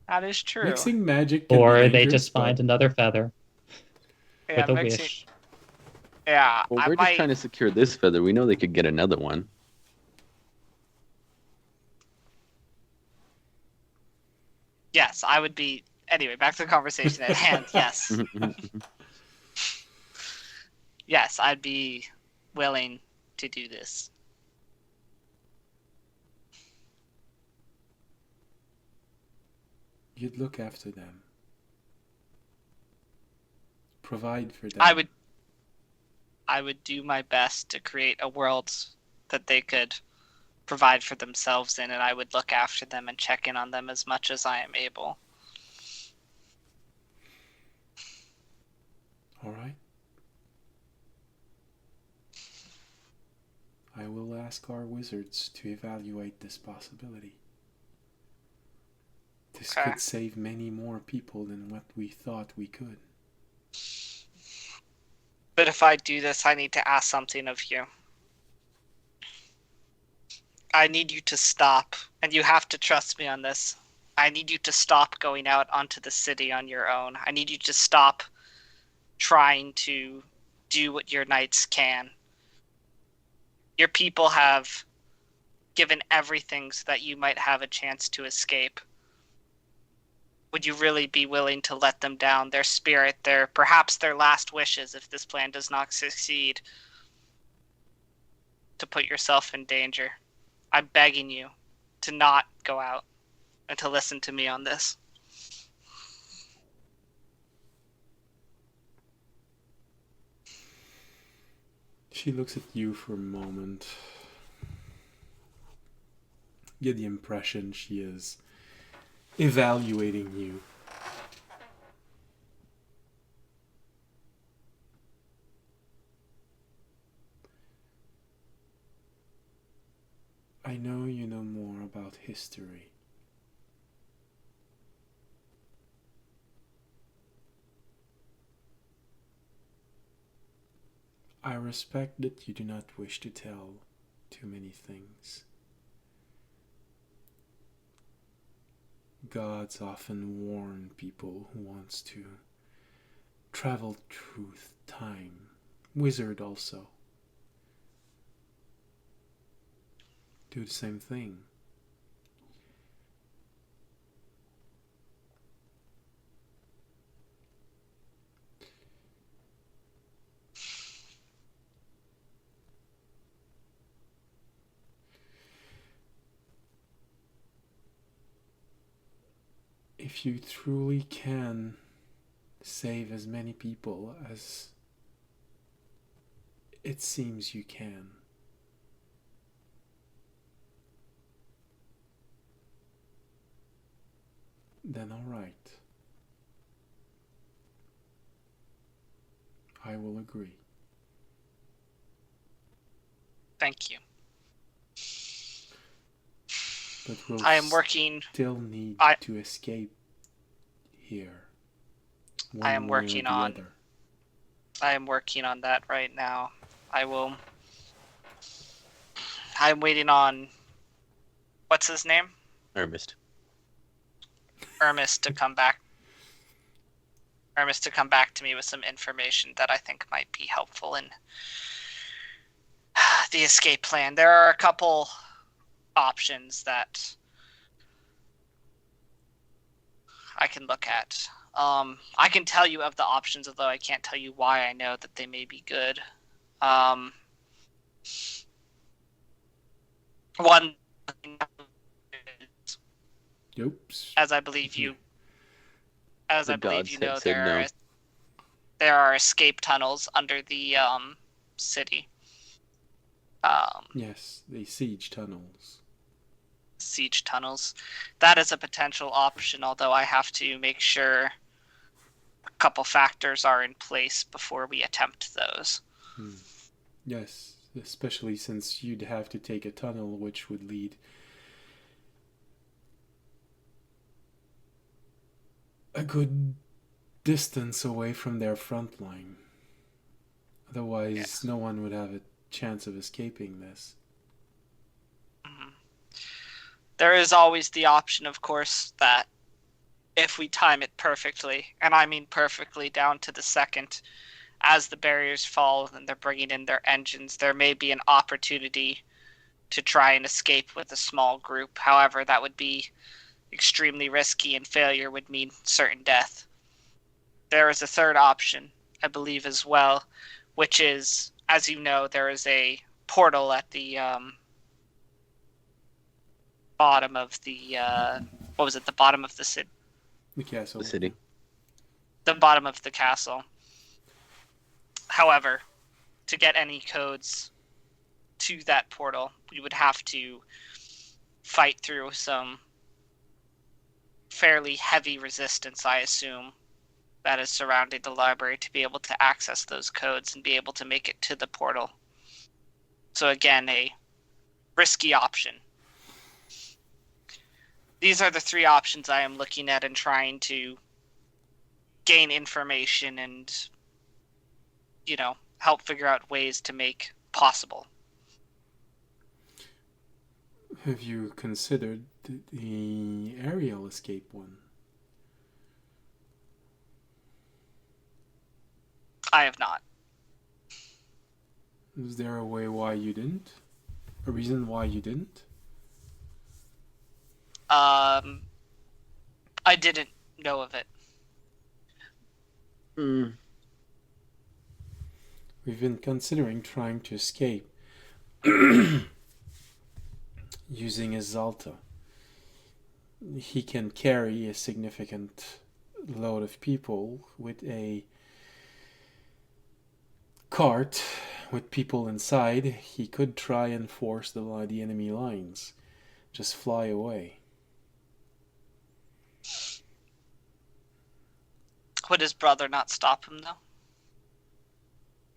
That is true. Mixing magic can Or be they dangerous, just find but another feather Yeah, with a mixing- wish. Yeah, Well, I we're might. just trying to secure this feather. We know they could get another one. Yes, I would be. Anyway, back to the conversation at hand. Yes. Yes, I'd be willing to do this. you'd look after them. Provide for them. I would do my best to create a world that they could provide for themselves in, and I would look after them and check in on them as much as I am able. All right. I will ask our wizards to evaluate this possibility. This Okay. could save many more people than what we thought we could. But if I do this, I need to ask something of you. I need you to stop, and you have to trust me on this. I need you to stop going out onto the city on your own. I need you to stop trying to do what your knights can. Your people have given everything so that you might have a chance to escape. Would you really be willing to let them down, their spirit, perhaps their last wishes, if this plan does not succeed, to put yourself in danger? I'm begging you to not go out and to listen to me on this. She looks at you for a moment. You get the impression she is evaluating you. I know you know more about history. I respect that you do not wish to tell too many things. Gods often warn people who wants to travel through time. Wizard also do the same thing. If you truly can save as many people as it seems you can, then all right. I will agree. Thank you. But we'll I am working. still need to escape here. I am working on. I am working on that right now. I'm waiting on. What's his name? Ernest to come back. To come back to me with some information that I think might be helpful in the escape plan. There are a couple options that I can look at. I can tell you of the options, although I can't tell you why I know that they may be good. One, Oops. as I believe you know, there are escape tunnels under the city. Yes, the siege tunnels. Siege tunnels. That is a potential option, although I have to make sure a couple factors are in place before we attempt those. Yes, especially since you'd have to take a tunnel which would lead a good distance away from their front line. Otherwise, yes, no one would have a chance of escaping this. There is always the option, of course, that if we time it perfectly, and I mean perfectly down to the second, as the barriers fall and they're bringing in their engines, there may be an opportunity to try and escape with a small group. However, that would be extremely risky, and failure would mean certain death. There is a third option, I believe, as well, which is, as you know, there is a portal at the bottom of the the bottom of the city. The castle. The city. The bottom of the castle. However, to get any codes to that portal, we would have to fight through some fairly heavy resistance, I assume, that is surrounding the library to be able to access those codes and be able to make it to the portal. So again, a risky option. These are the three options I am looking at and trying to gain information and, help figure out ways to make possible. Have you considered the aerial escape one? I have not. Is there a way why you didn't? A reason why you didn't? I didn't know of it. We've been considering trying to escape using a Zalta. He can carry a significant load of people with a cart with people inside. He could try and force the enemy lines. Just fly away. Would his brother not stop him, though?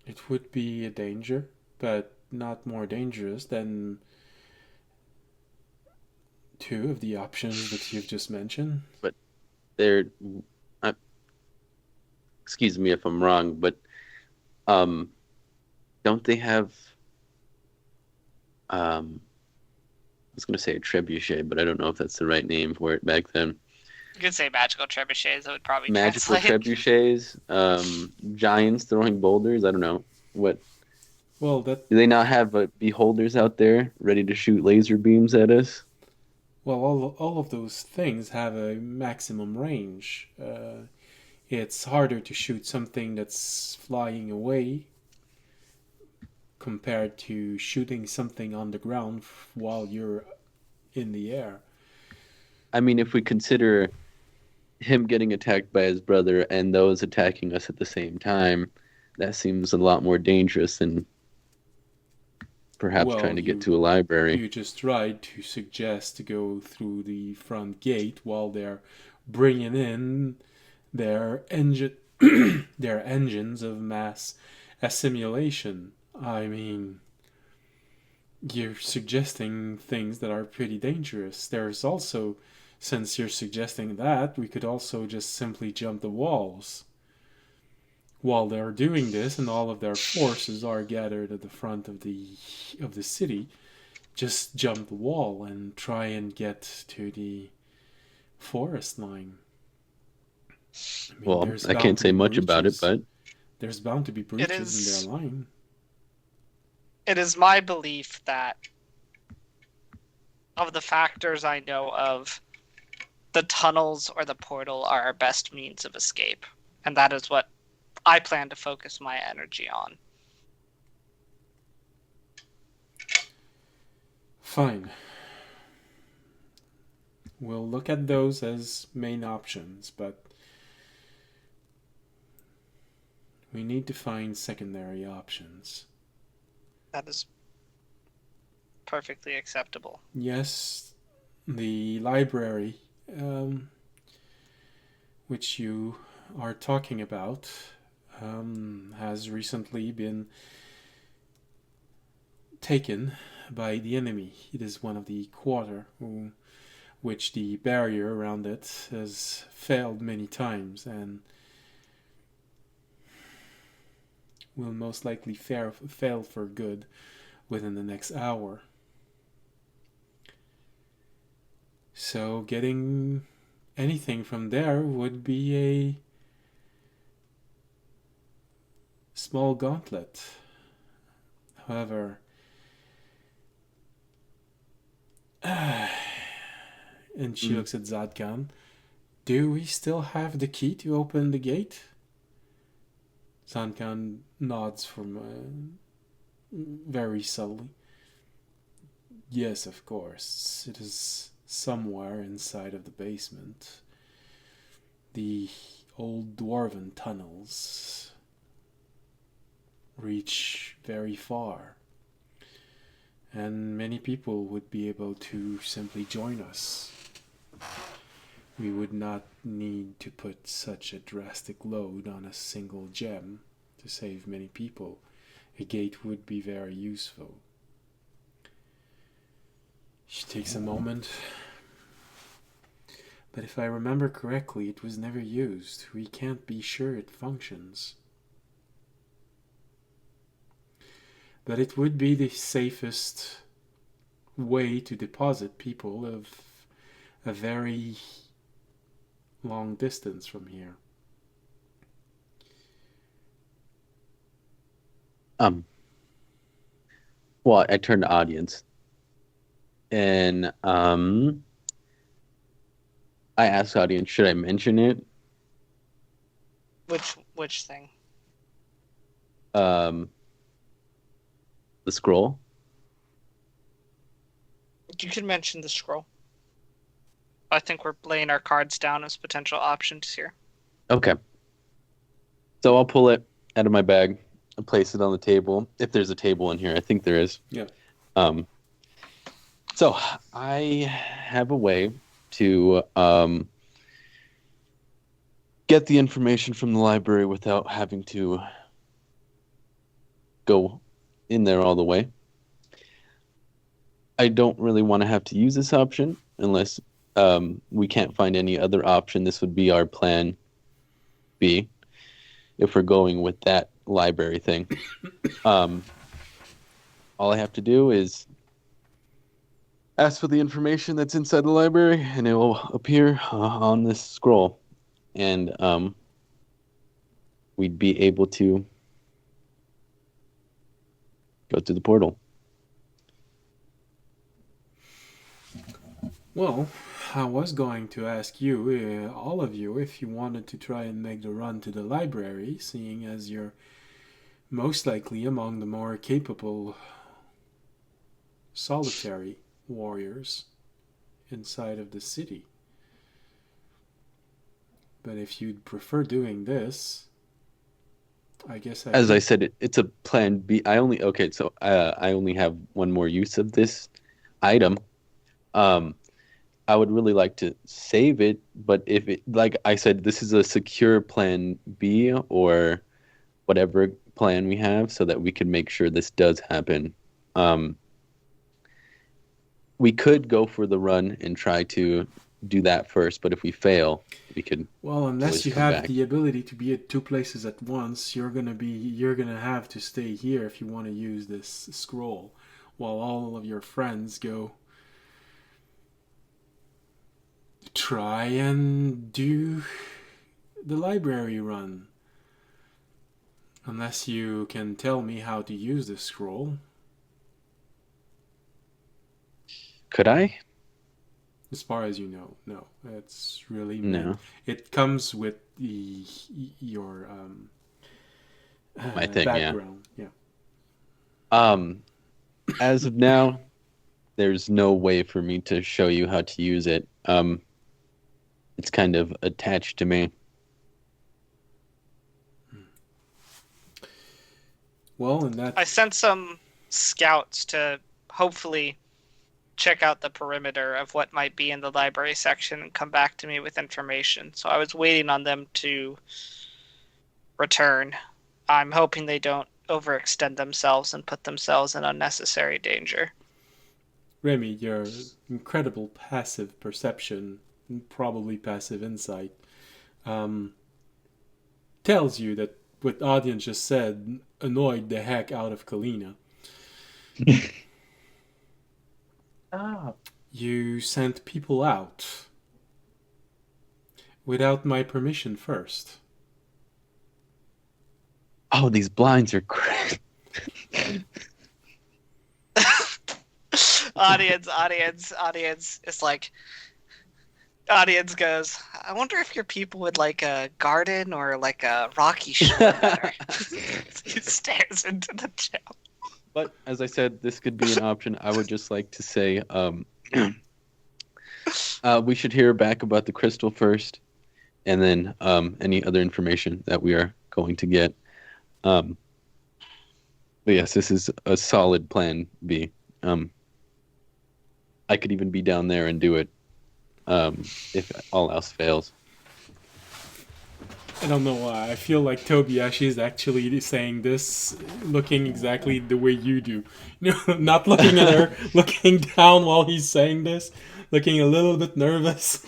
It would be a danger, but not more dangerous than two of the options that you've just mentioned. But they're, uh, excuse me if I'm wrong, but don't they have I was going to say a trebuchet, but I don't know if that's the right name for it back then. You could say magical trebuchets. That would probably Magical translate. trebuchets, giants throwing boulders. I don't know what. Well, that Do they not have beholders out there ready to shoot laser beams at us? well, all of those things have a maximum range. It's harder to shoot something that's flying away compared to shooting something on the ground while you're in the air. I mean, if we consider him getting attacked by his brother and those attacking us at the same time, that seems a lot more dangerous than perhaps Well, trying to get to a library. You just tried to suggest to go through the front gate while they're bringing in their their engines of mass assimilation. I mean, you're suggesting things that are pretty dangerous. There's also, since you're suggesting that, we could also just simply jump the walls. While they're doing this and all of their forces are gathered at the front of the city, just jump the wall and try and get to the forest line. I mean, Well, I can't say much about it, but there's bound to be breaches in their line. It is my belief that of the factors I know of, the tunnels or the portal are our best means of escape. And that is what I plan to focus my energy on. Fine. We'll look at those as main options, but we need to find secondary options. That is perfectly acceptable. Yes, the library, which you are talking about, has recently been taken by the enemy. It is one of the quarter, which the barrier around it has failed many times and will most likely fail for good within the next hour. So getting anything from there would be a small gauntlet. However, and she looks at Zadkan. Do we still have the key to open the gate? Zadkan nods from very subtly. Yes, of course. It is somewhere inside of the basement. The old dwarven tunnels reach very far, and many people would be able to simply join us. We would not need to put such a drastic load on a single gem to save many people. A gate would be very useful. She takes a moment. But if I remember correctly, it was never used. We can't be sure it functions. But it would be the safest way to deposit people of a very long distance from here. Well, I turned to audience, and I asked audience, should I mention it? Which thing? The scroll. You can mention the scroll. I think we're laying our cards down as potential options here. Okay. So I'll pull it out of my bag and place it on the table. If there's a table in here, I think there is. Yeah. So I have a way to get the information from the library without having to go in there all the way. I don't really want to have to use this option unless we can't find any other option. This would be our plan B if we're going with that library thing. All I have to do is ask for the information that's inside the library, and it will appear on this scroll. And we'd be able to go through the portal. Well, I was going to ask you, all of you, if you wanted to try and make the run to the library, seeing as you're most likely among the more capable solitary warriors inside of the city. But if you'd prefer doing this, I guess As I said, it's a plan B. I only have one more use of this item. I would really like to save it, but if it, like I said, this is a secure plan B or whatever plan we have, so that we can make sure this does happen. We could go for the run and try to do that first, but if we fail, we could. Well, unless always you come have back. the ability to be at two places at once, you're gonna have to stay here if you want to use this scroll, while all of your friends go try and do the library run. Unless you can tell me how to use this scroll. Could I? As far as you know, no. It's really No. It comes with your My thing, yeah. background. Yeah. As of now, there's no way for me to show you how to use it. It's kind of attached to me. Well, in that I sent some scouts to hopefully check out the perimeter of what might be in the library section and come back to me with information. So I was waiting on them to return. I'm hoping they don't overextend themselves and put themselves in unnecessary danger. Remy, your incredible passive perception, probably passive insight, tells you that what audience just said annoyed the heck out of Kalina. You sent people out without my permission first. Oh, these blinds are great. Audience. It's like, audience goes, I wonder if your people would like a garden or like a rocky shore better. He stares into the gym. But as I said, this could be an option. I would just like to say we should hear back about the crystal first, and then any other information that we are going to get. But yes, this is a solid plan B. I could even be down there and do it if all else fails. I don't know why. I feel like Tobiashi is actually saying this, looking exactly the way you do. You know, not looking at her, looking down while he's saying this, looking a little bit nervous.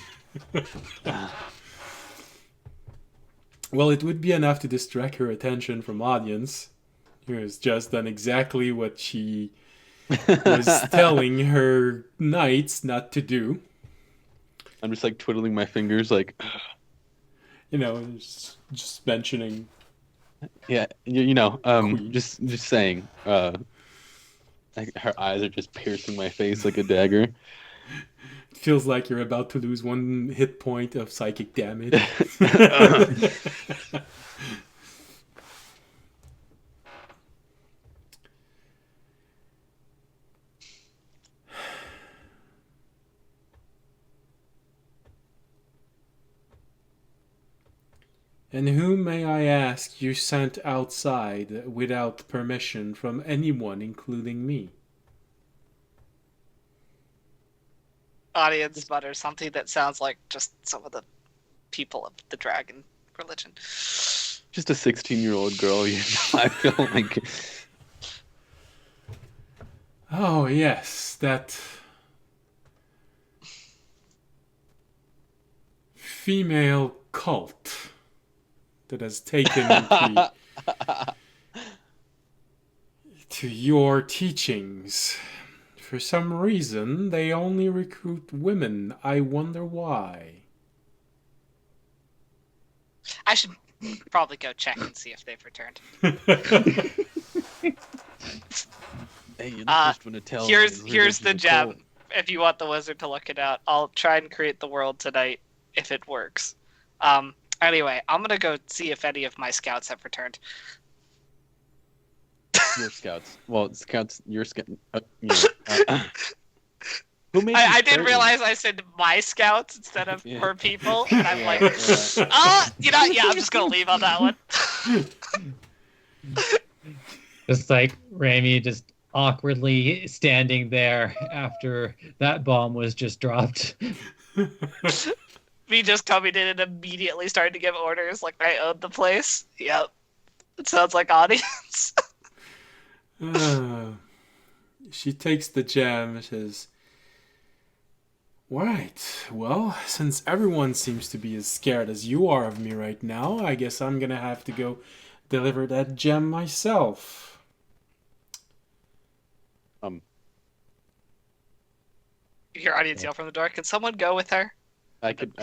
Well, it would be enough to distract her attention from audience, who has just done exactly what she was telling her knights not to do. I'm just like twiddling my fingers, like. You know, just mentioning. Yeah, just saying. Like her eyes are just piercing my face like a dagger. It feels like you're about to lose one hit point of psychic damage. And whom, may I ask, you sent outside without permission from anyone, including me? Audience mutters something that sounds like just some of the people of the dragon religion. Just a 16-year-old girl, you know, I feel like. Oh, yes, that female cult that has taken to your teachings. For some reason, they only recruit women. I wonder why. I should probably go check and see if they've returned. Hey, you're the first one to tell me Here's the religion's a gem. cult. If you want the wizard to look it out, I'll try and create the world tonight if it works. Anyway, I'm gonna go see if any of my scouts have returned. Your scouts. Well, scouts, your scout. Who made I these didn't curtains? realize I said my scouts instead of Yeah. her people. And I'm Yeah, like, yeah. you know, yeah, I'm just gonna leave on that one. Just like Raimi just awkwardly standing there after that bomb was just dropped. Me just coming in and immediately starting to give orders like I own the place. Yep. It sounds like audience. She takes the gem and says, right, well, since everyone seems to be as scared as you are of me right now, I guess I'm gonna have to go deliver that gem myself. You hear audience yell from the door. Can someone go with her? I could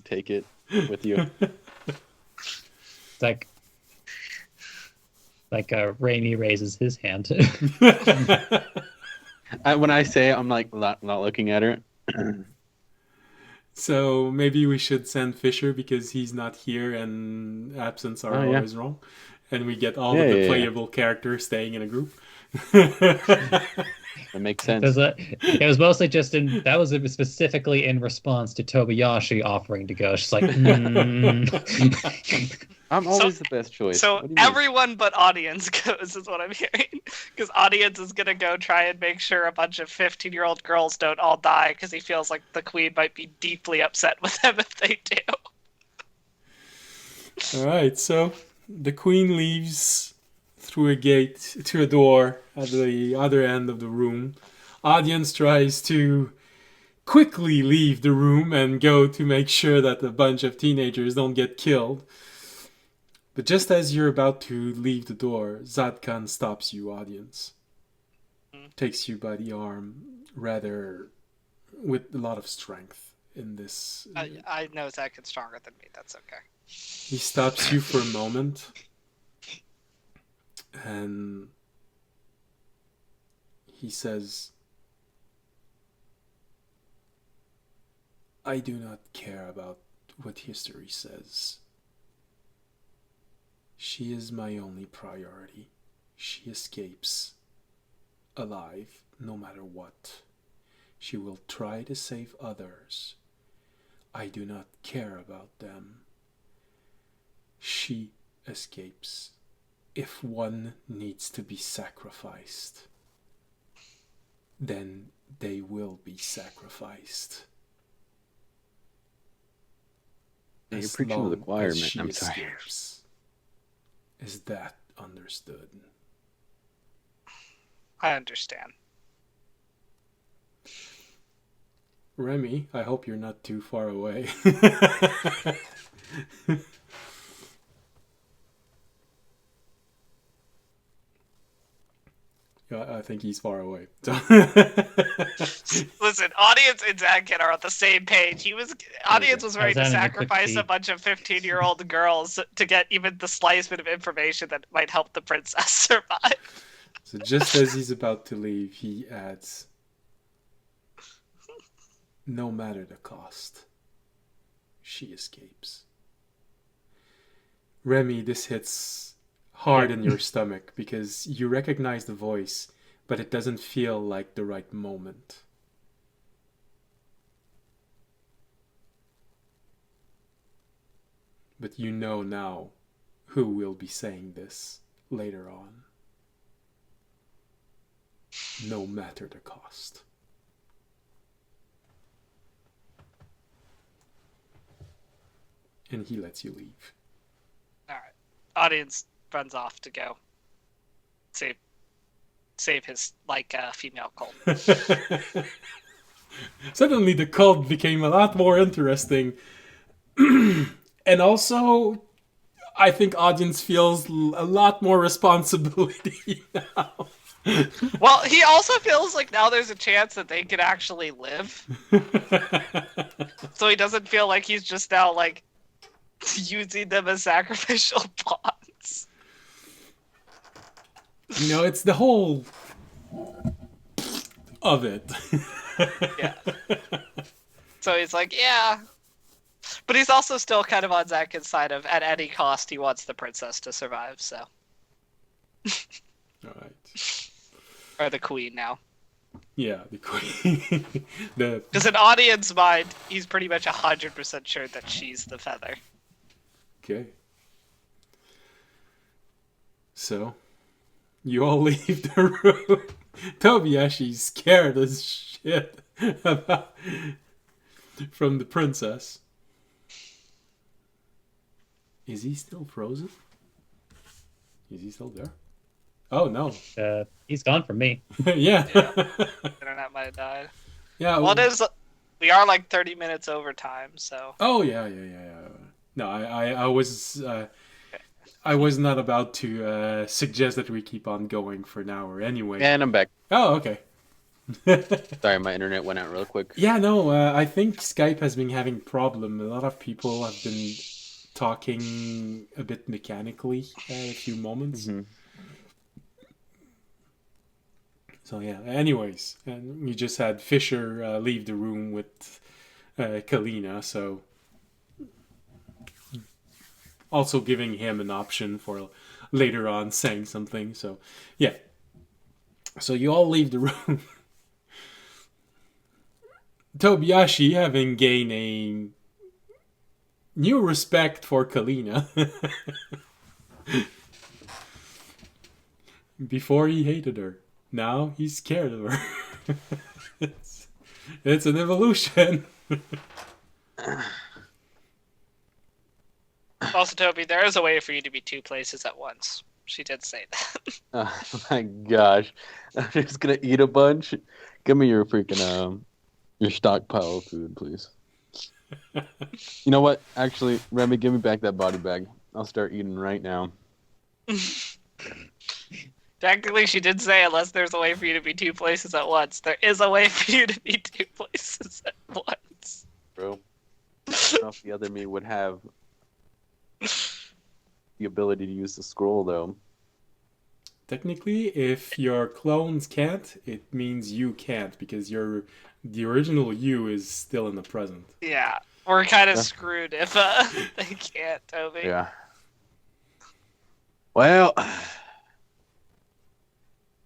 take it with you. It's like Raimi raises his hand. When I say it, I'm like not looking at her. So maybe we should send Fisher because he's not here and absence are Oh, yeah. always wrong. And we get all Yeah, of the yeah, yeah. playable characters staying in a group. That makes sense. It was mostly that was specifically in response to Tobayashi offering to go. She's like, I'm always the best choice. So What do you mean? everyone but audience goes is what I'm hearing. Because audience is going to go try and make sure a bunch of 15-year-old girls don't all die because he feels like the queen might be deeply upset with them if they do. Alright, so the queen leaves through a gate to a door at the other end of the room. Audience tries to quickly leave the room and go to make sure that a bunch of teenagers don't get killed. But just as you're about to leave the door, Zadkan stops you, audience. Takes you by the arm, rather with a lot of strength in this. I know Zadkin's stronger than me. That's okay. He stops you for a moment. And he says, I do not care about what history says. She is my only priority. She escapes alive no matter what. She will try to save others. I do not care about them. She escapes. If one needs to be sacrificed, then they will be sacrificed. Yeah, you're As preaching to the long choir, as man. she I'm sorry. escapes. Is that understood? I understand. Remy, I hope you're not too far away. I think he's far away. Listen, audience and Zadkin are on the same page. Audience was ready to Zadkin and sacrifice Quick a bunch of 15-year-old girls to get even the slightest bit of information that might help the princess survive. So just as he's about to leave, he adds, no matter the cost, she escapes. Remy, this hits hard in your stomach because you recognize the voice, but it doesn't feel like the right moment. But you know now who will be saying this later on. No matter the cost. and he lets you leave. All right. Audience runs off to go save his female cult. Suddenly the cult became a lot more interesting. And also, I think audience feels a lot more responsibility now. Well, he also feels like now there's a chance that they could actually live. So he doesn't feel like he's just now, like, using them as sacrificial pawns. You know, it's the whole of it. Yeah. So he's like, yeah. But he's also still kind of on Zankin's side of, at any cost, he wants the princess to survive, so. Alright. Or the queen now. Yeah, the queen. Because in audience mind, he's pretty much 100% sure that she's the feather. Okay. So, you all leave the room. Tobiyashi's scared as shit from the princess. Is he still frozen? Is he still there? Oh, no. He's gone from me. Yeah. Internet might have died. Yeah. Well, it is. We are like 30 minutes over time, so. Oh, yeah. No, I was not about to suggest that we keep on going for an hour anyway. And I'm back. Oh, okay. Sorry, my internet went out real quick. Yeah, no, I think Skype has been having problem. A lot of people have been talking a bit mechanically at a few moments. Mm-hmm. So yeah, anyways, and you just had Fisher leave the room with Kalina, so also giving him an option for later on saying something. So yeah, so you all leave the room. Tobiyashi, having gained a new respect for Kalina. Before he hated her. Now he's scared of her. it's an evolution. Also, Toby, there is a way for you to be two places at once. She did say that. Oh my gosh. I'm just gonna eat a bunch. Give me your freaking your stockpile of food, please. You know what? Actually, Remy, give me back that body bag. I'll start eating right now. Technically, she did say, unless there's a way for you to be two places at once. There is a way for you to be two places at once. Bro. I don't know if the other me would have the ability to use the scroll, though. Technically, if your clones can't, it means you can't, because the original you is still in the present. Yeah. We're kind of screwed if they can't, Toby. Yeah. Well...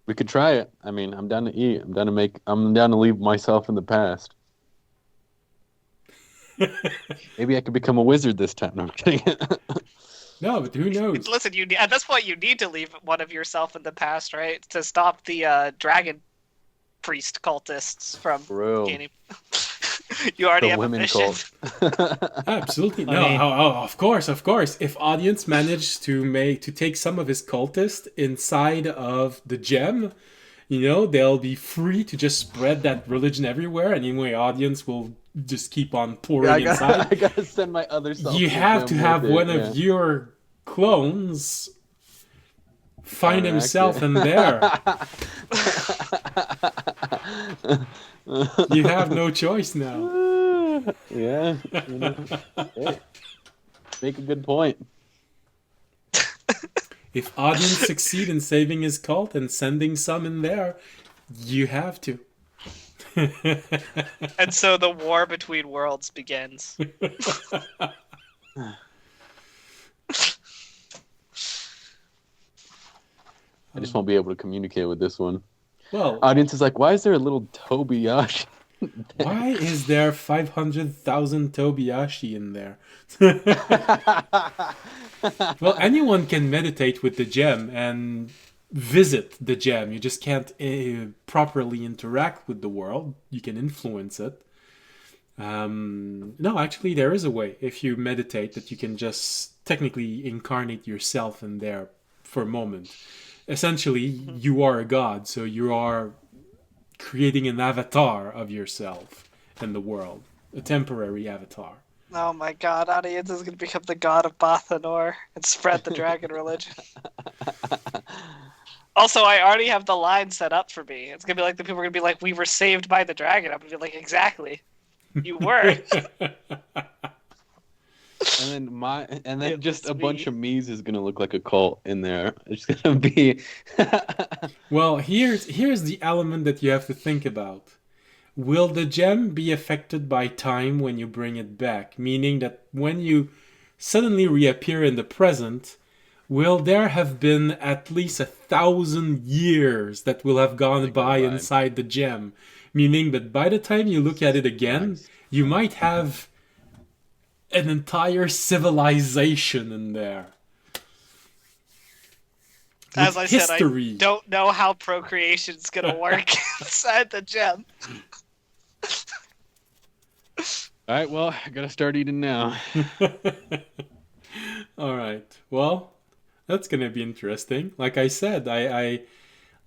we could try it. I mean, I'm down to eat. I'm down to leave myself in the past. Maybe I could become a wizard this time. No, I'm kidding. No, but who knows? Listen, at this point, you need to leave one of yourself in the past, right? To stop the dragon priest cultists from gaining... You already have a mission. Absolutely. No, of course. If audience managed to take some of his cultists inside of the gem, they'll be free to just spread that religion everywhere, and anyway, audience will just keep on pouring inside. I gotta send my other self. You have to have one of your clones find himself in there. You have no choice now. Yeah. Hey, make a good point. If audience succeed in saving his cult and sending some in there, you have to. And so the war between worlds begins. I just won't be able to communicate with this one. Well, audience is like, why is there a little Tobiyashi? Why is there 500,000 Tobiyashi in there? Well, anyone can meditate with the gem and visit the gem. You just can't properly interact with the world. You can influence it. No, actually, there is a way. If you meditate, that you can just technically incarnate yourself in there for a moment. Essentially, you are a god, so you are creating an avatar of yourself in the world, a temporary avatar. Oh my god, audience is going to become the god of Bathanor and spread the dragon religion. Also, I already have the line set up for me. It's going to be like the people are going to be like, we were saved by the dragon. I'm going to be like, exactly. You were. And then just a bunch of me's is gonna look like a cult in there. It's gonna be. Well, here's the element that you have to think about. Will the gem be affected by time when you bring it back? Meaning that when you suddenly reappear in the present, will there have been at least 1,000 years that will have gone by inside the gem? Meaning that by the time you look at it again, you might have an entire civilization in there. As I said, I don't know how procreation's gonna work inside the gem. All right, well, I gotta start eating now. All right. Well, that's gonna be interesting. Like I said,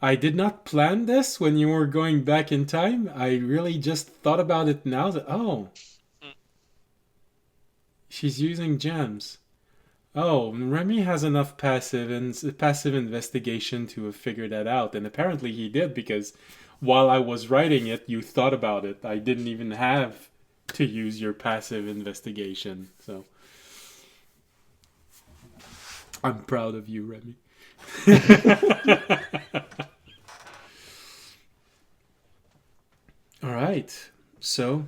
I did not plan this when you were going back in time. I really just thought about it now. That she's using gems. Oh, Remy has enough passive investigation to have figured that out, and apparently he did, because while I was writing it, you thought about it. I didn't even have to use your passive investigation, so I'm proud of you, Remy. All right, so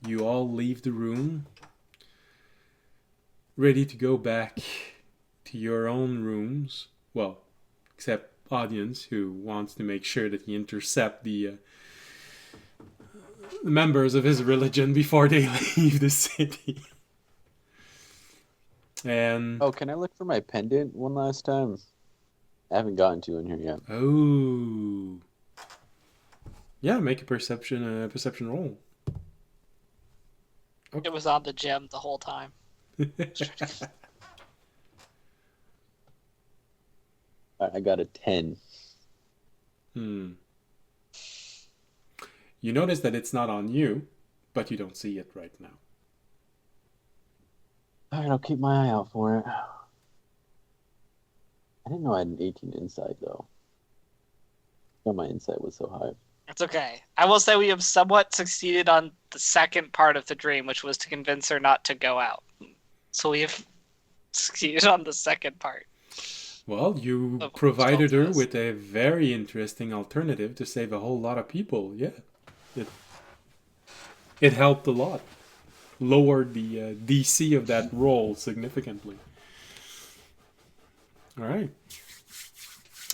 you all leave the room, ready to go back to your own rooms. Well, except audience, who wants to make sure that he intercept the members of his religion before they leave the city. And can I look for my pendant one last time? I haven't gotten to in here yet. Oh, yeah, make a perception roll. Okay. It was on the gem the whole time. I got a 10. You notice that it's not on you, but you don't see it right now. All right, I'll keep my eye out for it. I didn't know I had an 18 insight, though. I thought my insight was so high. It's okay. I will say we have somewhat succeeded on the second part of the dream, which was to convince her not to go out. So we have succeeded on the second part. Well, you provided her with a very interesting alternative to save a whole lot of people. Yeah, it helped a lot. Lowered the DC of that roll significantly. All right.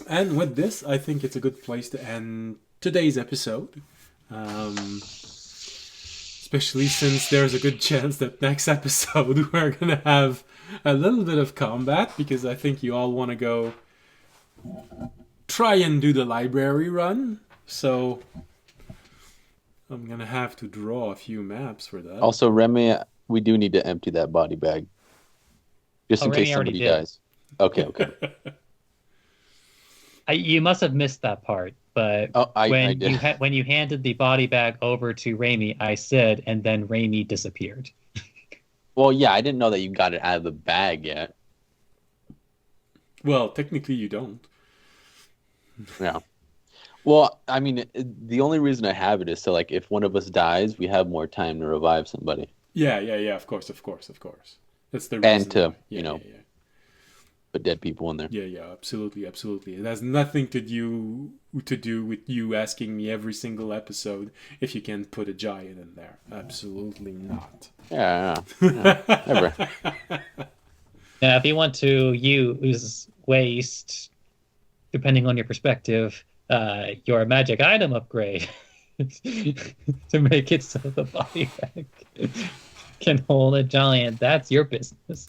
And with this, I think it's a good place to end today's episode. Especially since there's a good chance that next episode we're going to have a little bit of combat, because I think you all want to go try and do the library run. So I'm going to have to draw a few maps for that. Also, Remy, we do need to empty that body bag. Just in case somebody dies. Okay. You must have missed that part, but I did. When you handed the body bag over to Raimi, I said, and then Raimi disappeared. Well, yeah, I didn't know that you got it out of the bag yet. Well, technically you don't. Yeah. Well, I mean, the only reason I have it is so, like, if one of us dies, we have more time to revive somebody. Yeah, of course. That's the reason. And to, put dead people in there. Yeah, absolutely. It has nothing to do with you asking me every single episode if you can put a giant in there. Absolutely not. Yeah, never. Now, if you want to use waste, depending on your perspective, your magic item upgrade to make it so the body bag can hold a giant, that's your business.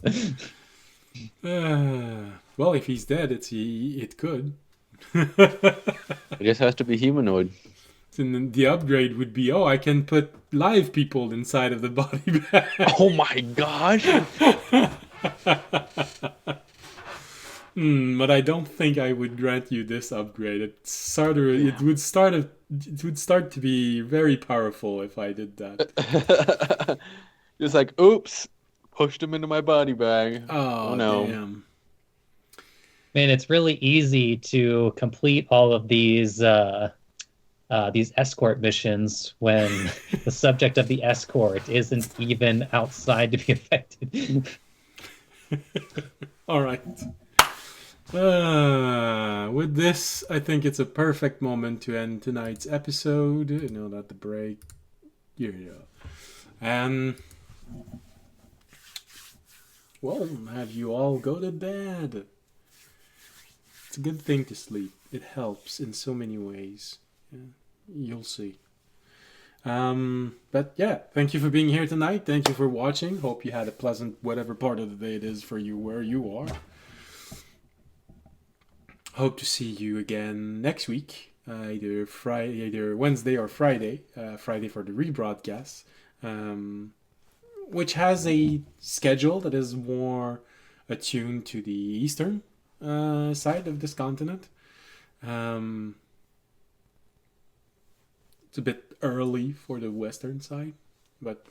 Well, if he's dead, it could. It just has to be humanoid. And then the upgrade would be, I can put live people inside of the body bag. Oh my gosh! But I don't think I would grant you this upgrade. It would start to be very powerful if I did that. Just like, oops, pushed him into my body bag. Oh no. damn. Man, it's really easy to complete all of these escort missions when the subject of the escort isn't even outside to be affected. All right. With this, I think it's a perfect moment to end tonight's episode. No, not the break. Here we go. And well, have you all go to bed. It's a good thing to sleep. It helps in so many ways. Yeah, you'll see. But yeah, thank you for being here tonight. Thank you for watching. Hope you had a pleasant whatever part of the day it is for you where you are. Hope to see you again next week, either Wednesday or Friday. Friday for the rebroadcast, which has a schedule that is more attuned to the eastern side of this continent. It's a bit early for the western side, but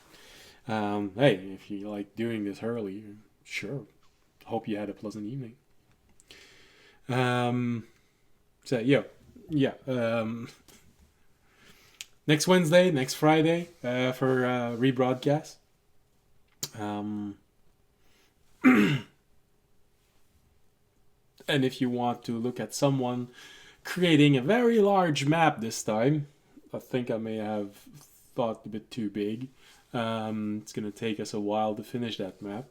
hey, if you like doing this early, sure. Hope you had a pleasant evening. So yeah. Next Wednesday, next Friday for rebroadcast. And if you want to look at someone creating a very large map this time, I think I may have thought a bit too big. It's going to take us a while to finish that map.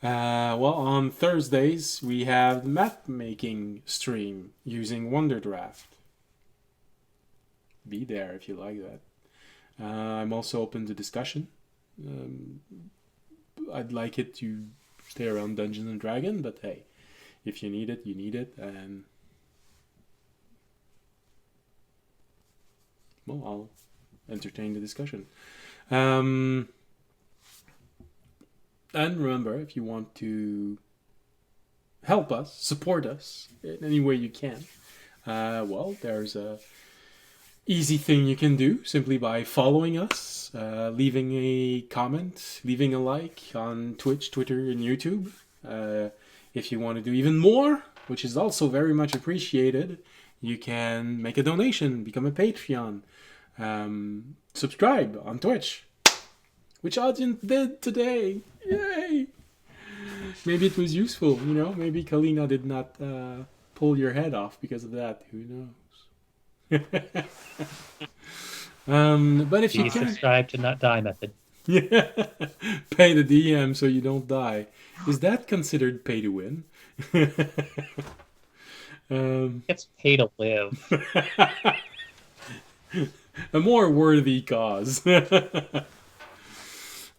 Well, on Thursdays, we have the map making stream using Wonderdraft. Be there if you like that. I'm also open to discussion. I'd like it to stay around Dungeons and Dragons, but hey, if you need it, you need it, and well, I'll entertain the discussion. And remember, if you want to help us, support us in any way you can, well, there's a easy thing you can do simply by following us, leaving a comment, leaving a like on Twitch, Twitter, and YouTube. If you want to do even more, which is also very much appreciated, you can make a donation, become a Patreon, subscribe on Twitch, which audience did today. Yay! Maybe it was useful, maybe Kalina did not pull your head off because of that. Who knows? But if you can subscribe to not die method. Yeah, pay the DM so you don't die. Is that considered pay to win? It's pay to live. A more worthy cause.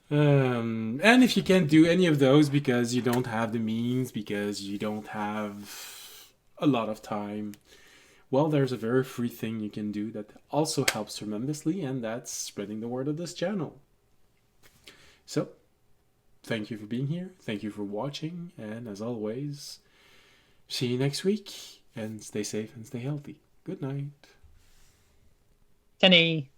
And if you can't do any of those because you don't have the means, because you don't have a lot of time, well, there's a very free thing you can do that also helps tremendously, and that's spreading the word of this channel. So, thank you for being here, thank you for watching, and as always, see you next week, and stay safe and stay healthy. Good night. Tenny.